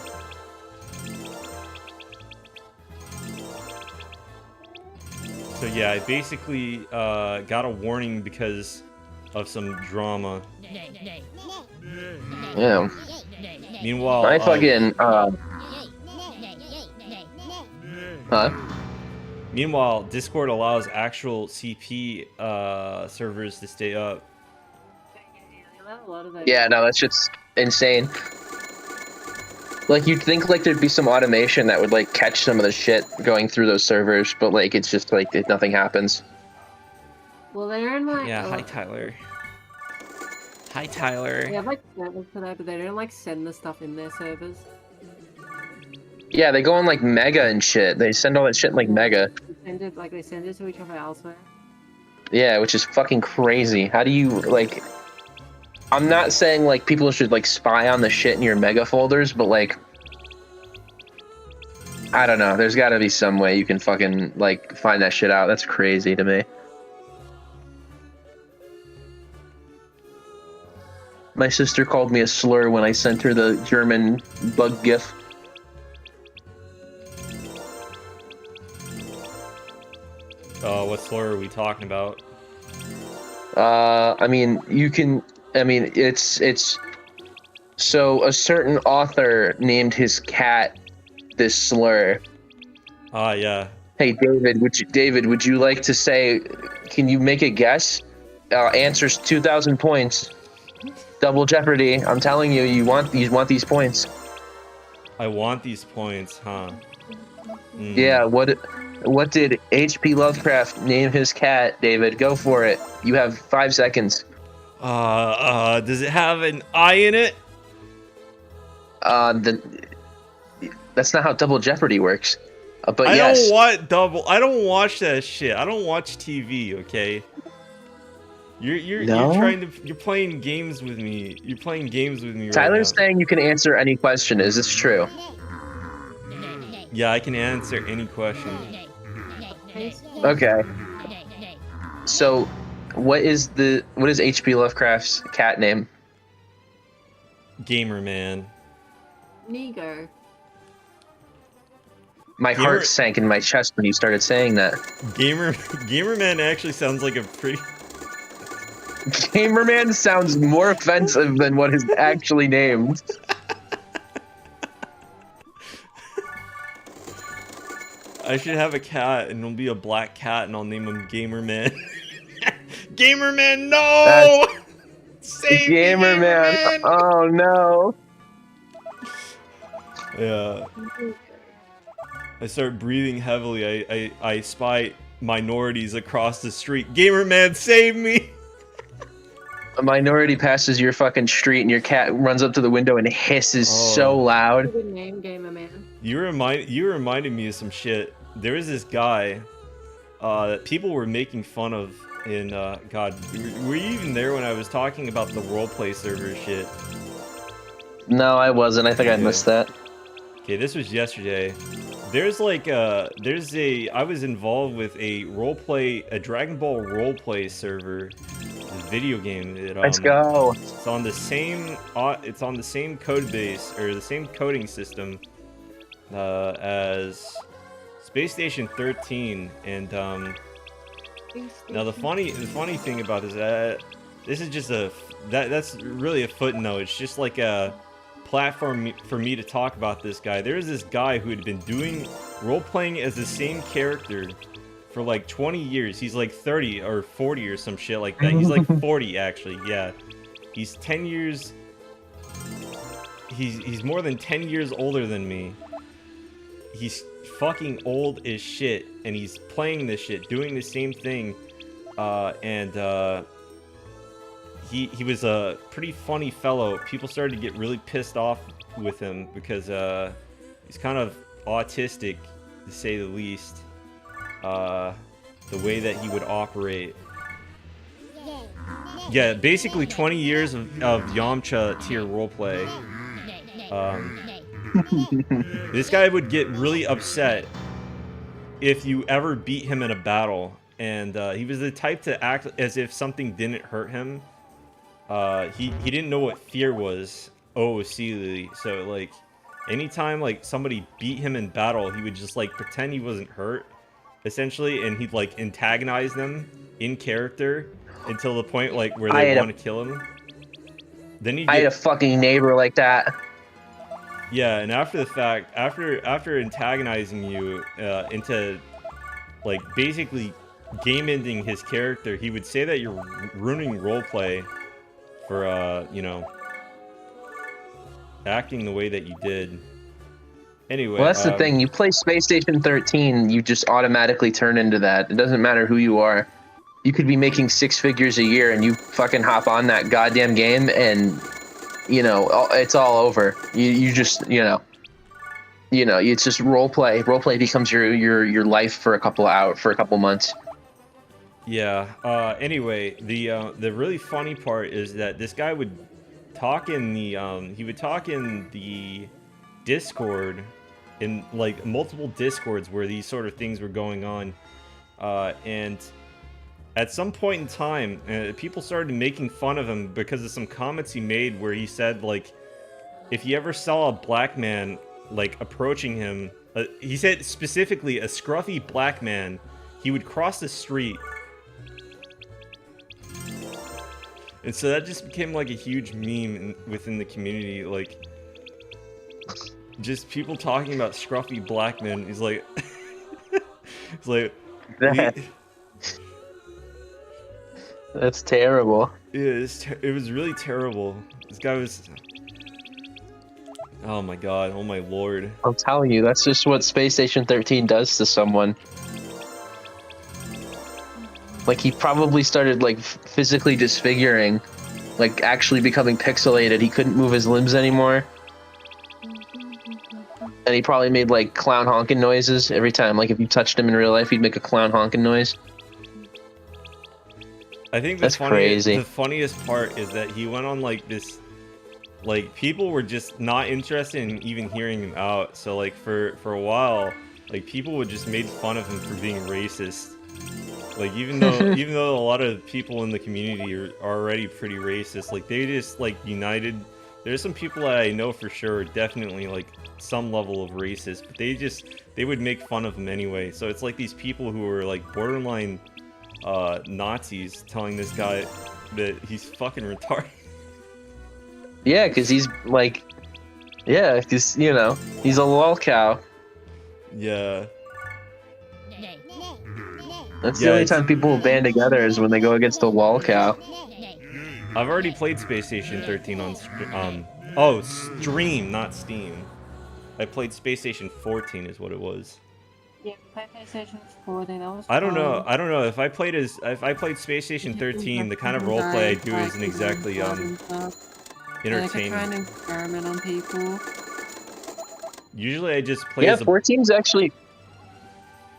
So yeah, I basically got a warning because of some drama. Yeah. Meanwhile, I fucking huh? Meanwhile, Discord allows actual CP servers to stay up. Yeah, no, that's just insane. Like, you'd think, like, there'd be some automation that would, like, catch some of the shit going through those servers, but, like, it's just, like, nothing happens. Well, they're in like. Yeah, hi Tyler. Hi Tyler. They have like servers for that, but they don't like send the stuff in their servers. Yeah, they go on, like, Mega and shit. They send all that shit in, like, Mega. They send it to each other elsewhere. Yeah, which is fucking crazy. How do you, like... I'm not saying, like, people should, like, spy on the shit in your Mega folders, but, like... I don't know. There's gotta be some way you can fucking, like, find that shit out. That's crazy to me. My sister called me a slur when I sent her the German bug gif. What slur are we talking about? I mean, you can... I mean, it's... So, a certain author named his cat this slur. Yeah. Hey, David, would you like to say... Can you make a guess? Answers 2,000 points. Double Jeopardy. I'm telling you, you want these points. I want these points, huh? Mm. Yeah. What did H.P. Lovecraft name his cat? David, go for it. You have 5 seconds. Does it have an I in it? That's not how Double Jeopardy works. But I yes. I don't watch that shit. I don't watch TV. Okay. You're playing games with me. You're playing games with me right now. Tyler's saying you can answer any question. Is this true? Yeah, I can answer any question. Okay. So, what is H.P. Lovecraft's cat name? Gamer man. Nego. My heart sank in my chest when you started saying that. Gamer man actually sounds like a pretty. Gamerman sounds more offensive than what is actually named. I should have a cat, and it'll be a black cat, and I'll name him Gamerman. Gamerman, no! Save me, Gamerman! Oh no! Yeah. I start breathing heavily. I spy minorities across the street. Gamerman, save me! A minority passes your fucking street and your cat runs up to the window and hisses so loud. Good name, Gamer Man. You reminded me of some shit. There was this guy that people were making fun of in God. Were you even there when I was talking about the roleplay server shit? No, I wasn't. I think I missed that. Okay, this was yesterday. There's like I was involved with a Dragon Ball roleplay server, a video game that Let's go. It's on the same code base or the same coding system as Space Station 13, and now the funny thing about this, this is just that's really a footnote. It's just like a platform for me to talk about this guy. There's this guy who had been doing role-playing as the same character for like 20 years. He's like 30 or 40 or some shit like that. He's like 40 actually, yeah. He's 10 years... He's more than 10 years older than me. He's fucking old as shit, and he's playing this shit, doing the same thing, He was a pretty funny fellow. People started to get really pissed off with him because he's kind of autistic, to say the least. The way that he would operate. Yeah, basically 20 years of Yamcha tier roleplay. This guy would get really upset if you ever beat him in a battle, and he was the type to act as if something didn't hurt him. He didn't know what fear was, OOC, so like anytime like somebody beat him in battle, he would just like pretend he wasn't hurt, essentially, and he'd like antagonize them in character until the point like where they want to kill him. Then I had a fucking neighbor like that. Yeah, and after the fact, after antagonizing you into like basically game ending his character, he would say that you're ruining roleplay for you know, acting the way that you did. Anyway, well, that's the thing. You play Space Station 13, you just automatically turn into that. It doesn't matter who you are. You could be making 6 figures a year, and you fucking hop on that goddamn game, and you know it's all over. You just you know it's just roleplay. Roleplay becomes your life for a couple months. Yeah. Anyway, the really funny part is that this guy would talk in the Discord, in like multiple Discords where these sort of things were going on, and at some point in time, people started making fun of him because of some comments he made where he said like, if he ever saw a black man like approaching him, he said specifically a scruffy black man, he would cross the street. And so that just became like a huge meme within the community, like just people talking about scruffy black men. He's like, it's like, That's terrible. it was really terrible. This guy was. Oh my god! Oh my lord! I'm telling you, that's just what Space Station 13 does to someone. Like, he probably started, like, physically disfiguring, like, actually becoming pixelated. He couldn't move his limbs anymore. And he probably made, like, clown honking noises every time. Like, if you touched him in real life, he'd make a clown honking noise. I think That's crazy. The funniest part is that he went on, like, this... Like, people were just not interested in even hearing him out. So, like, for a while, like, people would just make fun of him for being racist. Like, even though a lot of people in the community are already pretty racist, like, they just, like, united. There's some people that I know for sure are definitely, like, some level of racist, but they would make fun of him anyway. So it's like these people who are, like, borderline Nazis telling this guy that he's fucking retarded. Yeah, because he's, like... Yeah, because, you know, he's a lol cow. Yeah. That's the only time people will band together is when they go against the lol cow. I've already played Space Station 13 on Stream, not Steam. I played Space Station 14 is what it was. Yeah, PlayStation 14. That was I don't know if I played Space Station 13, the kind of roleplay I do isn't exactly entertaining. Trying to experiment on people. Usually I just play Yeah, as a 14's actually...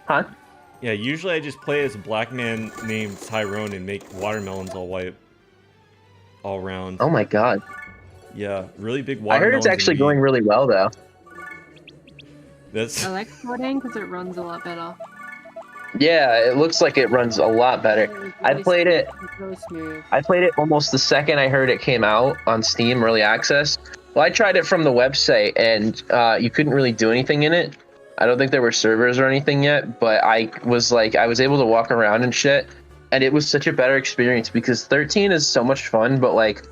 Huh? Yeah, usually I just play as a black man named Tyrone and make watermelons all white all around. Oh my god. Yeah, really big I watermelons. heard it's actually going really well, though. That's... I like 14 because it runs a lot better. Yeah, it looks like it runs a lot better. I played it. It's really smooth. I played it almost the second I heard it came out on Steam Early Access. Well, I tried it from the website, and you couldn't really do anything in it. I don't think there were servers or anything yet, but I was able to walk around and shit, and it was such a better experience because 13 is so much fun, but like,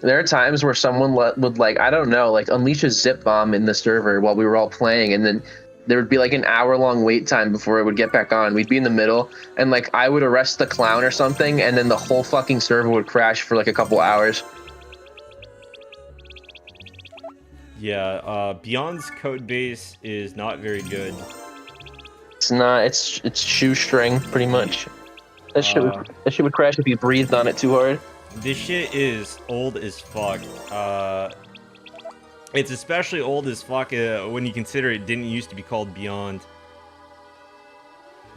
there are times where someone would like, I don't know, like unleash a zip bomb in the server while we were all playing, and then there would be like an hour-long wait time before it would get back on. We'd be in the middle, and like I would arrest the clown or something, and then the whole fucking server would crash for like a couple hours. Yeah, Beyond's code base is not very good. It's not. It's shoestring pretty much. That shit would crash if you breathed on it too hard. This shit is old as fuck. It's especially old as fuck when you consider it didn't used to be called Beyond.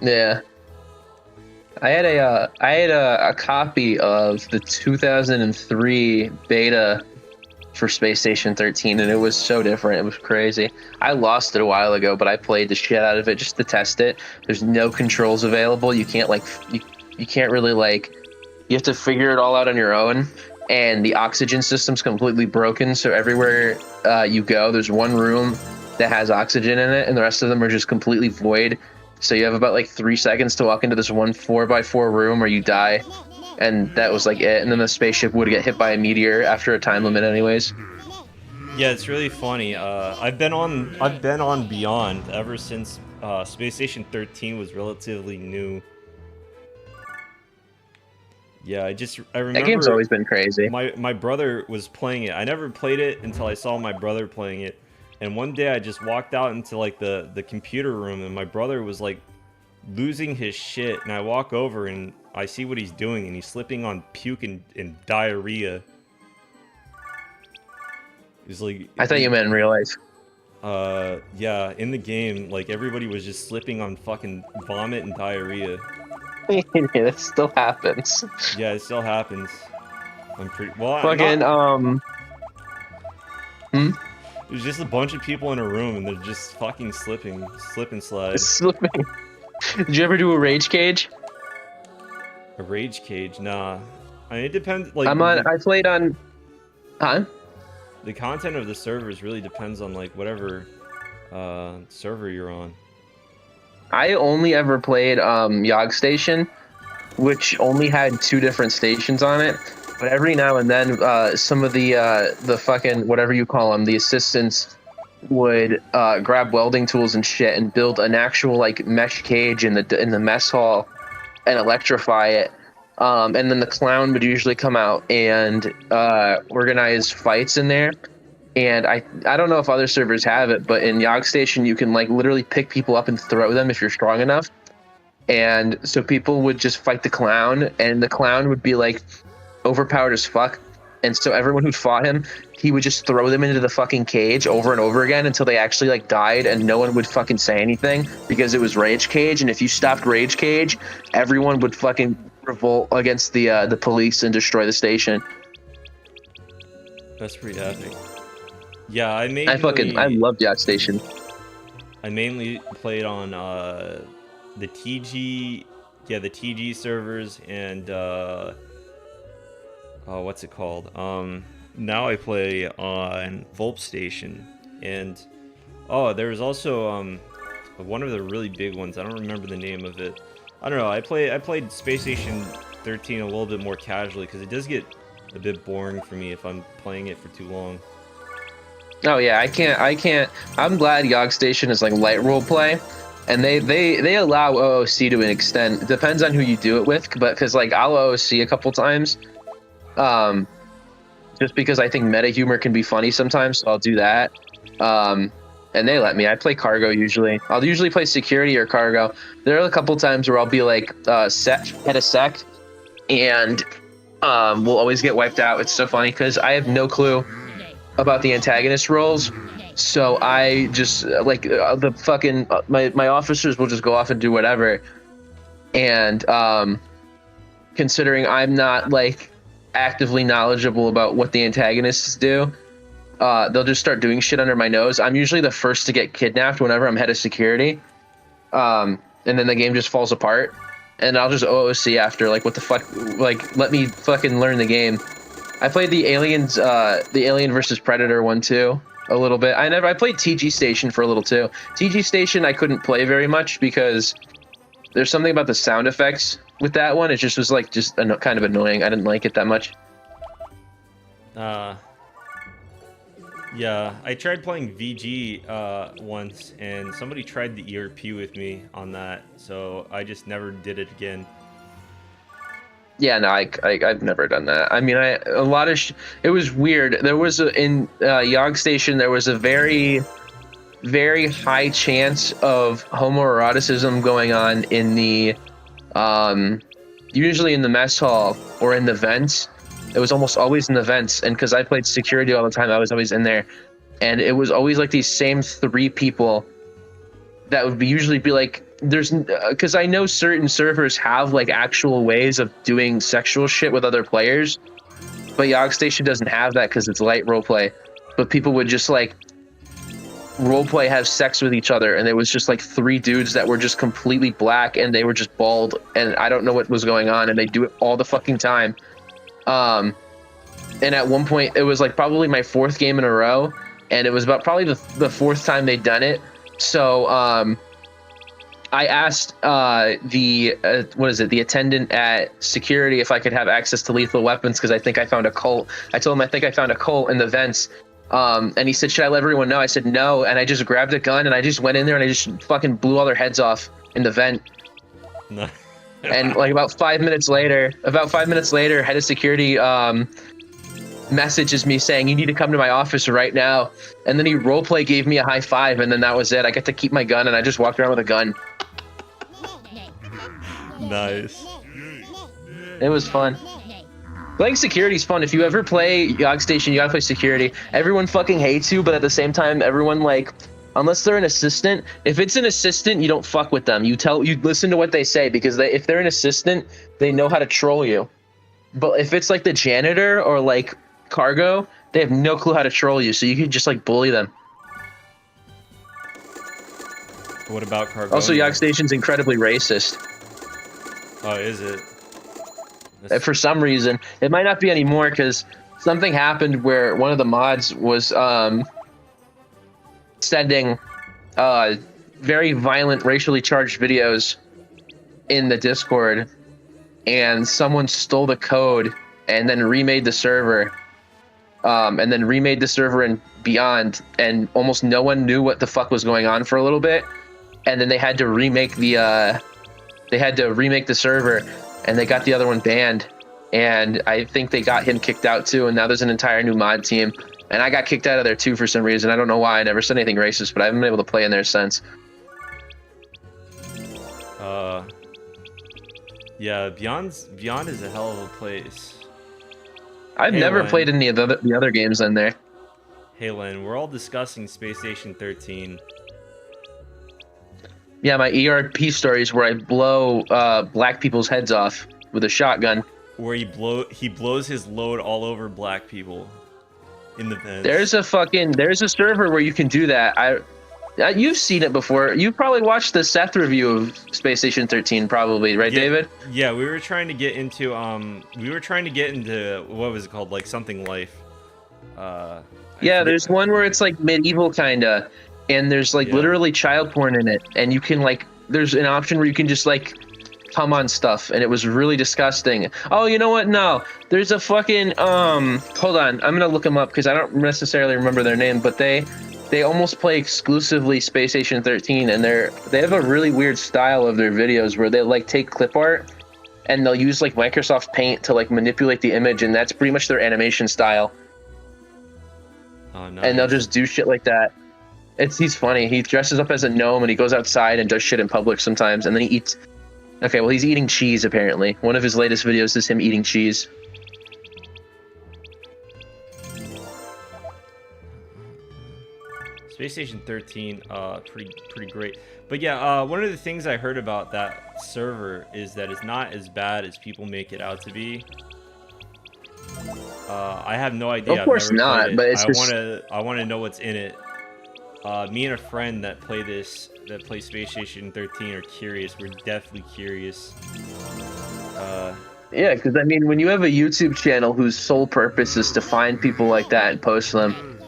Yeah. I had a copy of the 2003 beta for Space Station 13, and it was so different. It was crazy. I lost it a while ago, but I played the shit out of it just to test it. There's no controls available. You can't like you can't really like, you have to figure it all out on your own, and the oxygen system's completely broken, so everywhere you go, there's one room that has oxygen in it, and the rest of them are just completely void. So you have about like 3 seconds to walk into this one 4x4 room or you die. And that was like it. And then the spaceship would get hit by a meteor after a time limit anyways. Yeah, it's really funny. I've been on Beyond ever since Space Station 13 was relatively new. Yeah, I remember that game's always been crazy. My brother was playing it. I never played it until I saw my brother playing it. And one day I just walked out into like the computer room, and my brother was like losing his shit, and I walk over and I see what he's doing, and he's slipping on puke and diarrhea. He's like, I thought you meant in real life. Yeah, in the game, like everybody was just slipping on fucking vomit and diarrhea. Yeah, that still happens. Yeah, it still happens. I'm pretty well. Fucking There's just a bunch of people in a room, and they're just fucking slip and slide. Slipping. Did you ever do a rage cage? A rage cage? Nah. I mean, it depends. Like, I played on. Huh? The content of the servers really depends on like whatever server you're on. I only ever played Yog Station, which only had 2 different stations on it. But every now and then, some of the fucking whatever you call them, the assistants would grab welding tools and shit and build an actual like mesh cage in the mess hall and electrify it. And then the clown would usually come out and organize fights in there. And I don't know if other servers have it, but in Yog Station you can like literally pick people up and throw them if you're strong enough. And so people would just fight the clown, and the clown would be like overpowered as fuck. And so everyone who fought him, he would just throw them into the fucking cage over and over again until they actually like died, and no one would fucking say anything because it was Rage Cage. And if you stopped Rage Cage, everyone would fucking revolt against the police and destroy the station. That's pretty epic. Yeah, I loved Yacht Station. I mainly played on the TG servers and what's it called? Now I play on Volp Station, and there was also one of the really big ones. I don't remember the name of it. I don't know. I played Space Station 13 a little bit more casually because it does get a bit boring for me if I'm playing it for too long. Oh yeah, I can't. I'm glad Yog Station is like light role play, and they allow OOC to an extent. It depends on who you do it with, but because like I'll OOC a couple times, just because I think meta humor can be funny sometimes, so I'll do that. And they let me. I play cargo usually. I'll usually play security or cargo. There are a couple times where I'll be like head of sect, and we'll always get wiped out. It's so funny because I have no clue about the antagonist roles, so I just like the fucking my officers will just go off and do whatever. And considering I'm not like actively knowledgeable about what the antagonists do, they'll just start doing shit under my nose. I'm usually the first to get kidnapped whenever I'm head of security, and then the game just falls apart, and I'll just OOC after. Like, what the fuck? Like, let me fucking learn the game. I played the Alien versus Predator one too a little bit. I played TG Station for a little too. TG Station I couldn't play very much because there's something about the sound effects with that one. It just was like kind of annoying. I didn't like it that much. Yeah, I tried playing VG once, and somebody tried the ERP with me on that, so I just never did it again. Yeah, no, I've never done that. I mean, it was weird. There was in Yog Station, there was a very, very high chance of homoeroticism going on in the, usually in the mess hall or in the vents. It was almost always in the vents, and because I played security all the time, I was always in there, and it was always like these same 3 people that would usually be like, because I know certain servers have like actual ways of doing sexual shit with other players, but Yog Station doesn't have that because it's light roleplay. But people would just like roleplay, have sex with each other, and there was just like 3 dudes that were just completely black and they were just bald, and I don't know what was going on, and they do it all the fucking time. And at one point it was like probably my 4th game in a row, and it was about probably the 4th time they'd done it. So I asked the attendant at security if I could have access to lethal weapons because I think I found a cult. I told him I think I found a cult in the vents, and he said, "Should I let everyone know?" I said no, and I just grabbed a gun and I just went in there and I just fucking blew all their heads off in the vent. No. And like about 5 minutes later, head of security messages me saying, "You need to come to my office right now." And then he roleplay gave me a high five, and then that was it. I got to keep my gun, and I just walked around with a gun. Nice. It was fun. Playing security is fun. If you ever play Yog Station, you gotta play security. Everyone fucking hates you, but at the same time, everyone like, unless they're an assistant, if it's an assistant, you don't fuck with them. You listen to what they say, because if they're an assistant, they know how to troll you. But if it's like the janitor or like cargo, they have no clue how to troll you, so you can just like bully them. What about cargo? Also, Yog Station's incredibly racist. Oh, is it? For some reason, it might not be anymore because something happened where one of the mods was sending very violent, racially charged videos in the Discord, and someone stole the code and then remade the server, and beyond, and almost no one knew what the fuck was going on for a little bit, and then they had to remake the server, and they got the other one banned. And I think they got him kicked out too. And now there's an entire new mod team. And I got kicked out of there too for some reason. I don't know why. I never said anything racist, but I haven't been able to play in there since. Yeah, Beyond is a hell of a place. I've Hey, never Len. played any of the other games in there. Hey Len, we're all discussing Space Station 13. Yeah, my ERP stories where I blow black people's heads off with a shotgun. Where he blows his load all over black people in the vents. There's a server where you can do that. You've seen it before. You probably watched the Seth review of Space Station 13, probably, right, Yeah, David? Yeah, we were trying to get into what was it called, like something life. Yeah, there's one where it's like medieval kinda, and there's like literally child porn in it, and you can like there's an option where you can just like come on stuff, and it was really disgusting. Oh, you know what? No, there's a fucking hold on, I'm gonna look them up because I don't necessarily remember their name, but they almost play exclusively Space Station 13, and they have a really weird style of their videos where they like take clip art and they'll use like Microsoft Paint to like manipulate the image, and that's pretty much their animation style. Oh, nice. And they'll just do shit like that. He's funny. He dresses up as a gnome and he goes outside and does shit in public sometimes, and then he eats. Okay, well, he's eating cheese apparently. One of his latest videos is him eating cheese. Space Station 13, pretty great. But yeah, one of the things I heard about that server is that it's not as bad as people make it out to be. I have no idea. Of course I've never not, played it. but it's I wanna know what's in it. Me and a friend that play Space Station 13 are curious. We're definitely curious. Yeah, because I mean, when you have a YouTube channel whose sole purpose is to find people like that and post them,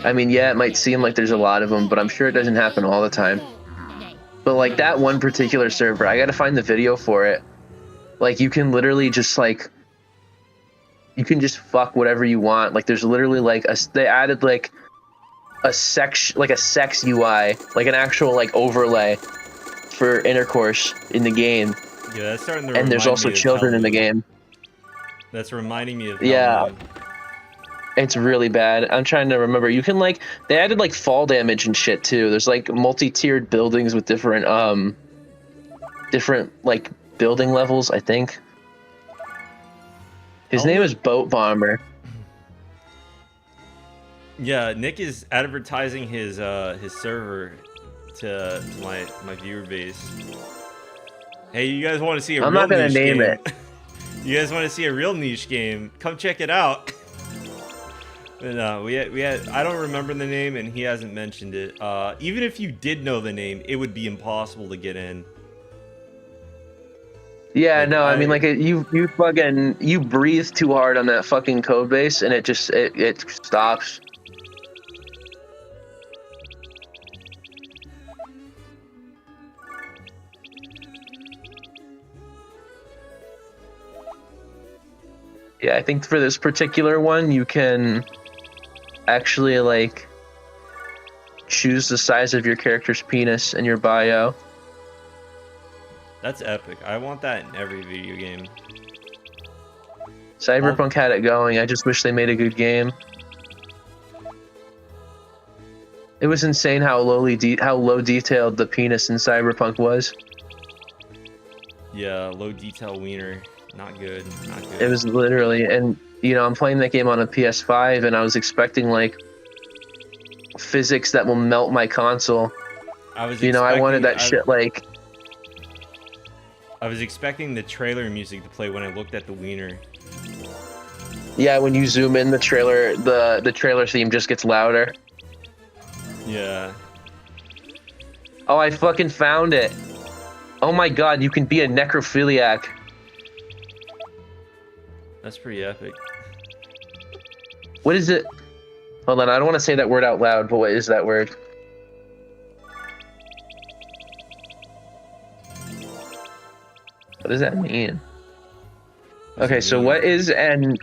I mean, yeah, it might seem like there's a lot of them, but I'm sure it doesn't happen all the time. But like that one particular server, I gotta find the video for it. Like you can literally just like, you can just fuck whatever you want. Like there's literally like they added like a sex UI, like an actual like overlay for intercourse in the game. Yeah, that's starting to. And there's also children in the game. That's reminding me of. Yeah. It's really bad. I'm trying to remember. You can like they added like fall damage and shit too. There's like multi-tiered buildings with different like building levels, I think. His name is Boat Bomber. Yeah, Nick is advertising his server to my viewer base. Hey, you guys want to see a I'm real not gonna niche name game? it. You guys want to see a real niche game? Come check it out. But we had I don't remember the name, and he hasn't mentioned it. Even if you did know the name, it would be impossible to get in. Yeah, Like, no, I mean like you breathe too hard on that fucking code base, and it stops. Yeah, I think for this particular one, you can actually like choose the size of your character's penis in your bio. That's epic. I want that in every video game. Cyberpunk had it going. I just wish they made a good game. It was insane how low detailed the penis in Cyberpunk was. Yeah, low detail wiener. Not good. Not good. It was literally, and you know, I'm playing that game on a PS5, and I was expecting like physics that will melt my console. I wanted that shit like. I was expecting the trailer music to play when I looked at the wiener. Yeah, when you zoom in, the trailer theme just gets louder. Yeah. Oh, I fucking found it. Oh my god, you can be a necrophiliac. That's pretty epic. What is it? Hold on, I don't want to say that word out loud, but what is that word? What does that mean? Okay, so what is an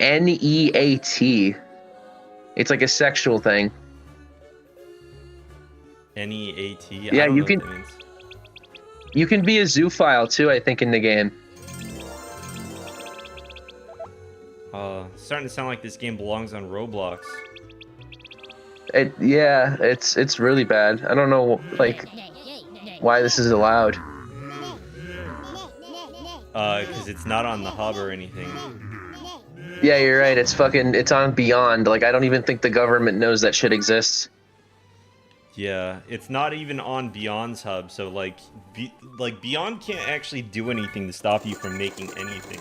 NEAT? It's like a sexual thing. NEAT? Yeah, you can be a zoophile too, I think, in the game. Starting to sound like this game belongs on Roblox. Yeah, it's really bad. I don't know like why this is allowed. Because it's not on the hub or anything. Yeah, you're right. It's on Beyond. Like, I don't even think the government knows that shit exists. Yeah, it's not even on Beyond's hub, so like, Beyond can't actually do anything to stop you from making anything.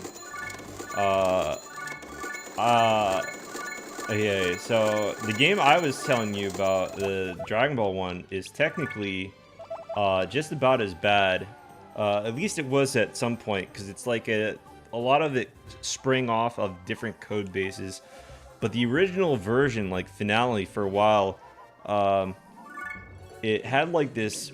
Okay, so the game I was telling you about, the Dragon Ball one, is technically just about as bad. At least it was at some point, because it's like a lot of it sprang off of different code bases. But the original version, like Finale, for a while, it had like this...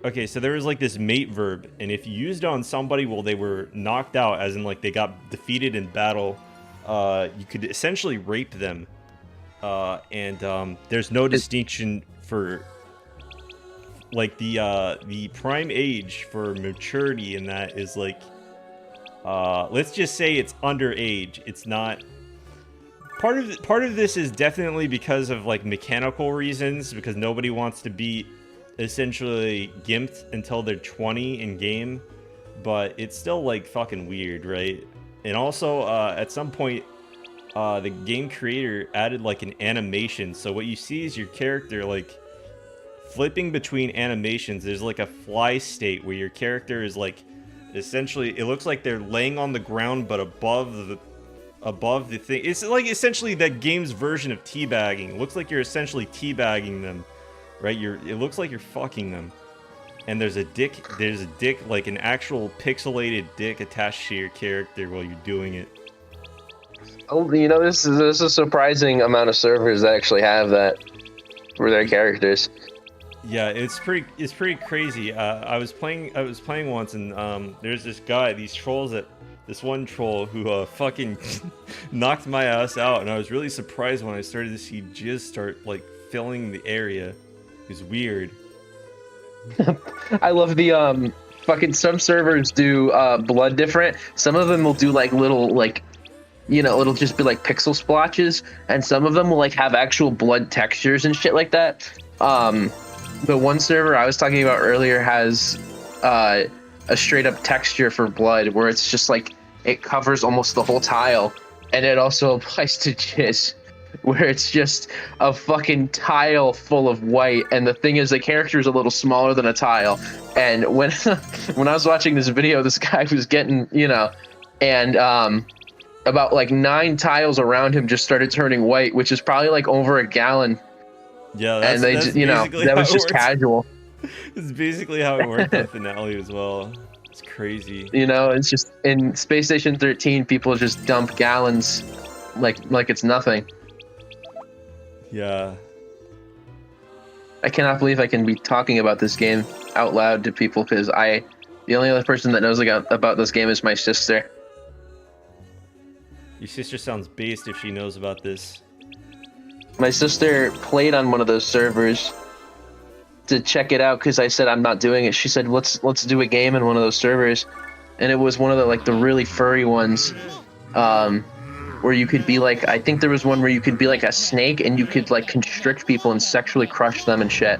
Okay, so there was like this mate verb, and if you used it on somebody while they were knocked out, as in like they got defeated in battle, you could essentially rape them. And there's no distinction for... Like, the prime age for maturity in that is like... let's just say it's underage. It's not... Part of this is definitely because of, like, mechanical reasons, because nobody wants to be essentially gimped until they're 20 in game, but it's still, like, fucking weird, right? And also, at some point, the game creator added, like, an animation, so what you see is your character, like, flipping between animations. There's, like, a fly state where your character is, like, essentially, it looks like they're laying on the ground, but above the thing. It's like essentially that game's version of teabagging. It looks like you're essentially teabagging them, right? It looks like you're fucking them. And there's a dick, like an actual pixelated dick attached to your character while you're doing it. Oh, you know, this is a surprising amount of servers that actually have that for their characters. Yeah, it's pretty crazy. I was playing once, and there's this guy, this one troll who fucking knocked my ass out, and I was really surprised when I started to see jizz start like filling the area. It was weird. I love the fucking, some servers do blood different. Some of them will do like little, like, you know, it'll just be like pixel splotches, and some of them will like have actual blood textures and shit like that. The one server I was talking about earlier has a straight up texture for blood where it's just like it covers almost the whole tile, and it also applies to jizz where it's just a fucking tile full of white, and the thing is the character is a little smaller than a tile. And when when I was watching this video, this guy was getting, you know, and about like 9 tiles around him just started turning white, which is probably like over a gallon. Yeah, and they just, you know, that was just casual. It's basically how it worked on Finale as well. It's crazy. You know, it's just in Space Station 13, people just dump gallons like it's nothing. Yeah. I cannot believe I can be talking about this game out loud to people, because the only other person that knows about this game is my sister. Your sister sounds based if she knows about this. My sister played on one of those servers to check it out because I said I'm not doing it. She said let's do a game in one of those servers, and it was one of the really furry ones, where you could be like, I think there was one where you could be like a snake and you could like constrict people and sexually crush them and shit.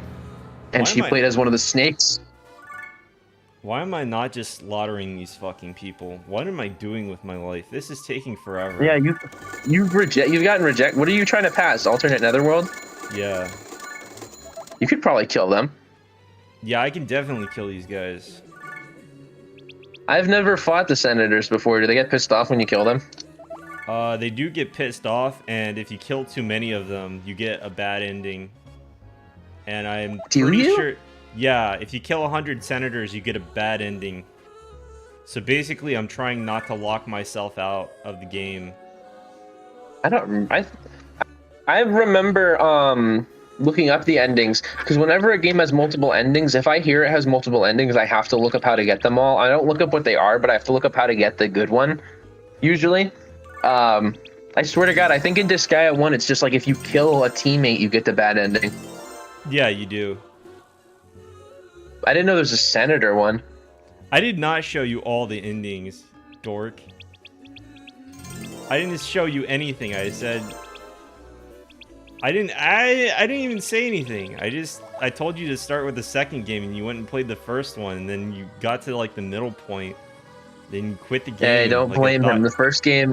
And she played as one of the snakes. Why am I not just slaughtering these fucking people? What am I doing with my life? This is taking forever. Yeah, you've gotten rejected. What are you trying to pass? Alternate netherworld? Yeah. You could probably kill them. Yeah, I can definitely kill these guys. I've never fought the senators before. Do they get pissed off when you kill them? They do get pissed off, and if you kill too many of them, you get a bad ending. And I'm pretty sure... Yeah, if you kill 100 senators, you get a bad ending. So basically, I'm trying not to lock myself out of the game. I remember looking up the endings, because whenever a game has multiple endings, if I hear it has multiple endings, I have to look up how to get them all. I don't look up what they are, but I have to look up how to get the good one, usually. I swear to God, I think in Disgaea 1, it's just like if you kill a teammate, you get the bad ending. Yeah, you do. I didn't know there's a senator one. I did not show you all the endings, dork. I didn't show you anything. I said I didn't even say anything. I told you to start with the second game and you went and played the first one and then you got to like the middle point. Then you quit the game. Hey, don't like, blame him. The first game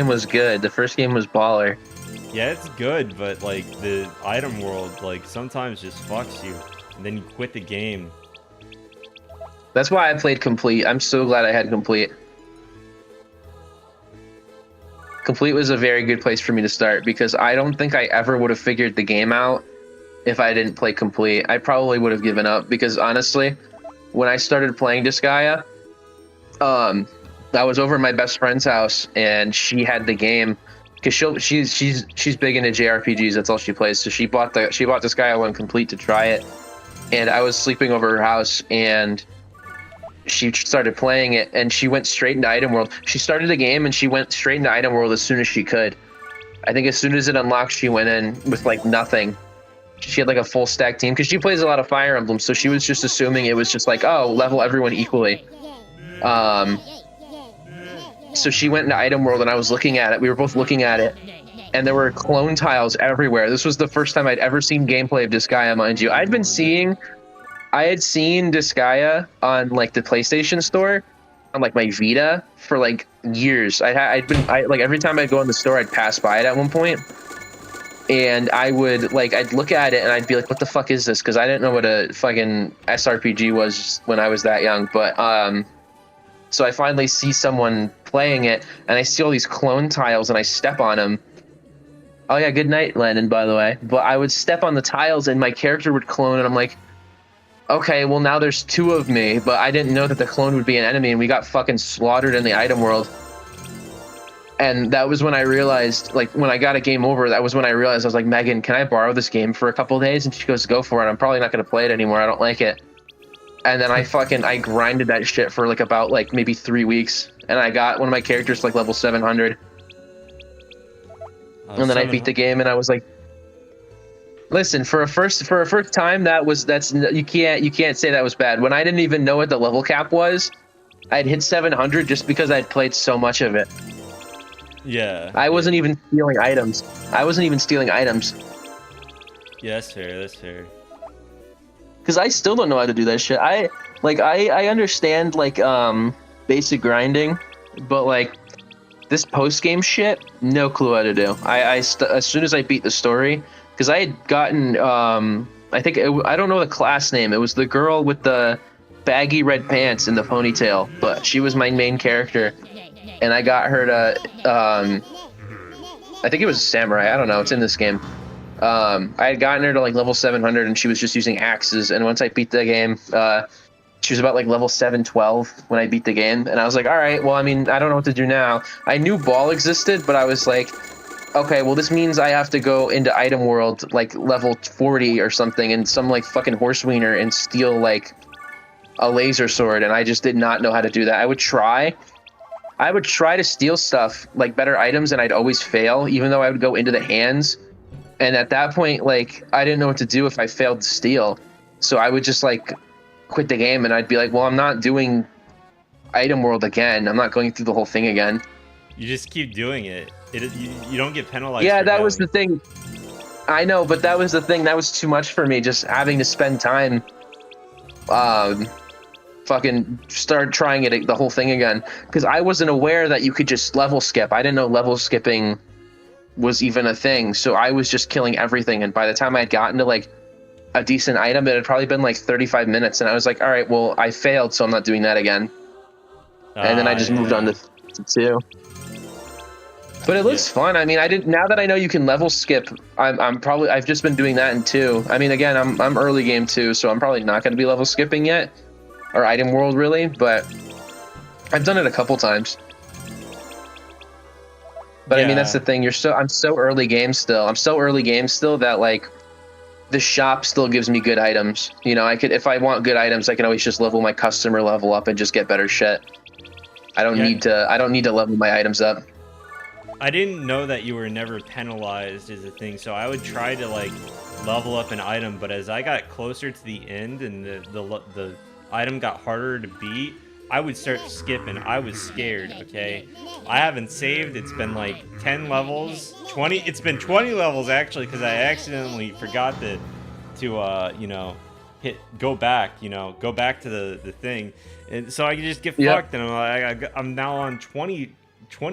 was good. The first game was baller. Yeah, it's good, but like the item world like sometimes just fucks you. And then you quit the game. That's why I played Complete. I'm so glad I had Complete. Complete was a very good place for me to start because I don't think I ever would have figured the game out if I didn't play Complete. I probably would have given up because honestly, when I started playing Disgaea, I was over at my best friend's house and she had the game because she's big into JRPGs. That's all she plays. So she bought Disgaea 1 Complete to try it, and I was sleeping over her house and she started playing it and she went straight into Item World. She started the game and she went straight into Item World as soon as she could. I think as soon as it unlocked, she went in with like nothing. She had like a full stack team because she plays a lot of Fire Emblem, so she was just assuming it was just like, oh, level everyone equally. So she went into Item World and I was looking at it. We were both looking at it and there were clone tiles everywhere. This was the first time I'd ever seen gameplay of Disgaea, mind you. I had seen Disgaea on like the PlayStation Store, on like my Vita for like years. I'd like every time I'd go in the store, I'd pass by it at one point, and I'd look at it and I'd be like, "What the fuck is this?" Because I didn't know what a fucking SRPG was when I was that young. But so I finally see someone playing it, and I see all these clone tiles, and I step on them. Oh yeah, good night, Landon, by the way. But I would step on the tiles, and my character would clone, and I'm like, okay, well now there's 2 of me, but I didn't know that the clone would be an enemy, and we got fucking slaughtered in the item world. And that was when I realized, like, when I got a game over, that was when I realized, I was like, Megan, can I borrow this game for a couple days? And she goes, go for it. I'm probably not going to play it anymore. I don't like it. And then I grinded that shit for like about like maybe 3 weeks, and I got one of my characters to like level 700. And then I beat the game, and I was like, listen, for a first time, you can't say that was bad. When I didn't even know what the level cap was, I'd hit 700 just because I'd played so much of it. Yeah. I wasn't even stealing items. Yeah, that's fair. That's fair. Because I still don't know how to do that shit. I understand like basic grinding, but like this post game shit, no clue how to do. As soon as I beat the story. Because I had gotten, I don't know the class name. It was the girl with the baggy red pants and the ponytail, but she was my main character. And I got her to, I think it was a samurai. I don't know. It's in this game. I had gotten her to like level 700 and she was just using axes. And once I beat the game, she was about like level 712 when I beat the game. And I was like, all right, well, I mean, I don't know what to do now. I knew ball existed, but I was like, okay, well, this means I have to go into Item World, like, level 40 or something, and some, like, fucking horse wiener and steal, like, a laser sword, and I just did not know how to do that. I would try to steal stuff, like, better items, and I'd always fail, even though I would go into the hands, and at that point, like, I didn't know what to do if I failed to steal, so I would just, like, quit the game, and I'd be like, well, I'm not doing Item World again. I'm not going through the whole thing again. You just keep doing it. You don't get penalized. Yeah, that was the thing. I know, but that was the thing. That was too much for me, just having to spend time fucking start trying it the whole thing again. Because I wasn't aware that you could just level skip. I didn't know level skipping was even a thing. So I was just killing everything. And by the time I had gotten to like a decent item, it had probably been like 35 minutes. And I was like, all right, well, I failed, so I'm not doing that again. And then I just moved on to 2. But it looks fun. I mean, now that I know you can level skip, I've just been doing that in 2. I mean, again, I'm early game 2, so I'm probably not going to be level skipping yet, or Item World really, but I've done it a couple times. But yeah. I mean, that's the thing. I'm so early game still. I'm so early game still that like the shop still gives me good items. You know, if I want good items, I can always just level my customer level up and just get better shit. I don't need to level my items up. I didn't know that you were never penalized as a thing, so I would try to like level up an item, but as I got closer to the end and the item got harder to beat, I would start skipping. I was scared, okay? I haven't saved. It's been like 10 levels, 20. It's been 20 levels actually because I accidentally forgot to you know, go back to the thing, and so I can just get fucked. And I'm now on 20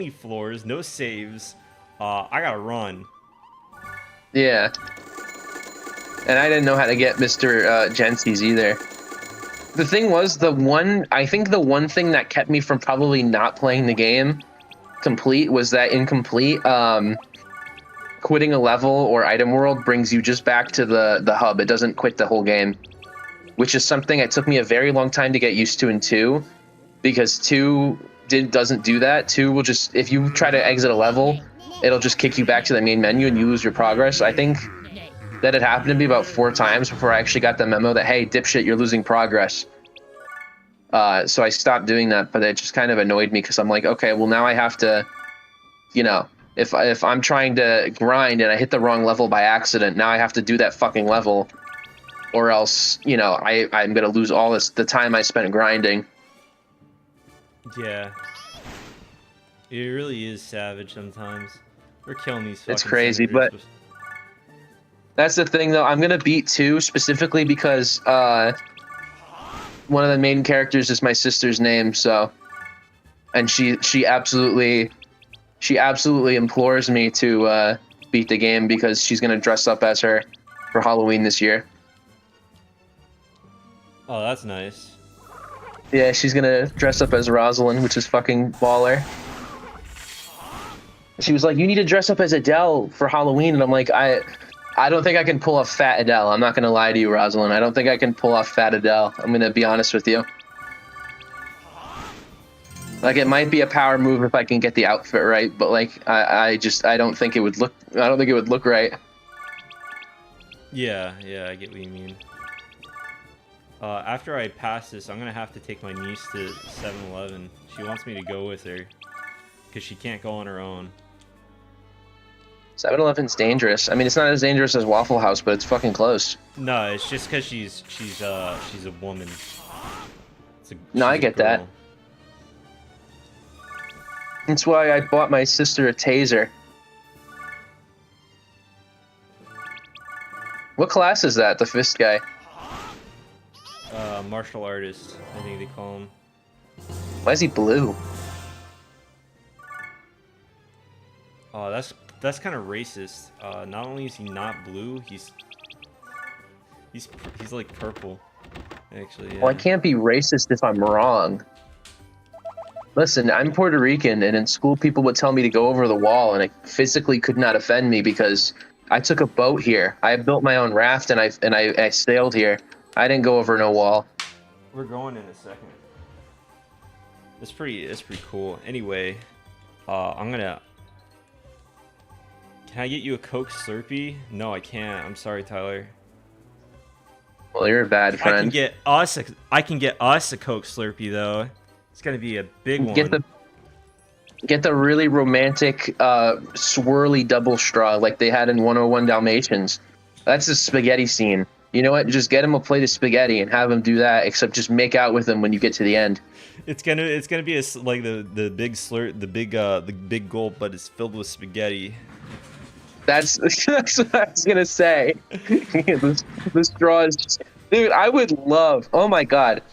floors, no saves. I gotta run. Yeah. And I didn't know how to get Mr. Jensies either. The thing was, I think the one thing that kept me from probably not playing the game complete was that incomplete, quitting a level or item world brings you just back to the hub. It doesn't quit the whole game, which is something it took me a very long time to get used to in 2, because 2 doesn't do that. 2 will just, if you try to exit a level, it'll just kick you back to the main menu and you lose your progress. I think that had happened to me about 4 times before I actually got the memo that, hey, dipshit, you're losing progress. So I stopped doing that, but it just kind of annoyed me because I'm like, okay, well now I have to, you know, if I'm trying to grind and I hit the wrong level by accident, now I have to do that fucking level, or else, you know, I'm gonna lose all the time I spent grinding. Yeah. It really is savage sometimes. We're killing these fucking It's crazy, senators but that's the thing though. I'm gonna beat 2 specifically because one of the main characters is my sister's name, so, and she absolutely implores me to beat the game because she's gonna dress up as her for Halloween this year. Oh, that's nice. Yeah, she's gonna dress up as Rosalind, which is fucking baller. She was like, "You need to dress up as Adele for Halloween," and I'm like, I don't think I can pull off Fat Adele. I'm not gonna lie to you, Rosalind. I don't think I can pull off Fat Adele. I'm gonna be honest with you. Like, it might be a power move if I can get the outfit right, but like, I don't think it would look. I don't think it would look right. Yeah, I get what you mean. After I pass this, I'm gonna have to take my niece to 7-Eleven. She wants me to go with her because she can't go on her own. 7-Eleven's dangerous. I mean, it's not as dangerous as Waffle House, but it's fucking close. No, it's just because she's a woman. No, I get that. That's why I bought my sister a taser. What class is that? The fist guy? Martial artist, I think they call him. Why is he blue? Oh, that's kind of racist. Not only is he not blue, he's like purple. Actually, yeah. Well, I can't be racist if I'm wrong. Listen, I'm Puerto Rican, and in school people would tell me to go over the wall, and it physically could not offend me because I took a boat here. I built my own raft, and I sailed here. I didn't go over no wall. We're going in a second. It's pretty cool. Anyway, I'm gonna. Can I get you a Coke Slurpee? No, I can't. I'm sorry, Tyler. Well, you're a bad friend. I can get us a Coke Slurpee though. It's gonna be a big one. Get the really romantic swirly double straw like they had in 101 Dalmatians. That's the spaghetti scene. You know what? Just get him a plate of spaghetti and have him do that. Except just make out with him when you get to the end. It's gonna be like the big slurp, the big gulp, but it's filled with spaghetti. That's what I was gonna say. the straw is just, dude. I would love. Oh my god,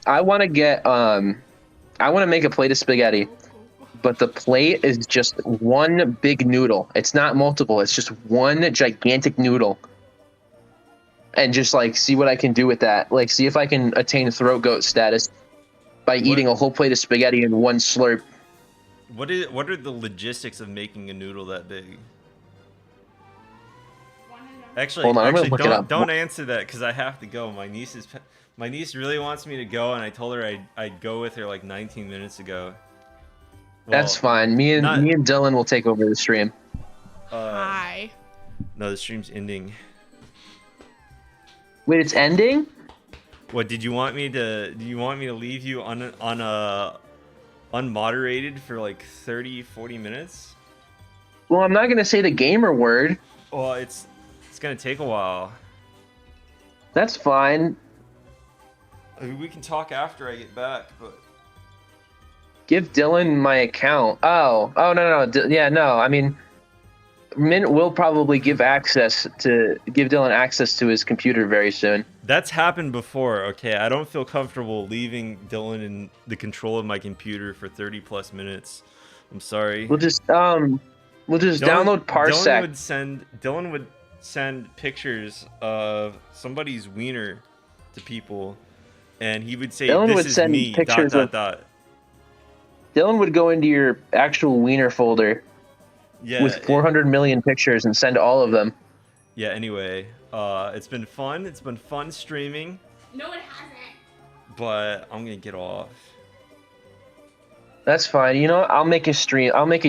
I want to get I want to make a plate of spaghetti, but the plate is just one big noodle. It's not multiple. It's just one gigantic noodle. And just like see what I can do with that. Like see if I can attain throat goat status by eating a whole plate of spaghetti in one slurp. What are the logistics of making a noodle that big? Actually, hold on, I'm gonna look it up. Don't answer that because I have to go. My niece really wants me to go, and I told her I'd go with her like 19 minutes ago. Well, that's fine. Me and Dylan will take over the stream. Hi. No, the stream's ending. Wait, it's ending? What did you want me to? Do you want me to leave you unmoderated for like 30-40 minutes? Well, I'm not gonna say the gamer word. Well, it's gonna take a while. That's fine. I mean, we can talk after I get back, but Give Dylan my account. Oh, no. Yeah, no. I mean, Mint will probably give Dylan access to his computer very soon. That's happened before, okay? I don't feel comfortable leaving Dylan in the control of my computer for 30 plus minutes. I'm sorry. We'll just download Parsec. Dylan would send pictures of somebody's wiener to people, and he would say, Dylan "This would is send me." pictures of- Dylan would go into your actual wiener folder Yeah. with 400 million pictures and send all of them. Yeah. Anyway, it's been fun. It's been fun streaming, No, it hasn't. but I'm gonna get off. That's fine. You know what? I'll make a stream. I'll make a